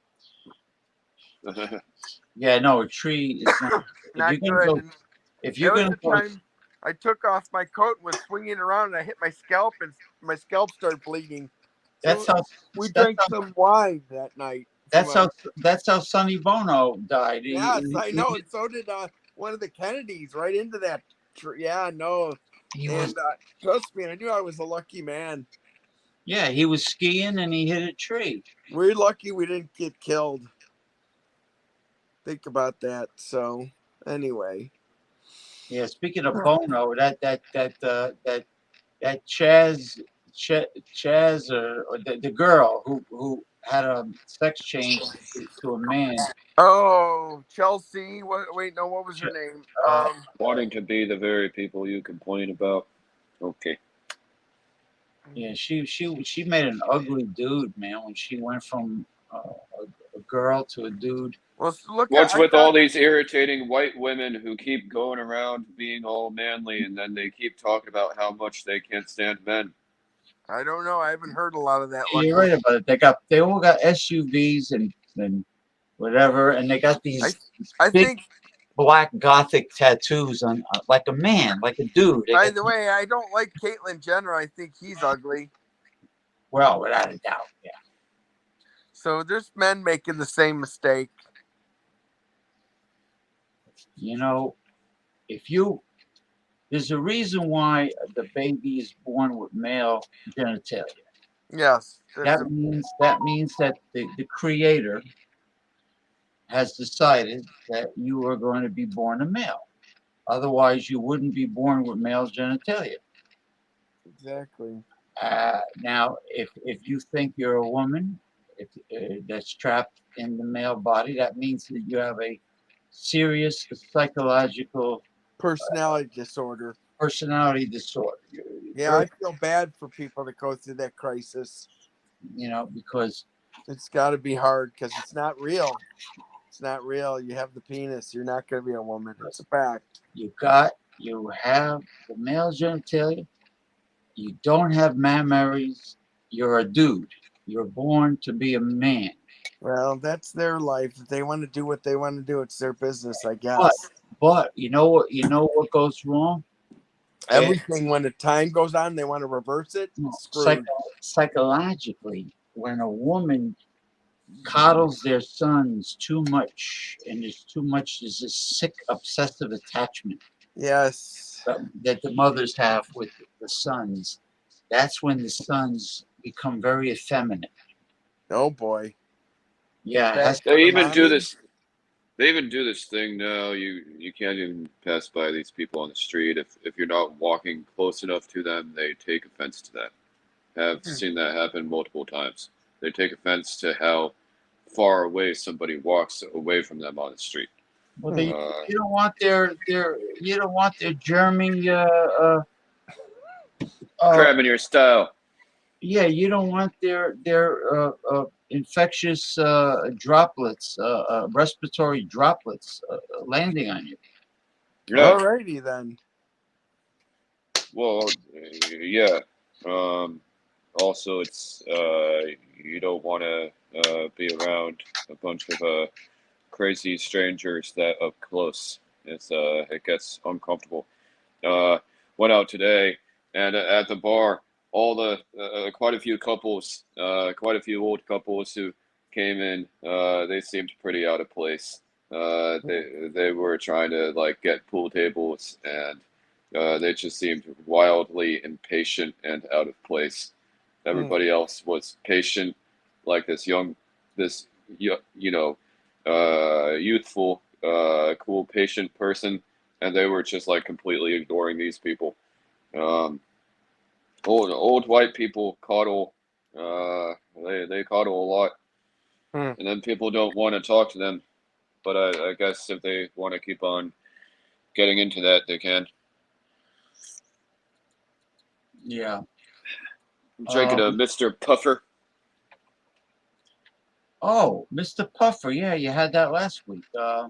Yeah, no, a tree is not. If Not you're gonna good. go, And if there you're was gonna the go, time I took off my coat and was swinging around, and I hit my scalp, and my scalp started bleeding. that's So how. we That's drank how. some wine that night. That's how. That's how Sonny Bono died. Yes, I know, and so did one of the Kennedys right into that. Yeah, no, He and was. trust me, I knew I was a lucky man. Yeah, he was skiing and he hit a tree. We're lucky we didn't get killed. Think about that. So anyway, Yeah. Speaking of Bono, that Chaz or the girl who had a sex change to a man. oh Chelsea, wait, no, what was her name? Wanting to be the very people you complain about. Okay. Yeah, she made an ugly dude, man, when she went from a girl to a dude. Well, look, What's with all these irritating white women who keep going around being all manly and then they keep talking about how much they can't stand men? I don't know. I haven't heard a lot of that. You're right about it. They all got SUVs and whatever, and they got these I big think. black gothic tattoos on like a man, like a dude. By the way, I don't like Caitlyn Jenner. I think he's ugly. Well, without a doubt, yeah. So there's men making the same mistake. You know, there's a reason why the baby is born with male genitalia. Yes. That means that the creator has decided that you are going to be born a male. Otherwise, you wouldn't be born with male genitalia. Exactly. Now, if you think you're a woman that's trapped in the male body, that means that you have a serious psychological personality disorder. Personality disorder. Yeah, I feel bad for people that go through that crisis. You know, because it's got to be hard because it's not real. It's not real. You have the penis. You're not going to be a woman. It's a fact. You have the male genitalia. You don't have mammaries. You're a dude. You're born to be a man. Well, that's their life. If they want to do what they want to do, it's their business, I guess. But you know what? You know what goes wrong? Everything when the time goes on, they want to reverse it. Psychologically, when a woman coddles their sons too much, and there's this sick, obsessive attachment. Yes. That the mothers have with the sons. That's when the sons become very effeminate. Oh boy. Yeah. They even do this. They even do this thing now. You can't even pass by these people on the street if you're not walking close enough to them. They take offense to that. Have seen that happen multiple times. They take offense to how far away somebody walks away from them on the street. Well, you don't want their germing crabbing your style. Yeah, you don't want their infectious droplets, respiratory droplets landing on you. Yeah. Alrighty then. Well, yeah. Also, it's you don't want to be around a bunch of crazy strangers that up close. It gets uncomfortable. Went out today, and at the bar, all the quite a few couples, quite a few old couples who came in, they seemed pretty out of place. They were trying to like get pool tables, and they just seemed wildly impatient and out of place. Everybody else was patient, like this youthful, cool, patient person, and they were just like completely ignoring these people. Old white people coddle. They coddle a lot, and then people don't want to talk to them. But I guess if they want to keep on getting into that, they can. Yeah. I'm drinking a Mr. Puffer. Oh, Mr. Puffer. Yeah, you had that last week. Let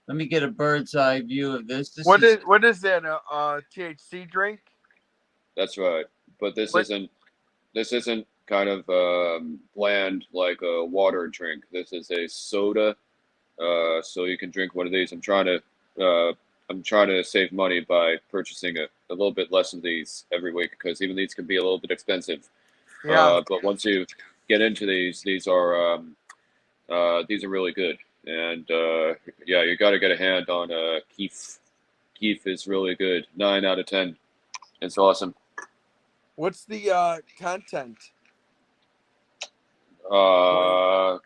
me get a bird's eye view of this. What is that? A THC drink? That's right. But this isn't kind of bland like a water drink. This is a soda So you can drink one of these. I'm trying to save money by purchasing a little bit less of these every week because even these can be a little bit expensive. Yeah. But once you get into these are really good. And yeah, you got to get a hand on Keef. Keef is really good. 9 out of 10. It's awesome. What's the content? 5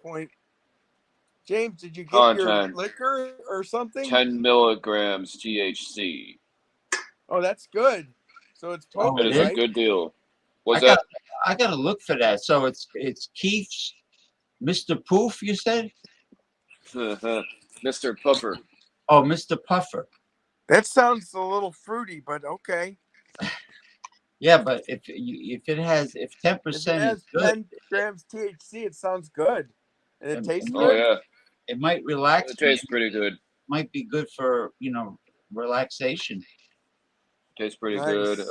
point. James, did you get your Content. liquor or something? 10 milligrams THC. Oh, that's good. So it's Oh, potent, It is right? a good deal. What's I that? got to look for that. So it's Keith's Mr. Poof, you said? Mr. Puffer. Oh, Mr. Puffer. That sounds a little fruity, but okay. Yeah, but if 10% If it is has good, 10 grams THC, it sounds good. And it tastes Oh good? yeah, it might relax. it tastes pretty good. Might be good for relaxation. Tastes pretty Nice. good.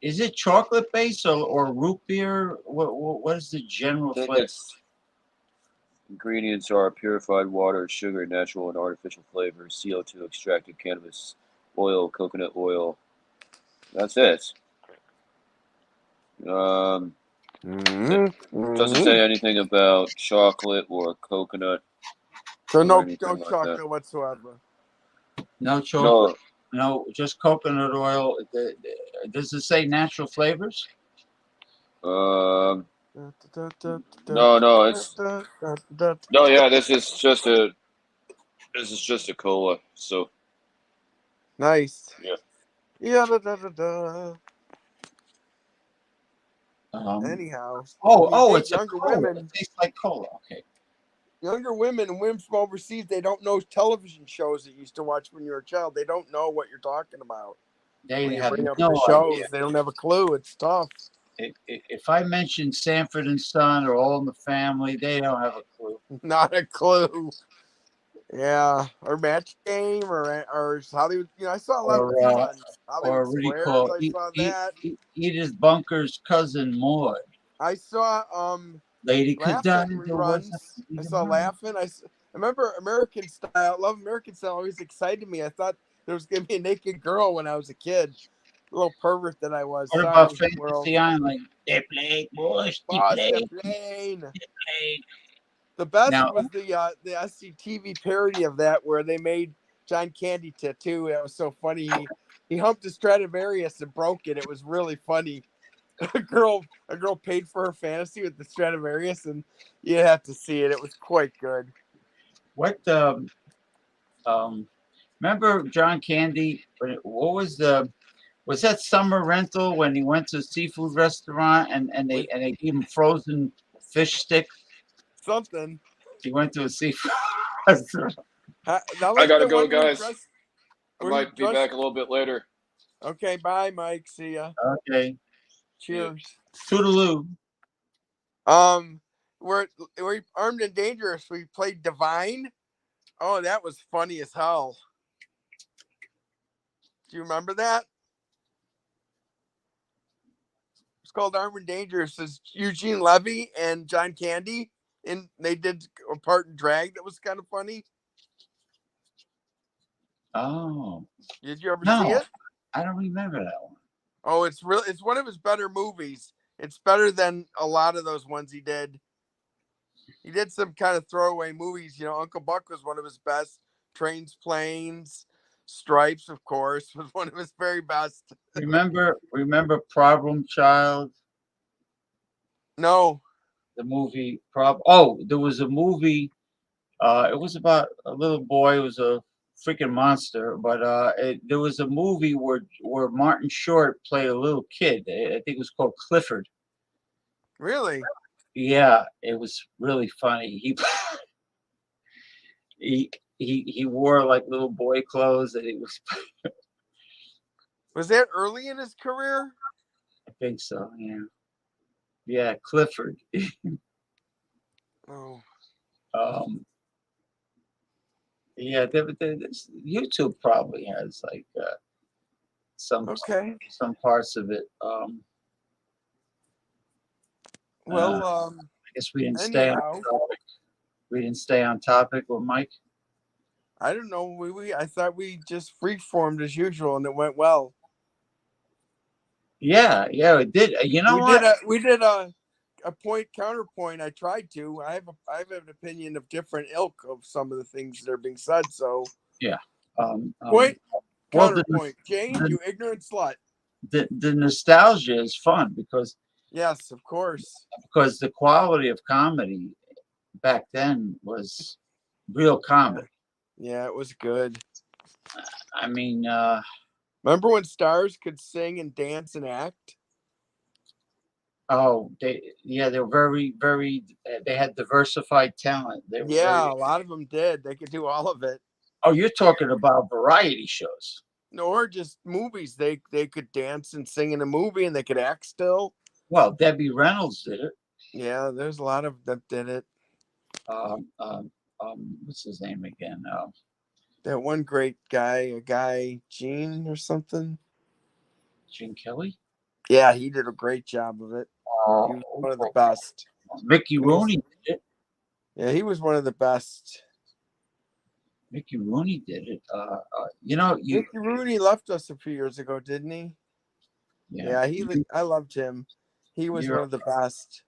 Is it chocolate based or root beer? What is the general I think flavor? its ingredients are purified water, sugar, natural and artificial flavors, CO2 extracted cannabis oil, coconut oil. That's it. Doesn't say anything about chocolate or coconut So or no anything like chocolate that. whatsoever. No chocolate. No, just coconut oil. Does it say natural flavors? No, it's no, yeah. This is just a cola. So Nice. yeah. Anyhow. It's a younger cola. women. It tastes like cola. Okay. Younger women and women from overseas, they don't know television shows that you used to watch when you were a child. They don't know what you're talking about. They When you have bring up no the shows, idea. they don't have a clue. It's tough. If I mention Sanford and Son or All in the Family, they don't have a clue. Not a clue. Yeah, or Match Game, or Hollywood. I saw a lot of reruns. Hollywood Or what do you Squares. call I saw that. Edith Bunker's cousin Maud. I saw Lady could die. Laughing reruns. I saw Laughing. I remember American Style. I love American Style. Always excited me. I thought there was gonna be a naked girl when I was a kid. A little pervert that I was. What Sorry, about world. Fantasy Island? They played, boys. They played. The best Now- was the SCTV parody of that where they made John Candy tattoo. That was so funny. He humped a Stradivarius and broke it. It was really funny. A girl paid for her fantasy with the Stradivarius, and you have to see it. It was quite good. What remember John Candy? What was that summer rental when he went to a seafood restaurant and they gave him frozen fish stick? Something. He went to a seafood restaurant. I gotta go, guys. I might be back a little bit later. Okay, bye, Mike. See ya. Okay. Cheers. Toodaloo. We're Armed and Dangerous. We played Divine. Oh, that was funny as hell. Do you remember that? It's called Armed and Dangerous. It's Eugene Levy and John Candy, and they did a part in drag that was kind of funny. Oh. Did you ever No, see it? I don't remember that one. Oh, it's one of his better movies. It's better than a lot of those ones he did. He did some kind of throwaway movies. Uncle Buck was one of his best. Trains, Planes, Stripes, of course, was one of his very best. Remember Problem Child? No. The movie there was a movie. It was about a little boy who was a freaking monster, but there was a movie where Martin Short played a little kid. I think it was called Clifford. Really? Yeah, it was really funny. He wore like little boy clothes, and it was. Was that early in his career? I think so. Yeah. Yeah, Clifford. Oh. Yeah, YouTube probably has like some parts of it. Well, I guess we didn't stay on anyhow. the topic. We didn't stay on topic with Mike. I don't know. I thought we just freeformed as usual, and it went well. Yeah, it did. You know what? We did a point counterpoint. I tried to. I have an opinion of different ilk of some of the things that are being said. So yeah. Point Well, counterpoint. Jane, you ignorant slut. The nostalgia is fun because Yes, of course. because the quality of comedy back then was real comedy. Yeah, it was good. I mean, remember when stars could sing and dance and act? oh, they were very, very. They had diversified talent. They were Yeah, a lot of them did. They could do all of it. Oh, you're talking about variety shows. Or just movies. They could dance and sing in a movie, and they could act still. Well, Debbie Reynolds did it. Yeah, there's a lot of them did it. What's his name again? That one great guy, Gene or something. Gene Kelly. Yeah, he did a great job of it. He was one of the best. Mickey Rooney did it. Yeah, he was one of the best. Mickey Rooney did it. Mickey Rooney left us a few years ago, didn't he? Yeah, I loved him. He was one of the best.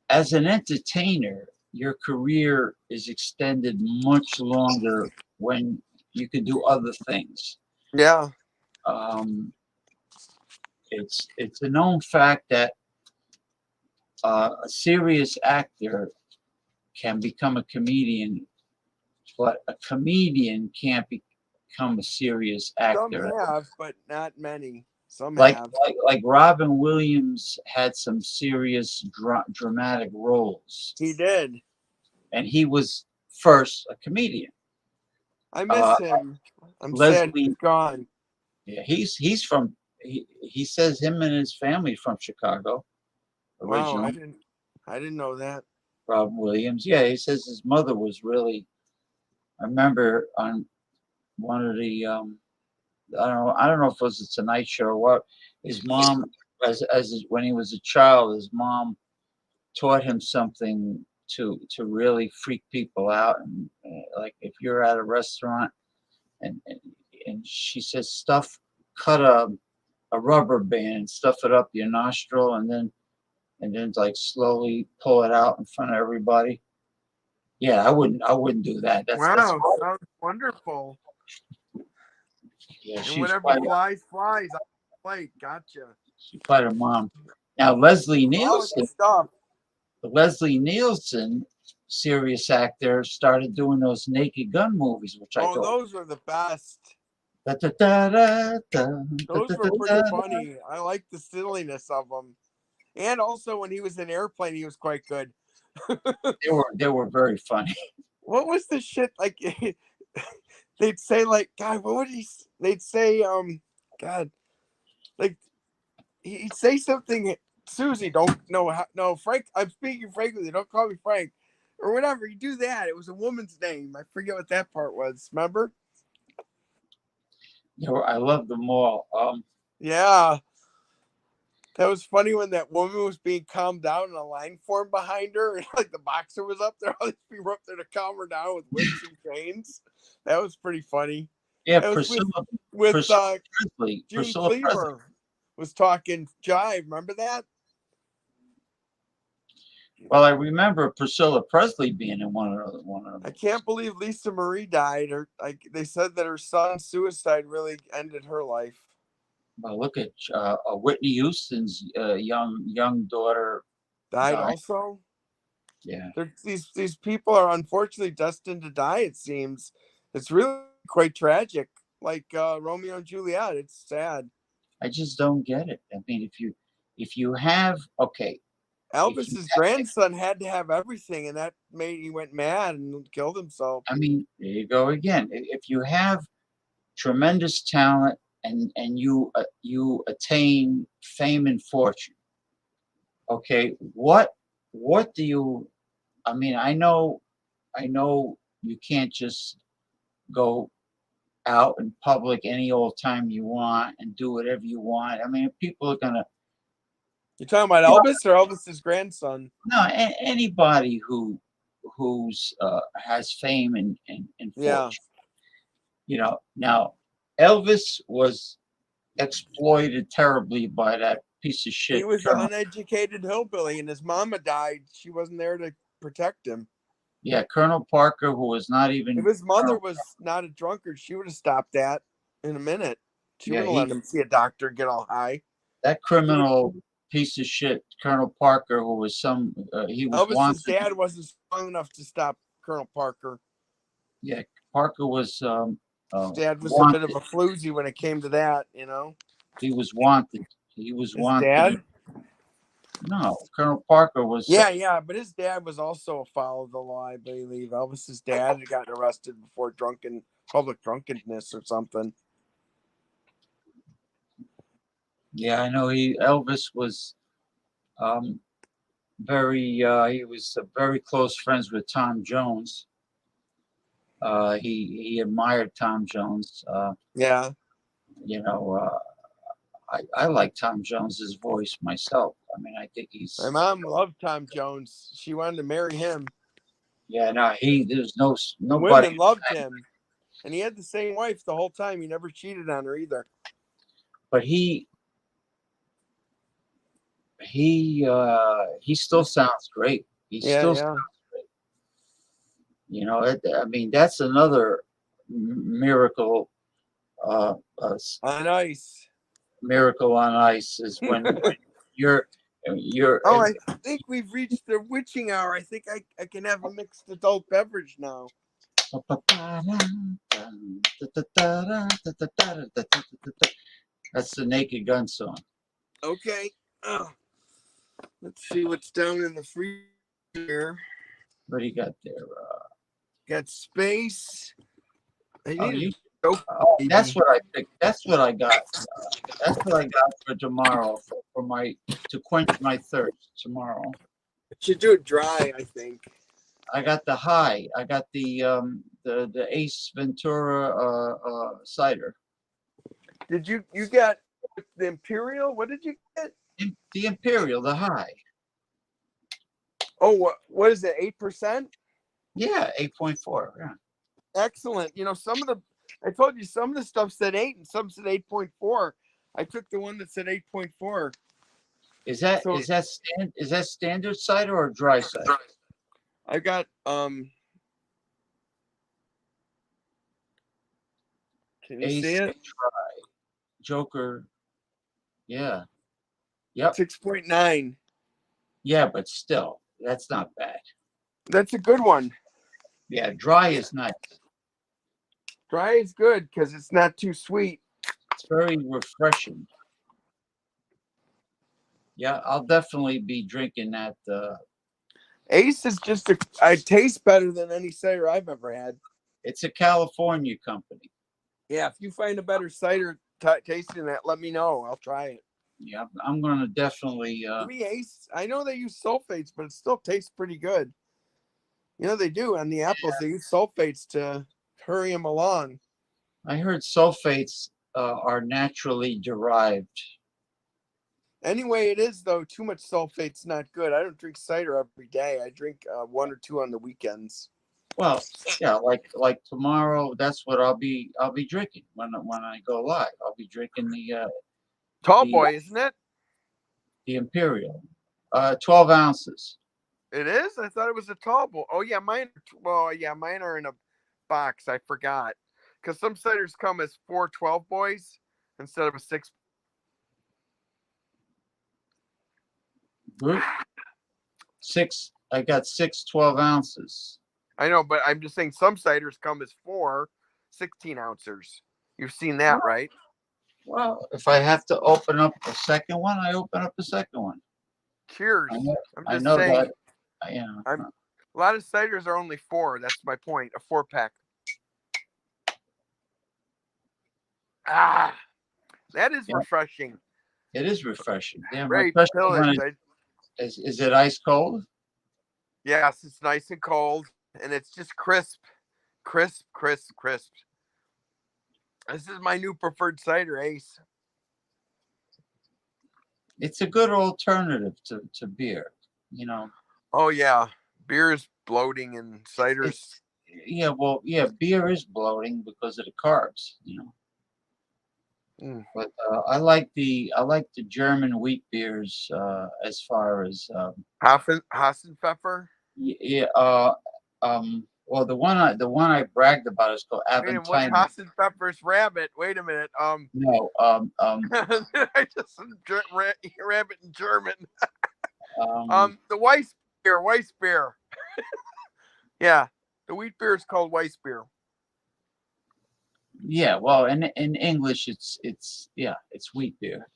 As an entertainer, your career is extended much longer when you can do other things. Yeah. It's a known fact that a serious actor can become a comedian, but a comedian can't become a serious actor. Some have, but not many. Some like have. like Robin Williams had some serious dramatic roles. He did, and he was first a comedian. I miss him. I'm sad he's gone. Yeah, he's from. He says him and his family from Chicago. Originally. Wow, I didn't know that. Robin Williams. Yeah, he says his mother was really. I remember on one of the. I don't know if it was a Tonight Show or what. His mom, when he was a child, his mom taught him something to really freak people out. And like if you're at a restaurant, and she says cut a rubber band and stuff it up your nostril, and then like slowly pull it out in front of everybody. Yeah, I wouldn't do that. That's sounds wonderful. Yeah, and whatever flies. Like, gotcha. She's quite a mom. Now Leslie Nielsen, stuff. the Leslie Nielsen, serious actor, started doing those Naked Gun movies, which I thought those were the best. Those were pretty funny. I like the silliness of them, and also when he was in Airplane, he was quite good. they were very funny. What was the shit like? They'd say like, God, what would he? They'd say, God, like he'd say something. Susie, don't know how. No, Frank. I'm speaking frankly. Don't call me Frank, or whatever. You do that. It was a woman's name. I forget what that part was. Remember? Yeah, I love them all. Yeah, that was funny when that woman was being calmed down and a line formed behind her, and like the boxer was up there. All these people were up there to calm her down with whips and chains. That was pretty funny. Yeah, Priscilla Presley. June Priscilla Cleaver Presley was talking jive. Remember that? Well, I remember Priscilla Presley being in one of them. I can't believe Lisa Marie died. Or like they said that her son's suicide really ended her life. Well, look at Whitney Houston's young daughter died also. Yeah, these people are unfortunately destined to die. It seems it's really quite tragic. Like Romeo and Juliet, it's sad. I just don't get it. I mean, if you have Elvis's grandson had to have everything, and that made he went mad and killed himself. I mean, there you go again. If you have tremendous talent and you attain fame and fortune, okay, what do you? I mean, I know you can't just go out in public any old time you want and do whatever you want. I mean, people are gonna You talking about Elvis or Elvis's grandson? No, anybody who's has fame and Yeah. fortune. You know, now Elvis was exploited terribly by that piece of shit. He was an Colonel. uneducated hillbilly, and his mama died. She wasn't there to protect him. Yeah, Colonel Parker, who was not even. If his mother was not a drunkard, she would have stopped that in a minute. She Yeah, wouldn't let him see a doctor and get all high. That criminal piece of shit, Colonel Parker, who was he was Elvis's wanted. dad wasn't strong enough to stop Colonel Parker. Yeah, Parker was. Dad was wanted. a bit of a floozy when it came to that, you know. He was wanted. He was His wanted. dad? No, Colonel Parker was. Yeah, but his dad was also a follow the law, I believe. Elvis's dad had gotten arrested before public drunkenness or something. Yeah, I know. Elvis was he was very close friends with Tom Jones. He admired Tom Jones. Yeah. You know, I like Tom Jones's voice myself. I mean, I think he's. My mom loved Tom Jones. She wanted to marry him. Yeah, no, there's nobody. Women loved him, and he had the same wife the whole time. He never cheated on her either. But he still sounds great. He still sounds great. You know, I mean, that's another miracle. On ice. Miracle on ice is when you're. Oh, I think we've reached the witching hour. I think I can have a mixed adult beverage now. That's the Naked Gun song. Okay. Let's see what's down in the freezer. What do you got there? Got space. That's what I picked. That's what I got. That's what I got for tomorrow to quench my thirst tomorrow. Should do it dry, I think. I got the high. I got the Ace Ventura cider. Did you got the Imperial? What did you get? The Imperial, the high. Oh, what is it? 8%? Yeah, 8.4. Yeah. Excellent. You know, I told you some of the stuff said 8 and some said 8.4. I took the one that said 8.4. Is that standard cider or dry cider? I got Can you Ace see it? Dry. Joker. Yeah. Yep. 6.9. Yeah, but still, that's not bad. That's a good one. Yeah, dry is nice. Dry is good because it's not too sweet. It's very refreshing. Yeah, I'll definitely be drinking that. Ace is just it tastes better than any cider I've ever had. It's a California company. Yeah, if you find a better cider tasting that, let me know. I'll try it. Yeah, I'm going to definitely. Give me Ace. I know they use sulfates, but it still tastes pretty good. You know they do on the apples. They use sulfates to hurry them along. I heard sulfates are naturally derived. Anyway, it is though. Too much sulfate's not good. I don't drink cider every day. I drink 1 or 2 on the weekends. Well, yeah, like tomorrow. That's what I'll be drinking when I go live. I'll be drinking the Tall boy, isn't it? The Imperial, 12 ounces. It is. I thought it was a tall boy. Oh yeah, mine. Well, yeah, mine are in a box. I forgot because some ciders come as 4 12 boys instead of a 6. Six. I got 6 12 ounces. I know, but I'm just saying some ciders come as 4 16 ounces. You've seen that, right? Well, if I have to open up a second one, I open up a second one. Cheers. I know that. Yeah. A lot of ciders are only 4. That's my point. A 4-pack. That is refreshing. It is refreshing. Yeah, Great is it ice cold? Yes, it's nice and cold, and it's just crisp. This is my new preferred cider, Ace. It's a good alternative to beer. You know. Oh yeah, beer is bloating and ciders. Yeah, well, yeah, beer is bloating because of the carbs. You know. But I like the German wheat beers as far as Hassenpfeffer. yeah. Well, the one I bragged about is called Wait a minute, what's Aventine. Hassenpfeffer's rabbit? Wait a minute. No, I just rabbit in German. The Weiss beer. Yeah, the wheat beer is called Weiss beer. yeah. Well, in English, it's wheat beer.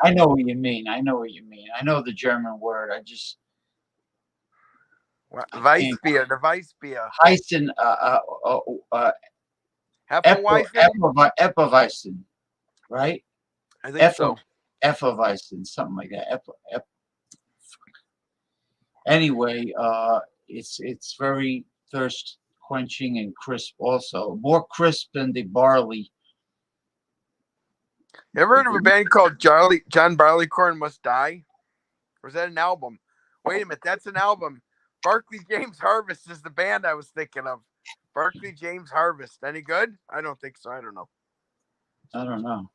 I know what you mean. I know the German word. I just Weiss beer. The Weiss beer. Heissen, Hefeweizen, right? I think so. Hefeweizen, something like that. Anyway, it's very thirst quenching and crisp. Also, more crisp than the barley. You ever heard of a band called John Barleycorn Must Die? Or is that an album? Wait a minute, that's an album. Barclay James Harvest is the band I was thinking of. Barclay James Harvest. Any good? I don't think so. I don't know. I don't know.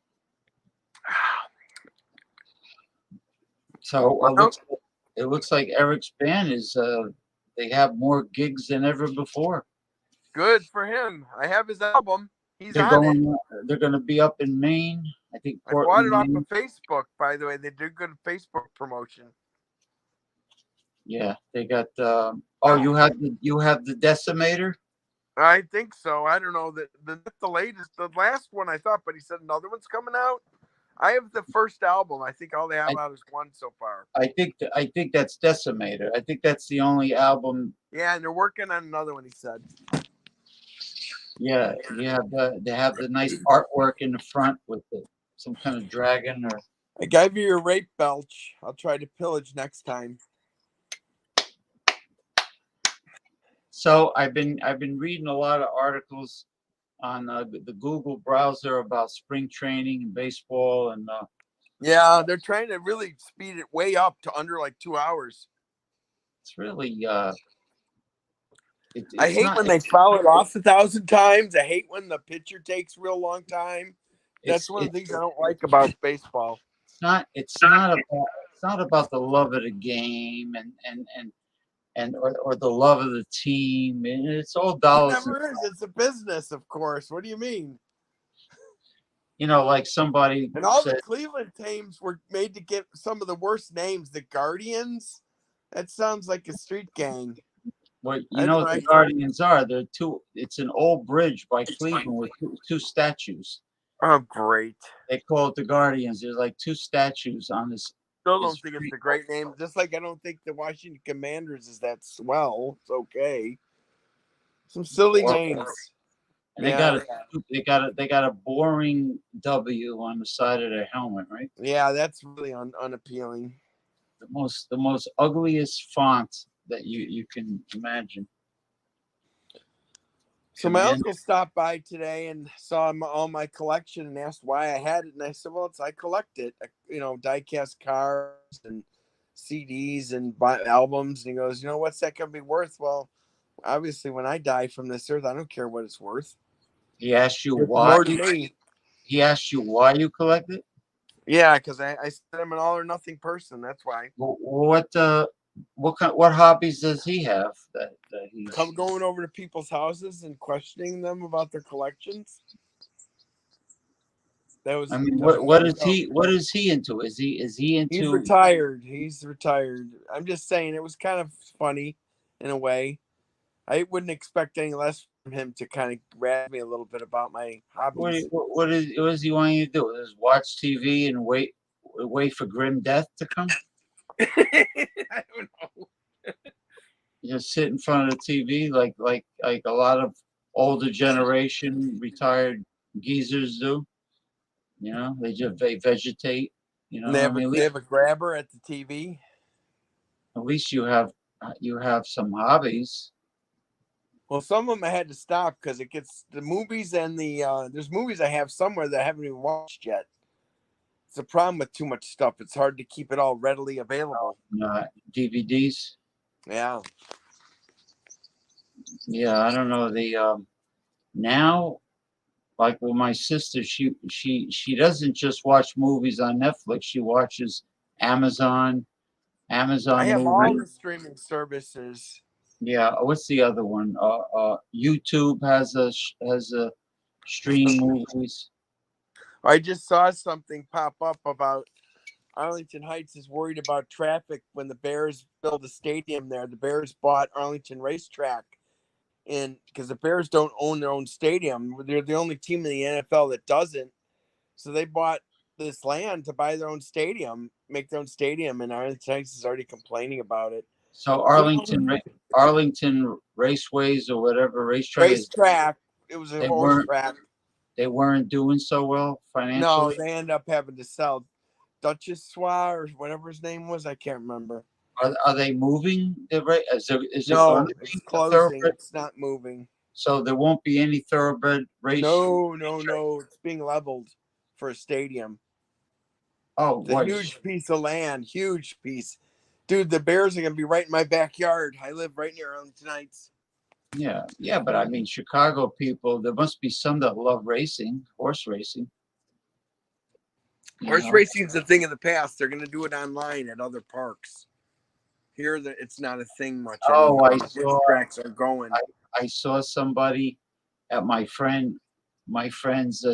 So it looks like Eric's band is they have more gigs than ever before. Good for him. I have his album. They're going to be up in Maine. I think I bought Portland, it off Maine. of Facebook, by the way. They did good Facebook promotion. Yeah, they got. You have the Decimator. I think so. I don't know the latest, the last one I thought, but he said another one's coming out. I have the first album. I think all they have out is one so far. I think that's Decimator. I think that's the only album. Yeah, and they're working on another one. He said. Yeah, they have the nice artwork in the front with some kind of dragon or. I gave you your rape belch. I'll try to pillage next time. So I've been reading a lot of articles on the Google browser about spring training and baseball and. Yeah, they're trying to really speed it way up to under like 2 hours. It's really. I hate when they foul it off 1,000 times. I hate when the pitcher takes a real long time. That's one of the things I don't like about baseball. It's not about the love of the game or the love of the team. It's all dollars. It never is. It's a business, of course. What do you mean? You know, like somebody and all said, the Cleveland teams were made to get some of the worst names. The Guardians. That sounds like a street gang. Well, you know what the Guardians are? They're two. It's an old bridge by Cleveland with two statues. Oh, great! They call it the Guardians. There's like two statues on this. Still don't think it's a great name. Just like I don't think the Washington Commanders is that swell. It's okay. Some silly names. And they got a boring W on the side of their helmet, right? Yeah, that's really unappealing. The most ugliest font that you can imagine. So my uncle stopped by today and saw all my collection and asked why I had it, and I said, "Well, I collect it. Die-cast cards and CDs and albums." And he goes, "You know, what's that gonna be worth?" Well, obviously, when I die from this earth, I don't care what it's worth. He asked you It's why. more than me. He asked you why you collect it. Yeah, because I said I'm an all or nothing person. That's why. What hobbies does he have that he's going over to people's houses and questioning them about their collections? That was. I mean, what is he into? Is he into? He's retired. He's retired. I'm just saying it was kind of funny in a way. I wouldn't expect any less from him to kind of grab me a little bit about my hobbies. What does he want you to do? Just watch TV and wait for grim death to come? I don't know. You just sit in front of the TV like a lot of older generation retired geezers do. You know, they vegetate. You know, they have a grabber at the TV. At least you have some hobbies. Well, some of them I had to stop because it gets the movies and the there's movies I have somewhere that I haven't even watched yet. It's a problem with too much stuff. It's hard to keep it all readily available. DVDs. Yeah. Yeah, I don't know. Now, like with my sister, she doesn't just watch movies on Netflix. She watches Amazon I have all Movie. the streaming services. Yeah, what's the other one? YouTube has a stream movies. I just saw something pop up about Arlington Heights is worried about traffic when the Bears build a stadium there. The Bears bought Arlington Racetrack, and because the Bears don't own their own stadium, they're the only team in the NFL that doesn't. So they bought this land to buy their own stadium, make their own stadium, and Arlington Heights is already complaining about it. So Arlington Raceways or whatever racetrack. It was a they horse weren't track. they weren't doing so well No, financially. they end up having to sell Duchessois or whatever his name was. I can't remember. Are they moving the race? Is No, it going to it's be closing. thoroughbred? It's not moving. So there won't be any thoroughbred race. No. It's being leveled for a stadium. Oh, it's a what? huge piece of land. Huge piece. Dude, the Bears are going to be right in my backyard. I live right near Arlington Heights. Yeah, but I mean, Chicago people, there must be some that love racing, horse racing. Horse racing is a thing of the past. They're going to do it online at other parks. Here, it's not a thing much. Oh, anymore. Tracks are going. I saw somebody at my friend's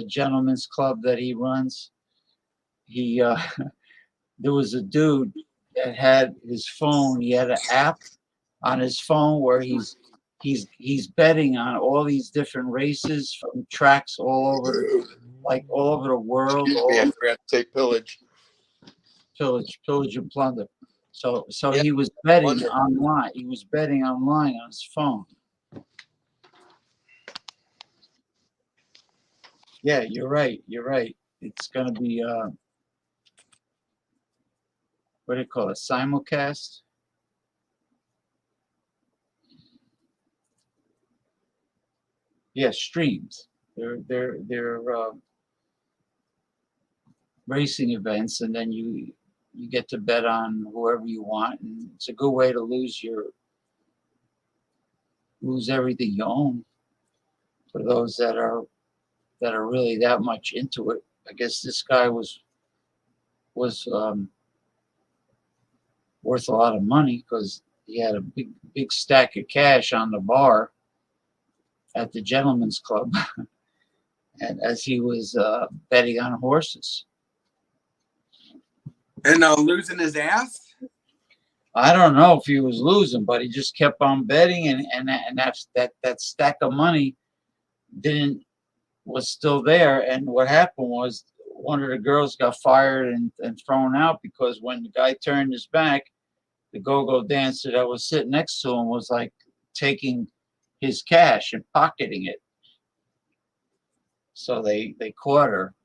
gentleman's club that he runs. He there was a dude that had his phone. He had an app on his phone where he's betting on all these different races from tracks all over the world. I forgot to say pillage and plunder. So he was betting online. He was betting online on his phone. Yeah, you're right. It's gonna be what do you call it? Simulcast. Yeah, streams. They're racing events, and then you get to bet on whoever you want, and it's a good way to lose everything you own. For those that are really that much into it, I guess this guy was worth a lot of money because he had a big stack of cash on the bar at the gentleman's club, and as he was betting on horses. And losing his ass? I don't know if he was losing, but he just kept on betting, and that stack of money was still there. And what happened was one of the girls got fired and thrown out because when the guy turned his back, the go-go dancer that was sitting next to him was like taking his cash and pocketing it. So they caught her,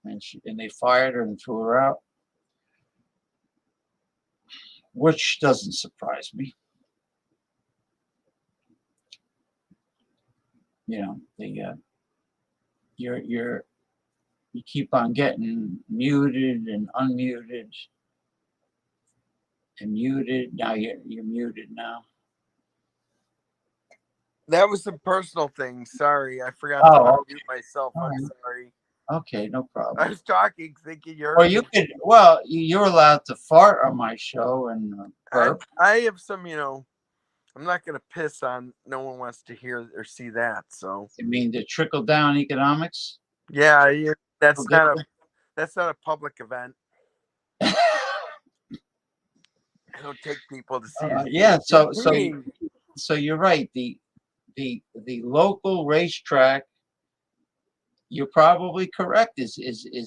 and they fired her and threw her out, which doesn't surprise me. You keep on getting muted and unmuted and muted. Now you're muted now. That was some personal things. Sorry, I forgot to unmute myself. I'm sorry. Okay, no problem. I was talking, thinking you're. Well, you're allowed to fart on my show and burp. I have some, I'm not going to piss on. No one wants to hear or see that. So. You mean the trickle down economics? Yeah, that's not a public event. I don't take people to see. Yeah, so you're right. The local racetrack, you're probably correct. Is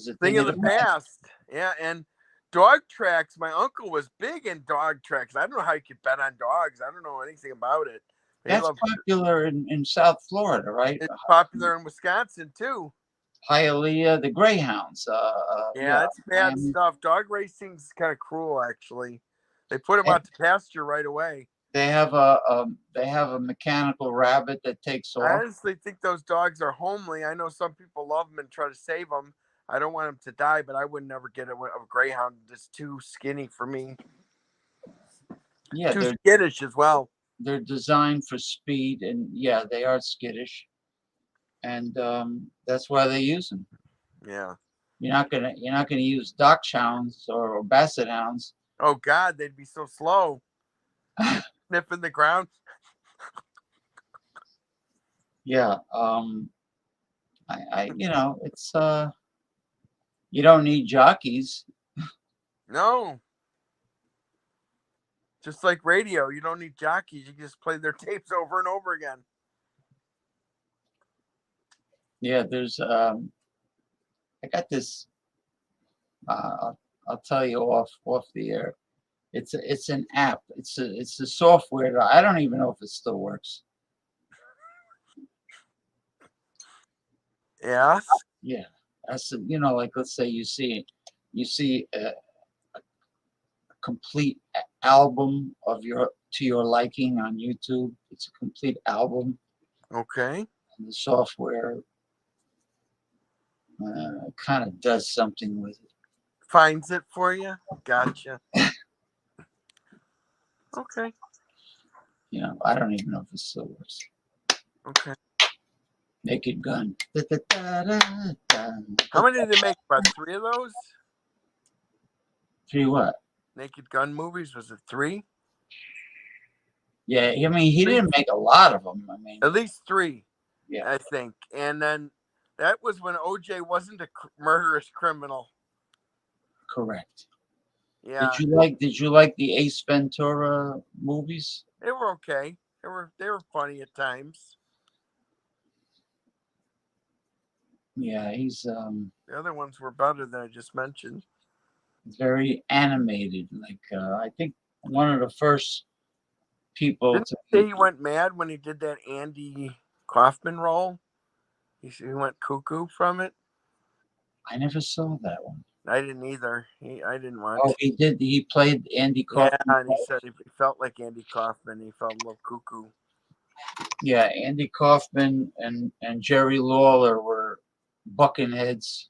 a thing of the past. Yeah, and dog tracks. My uncle was big in dog tracks. I don't know how you could bet on dogs. I don't know anything about it. That's popular in South Florida, right? It's popular in Wisconsin too. Hialeah, the greyhounds. It's bad stuff. Dog racing's kind of cruel, actually. They put them out to pasture right away. They have a mechanical rabbit that takes off. I honestly think those dogs are homely. I know some people love them and try to save them. I don't want him to die, but I would never get a greyhound that's too skinny for me. Yeah, Too skittish as well. They're designed for speed, and yeah, they are skittish, and that's why they use them. Yeah. You're not gonna use Dachshunds or Basset Hounds. Oh God, they'd be so slow, sniffing the ground. Yeah, it's you don't need jockeys. No. Just like radio, you don't need jockeys. You can just play their tapes over and over again. Yeah, there's I got this. I'll tell you off the air. It's an app. It's a software. I don't even know if it still works. Yeah. Yeah, that's like let's say you see a complete album of to your liking on YouTube. It's a complete album. Okay. And the software kind of does something with it. Finds it for you. Gotcha. Okay. I don't even know if it still works. Okay. Naked Gun. How many did they make? About 3 of those? 3 what? Naked Gun movies? Was it 3? Yeah, I mean, he didn't make a lot of them. I mean, at least 3. Yeah, I think. And then that was when OJ wasn't a murderous criminal. correct. Yeah. Did you like the Ace Ventura movies? They were okay. They were funny at times. Yeah, he's The other ones were better than I just mentioned. very animated. Like I think one of the first people Didn't he say he went mad when he did that Andy Kaufman role? He went cuckoo from it. I never saw that one. I didn't either. I didn't watch. Oh, he did. He played Andy Kaufman. Yeah, and he said he felt like Andy Kaufman. He felt a little cuckoo. Yeah, Andy Kaufman and Jerry Lawler were bucking heads.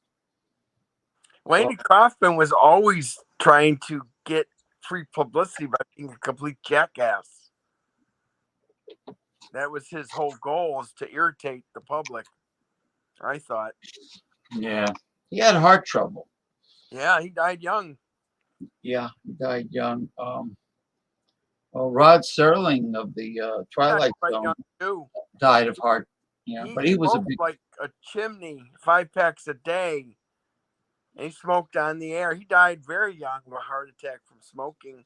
Well, Andy Kaufman was always trying to get free publicity by being a complete jackass. That was his whole goal, was to irritate the public, I thought. Yeah, he had heart trouble. Yeah, he died young. Yeah, he died young. Rod Serling of the Twilight Zone young too. died of heart. Yeah, but he was a big. Like a chimney, 5 packs a day. And he smoked on the air. He died very young of a heart attack from smoking.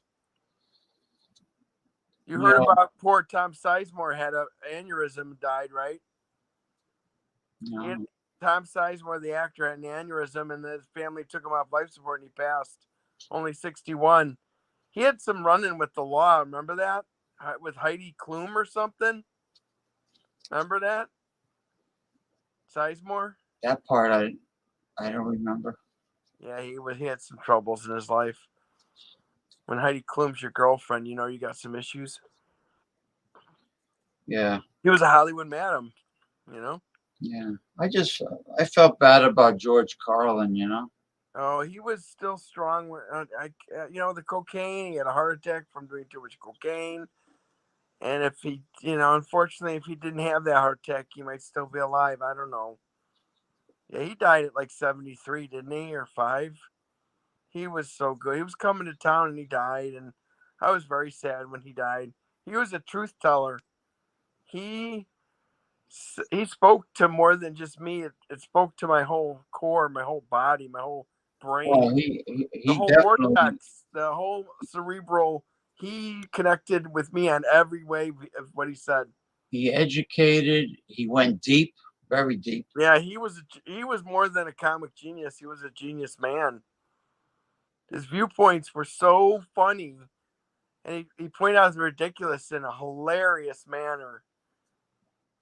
You heard about poor Tom Sizemore had an aneurysm and died, right? No. Tom Sizemore, the actor, had an aneurysm, and his family took him off life support, and he passed. Only 61. He had some run-in with the law. Remember that? With Heidi Klum or something? Remember that? Sizemore? That part I don't remember. Yeah, he had some troubles in his life. When Heidi Klum's your girlfriend, you got some issues. Yeah. He was a Hollywood madam, Yeah. I felt bad about George Carlin, Oh, he was still strong. The cocaine. He had a heart attack from doing too much cocaine. And if he, unfortunately, if he didn't have that heart attack, he might still be alive. I don't know. Yeah, he died at like 73, didn't he? Or 5? He was so good. He was coming to town and he died. And I was very sad when he died. He was a truth teller. He spoke to more than just me. It spoke to my whole core, my whole body, my whole brain. Well, he the whole definitely, vortex, the whole cerebral. He connected with me on every way of what he said. He educated. He went deep, very deep. Yeah, he was more than a comic genius. He was a genius man. His viewpoints were so funny, and he pointed out the ridiculous in a hilarious manner.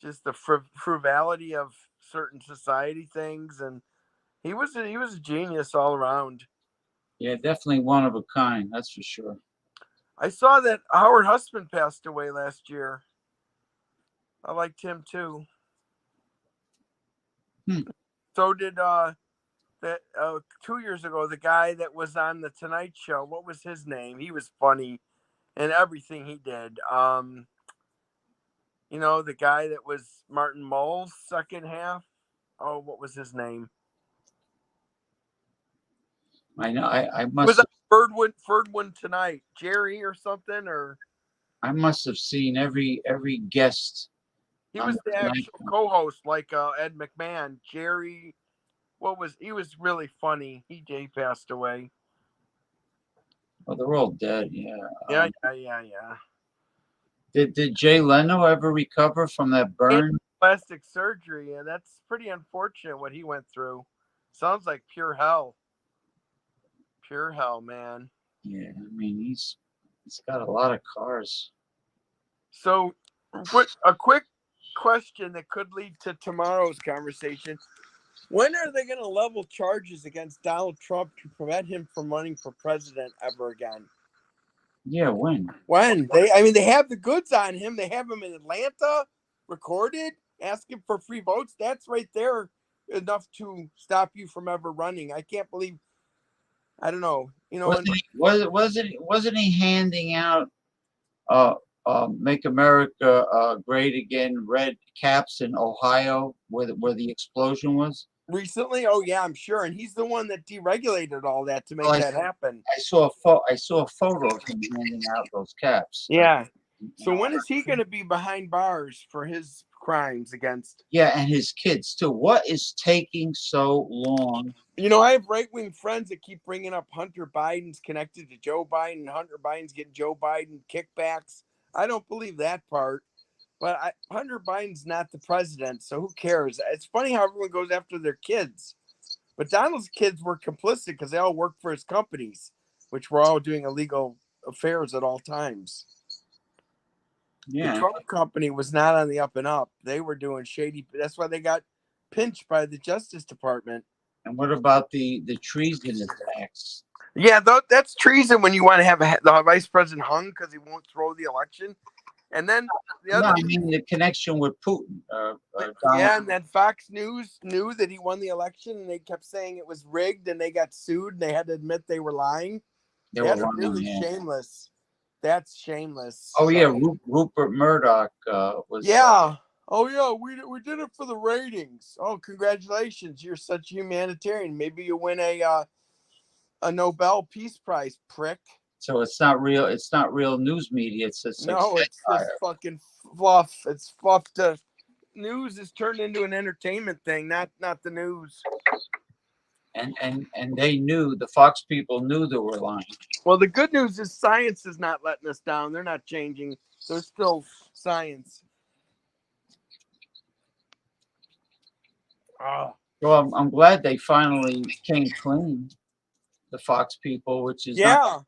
Just the frivolity of certain society things, and he was a genius all around. Yeah, definitely one of a kind. That's for sure. I saw that Howard Husband passed away last year. I liked him too. So did the that 2 years ago, the guy that was on the Tonight Show, what was his name? He was funny in everything he did. You know, the guy that was Martin Mull's second half. Oh, what was his name? I know. I It must was have, third one tonight. Jerry or something, or I must have seen every guest. he on was the the Tonight actual Show. co-host, like Ed McMahon. Jerry, he was really funny. He passed away. Oh, they're all dead. Yeah. Yeah, Um, yeah. did Jay Leno ever recover from that burn? Plastic surgery, and that's pretty unfortunate what he went through. Sounds like pure hell. Pure hell, man. Yeah, I mean he's got a lot of cars. So, a quick question that could lead to tomorrow's conversation. When are they going to level charges against Donald Trump to prevent him from running for president ever again? Yeah, when? When? They have the goods on him. They have him in Atlanta, recorded, asking for free votes. That's right there enough to stop you from ever running. I can't believe. I don't know. You know, Wasn't he handing out "Make America Great Again" red caps in Ohio where the explosion was? recently? Oh yeah, I'm sure. And he's the one that deregulated all that to make that happen. I saw a photo of him handing out those caps. Yeah. So when is he going to be behind bars for his crimes against? Yeah, and his kids too. What is taking so long? You know, I have right-wing friends that keep bringing up Hunter Biden's connected to Joe Biden. Hunter Biden's getting Joe Biden kickbacks. I don't believe that part. But Hunter Biden's not the president, so who cares? It's funny how everyone goes after their kids. But Donald's kids were complicit because they all worked for his companies, which were all doing illegal affairs at all times. Yeah. The Trump company was not on the up and up. They were doing shady. That's why they got pinched by the Justice Department. And what about the treason attacks? Yeah, that's treason when you want to have the vice president hung because he won't throw the election. And then I mean the connection with Putin. Yeah, and then Fox News knew that he won the election, and they kept saying it was rigged, and they got sued, and they had to admit they were lying. They were lying, really yeah. shameless. That's shameless. Oh yeah, Rupert Murdoch was. Yeah. Oh yeah, we did it for the ratings. Oh, congratulations! You're such a humanitarian. Maybe you win a Nobel Peace Prize, prick. So it's not real. It's not real news media. It's just no, it's just fucking fluff. It's fluff. News is turned into an entertainment thing, not the news. And they knew, the Fox people knew they were lying. Well, the good news is science is not letting us down. They're not changing. There's still science. Well, I'm glad they finally came clean, the Fox people, which is they had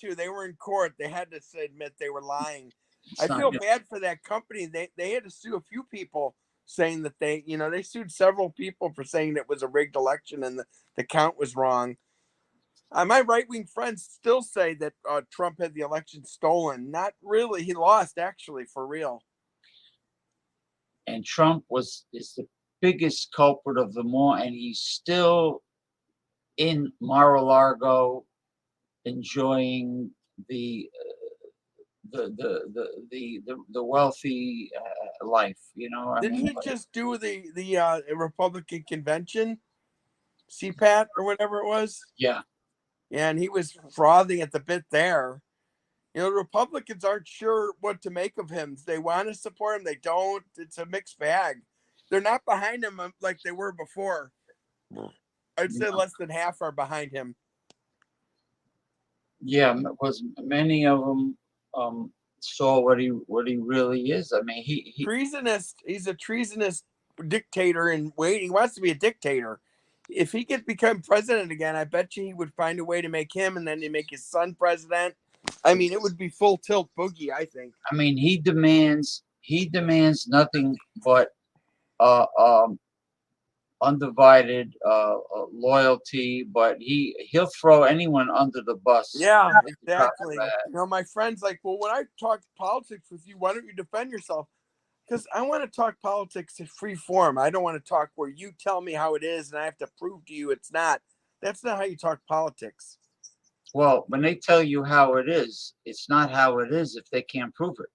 to. They were in court. They had to admit they were lying. I feel bad for that company. They had to sue a few people saying that they sued several people for saying it was a rigged election and the count was wrong. My right-wing friends still say that Trump had the election stolen. Not really. He lost, actually, for real. And Trump is the biggest culprit of them all, and he's still in Mar-a-Lago enjoying the wealthy life, Didn't he just do the Republican convention, CPAT or whatever it was? Yeah. Yeah, and he was frothing at the bit there. Republicans aren't sure what to make of him. They want to support him. They don't. It's a mixed bag. They're not behind him like they were before. I'd say less than half are behind him. Yeah, was many of them saw what he really is. I mean, he treasonous. He's a treasonous dictator in waiting. He wants to be a dictator. If he could become president again, I bet you he would find a way to make him, and then to make his son president. I mean, it would be full tilt boogie, I think. I mean, he demands nothing but undivided loyalty, but he'll throw anyone under the bus. Yeah, exactly. My friends like, well, when I talk politics with you, why don't you defend yourself? because I want to talk politics in free form. I don't want to talk where you tell me how it is and I have to prove to you it's not. That's not how you talk politics. Well, when they tell you how it is, it's not how it is if they can't prove it.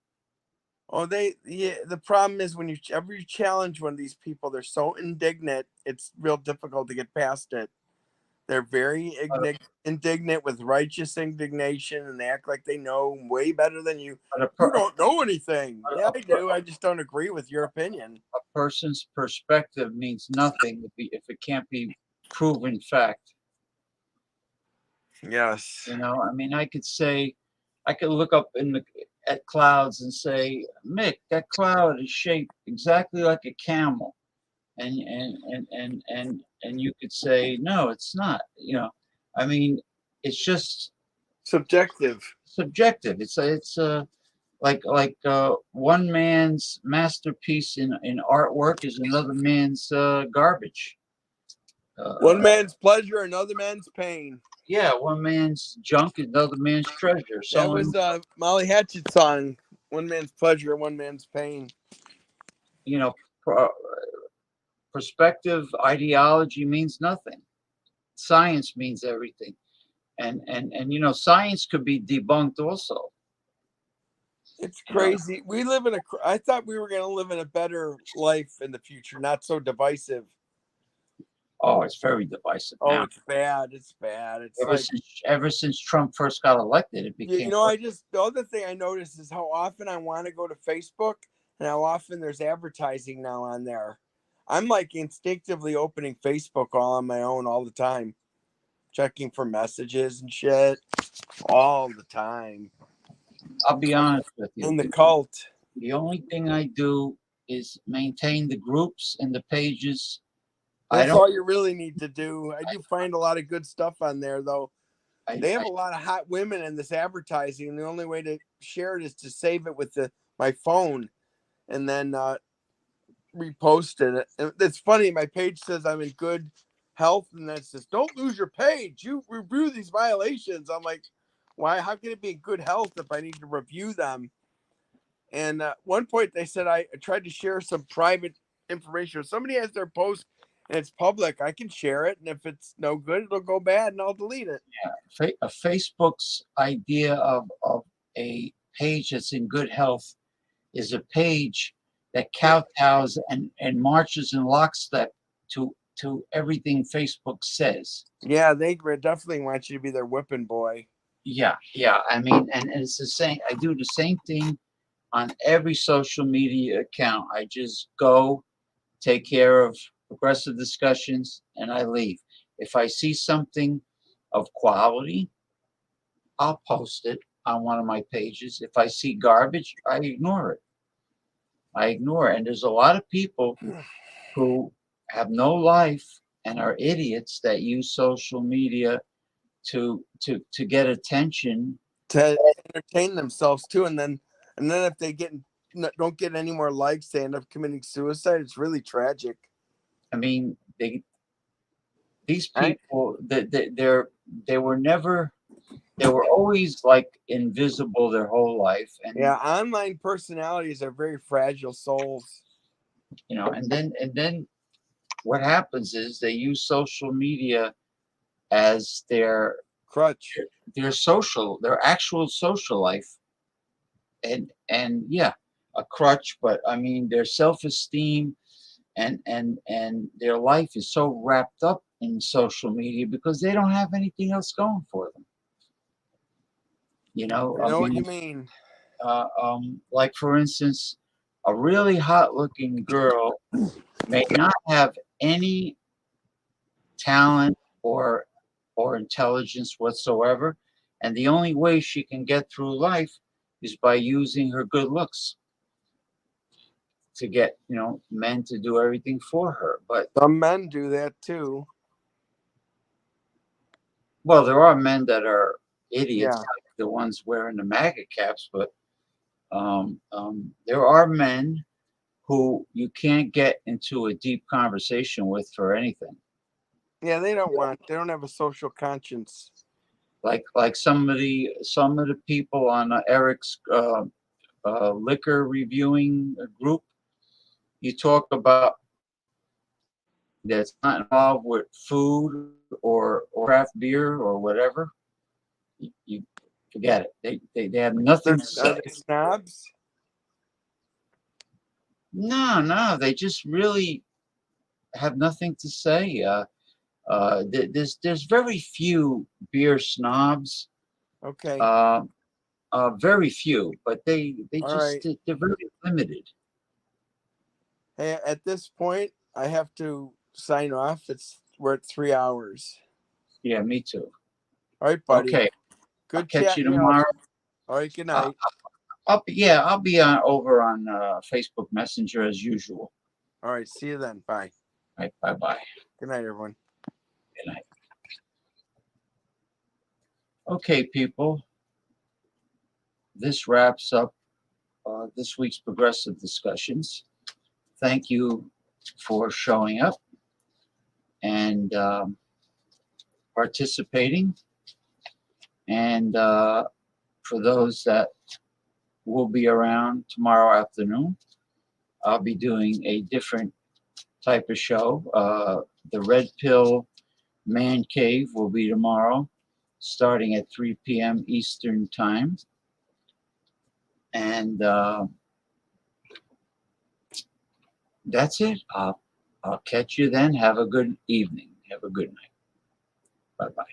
Oh, the problem is when you ever challenge one of these people, they're so indignant, it's real difficult to get past it. They're very indignant with righteous indignation, and they act like they know way better than you. You don't know anything. Yeah, I do. I just don't agree with your opinion. A person's perspective means nothing if it can't be proven fact. Yes. You know, I mean, I could look up at clouds and say, Mick, that cloud is shaped exactly like a camel. And you could say, no, it's not. You know, I mean, it's just subjective. It's like one man's masterpiece in artwork is another man's garbage. One man's pleasure, another man's pain. Yeah, one man's junk is another man's treasure. That was Molly Hatchet's song. One man's pleasure, one man's pain. You know, perspective, ideology means nothing. Science means everything, and you know, science could be debunked also. It's crazy. We live in I thought we were going to live in a better life in the future, not so divisive. Oh, it's very divisive now. Oh, it's bad. It's bad. It's ever since Trump first got elected, it became. You know, the other thing I noticed is how often I want to go to Facebook and how often there's advertising now on there. I'm like instinctively opening Facebook all on my own all the time, checking for messages and shit all the time. I'll be honest with you. In the cult. The only thing I do is maintain the groups and the pages. That's all you really need to do. I do find a lot of good stuff on there, though. They have a lot of hot women in this advertising, and the only way to share it is to save it with my phone and then repost it. It's funny. My page says I'm in good health, and then it says, don't lose your page. You review these violations. I'm like, why? How can it be in good health if I need to review them? And at one point, they said I tried to share some private information. If somebody has their post and it's public, I can share it. And if it's no good, it'll go bad and I'll delete it. Yeah. Facebook's idea of a page that's in good health is a page that kowtows and marches in lockstep to everything Facebook says. Yeah, they definitely want you to be their whipping boy. Yeah. I mean, and it's the same. I do the same thing on every social media account. I just go take care of progressive discussions and I leave. If I see something of quality, I'll post it on one of my pages. If I see garbage, I ignore it. And there's a lot of people who have no life and are idiots that use social media to get attention, to entertain themselves too, and then if they don't get any more likes, they end up committing suicide. It's really tragic. I mean, these people, they were always like invisible their whole life. And yeah, online personalities are very fragile souls. You know, and then what happens is they use social media as their crutch, their actual social life, and yeah, a crutch. But I mean, their self-esteem and their life is so wrapped up in social media because they don't have anything else going for them. You know, I know what you mean. Like for instance, a really hot-looking girl may not have any talent or intelligence whatsoever, and the only way she can get through life is by using her good looks to get, you know, men to do everything for her. But some men do that too. Well, there are men that are idiots, like the ones wearing the MAGA caps, but there are men who you can't get into a deep conversation with for anything. Yeah, they don't have a social conscience. Like some of the people on Eric's liquor reviewing group, you talk about that's not involved with food or craft beer or whatever, you forget it. They have nothing to Are say. they snobs? No, they just really have nothing to say. There's very few beer snobs. Okay. Very few, but they All just right. they're very limited. Hey, at this point, I have to sign off. We're at 3 hours. Yeah, me too. All right, buddy. Okay, Good I'll catch you chatting tomorrow. All right, good night. I'll be on over on Facebook Messenger as usual. All right, see you then. Bye. All right, bye. Good night, everyone. Good night. Okay, people. This wraps up this week's Progressive Discussions. Thank you for showing up and participating. And for those that will be around tomorrow afternoon, I'll be doing a different type of show. The Red Pill Man Cave will be tomorrow, starting at 3 p.m. Eastern Time. And that's it. I'll catch you then. Have a good evening. Have a good night. Bye-bye.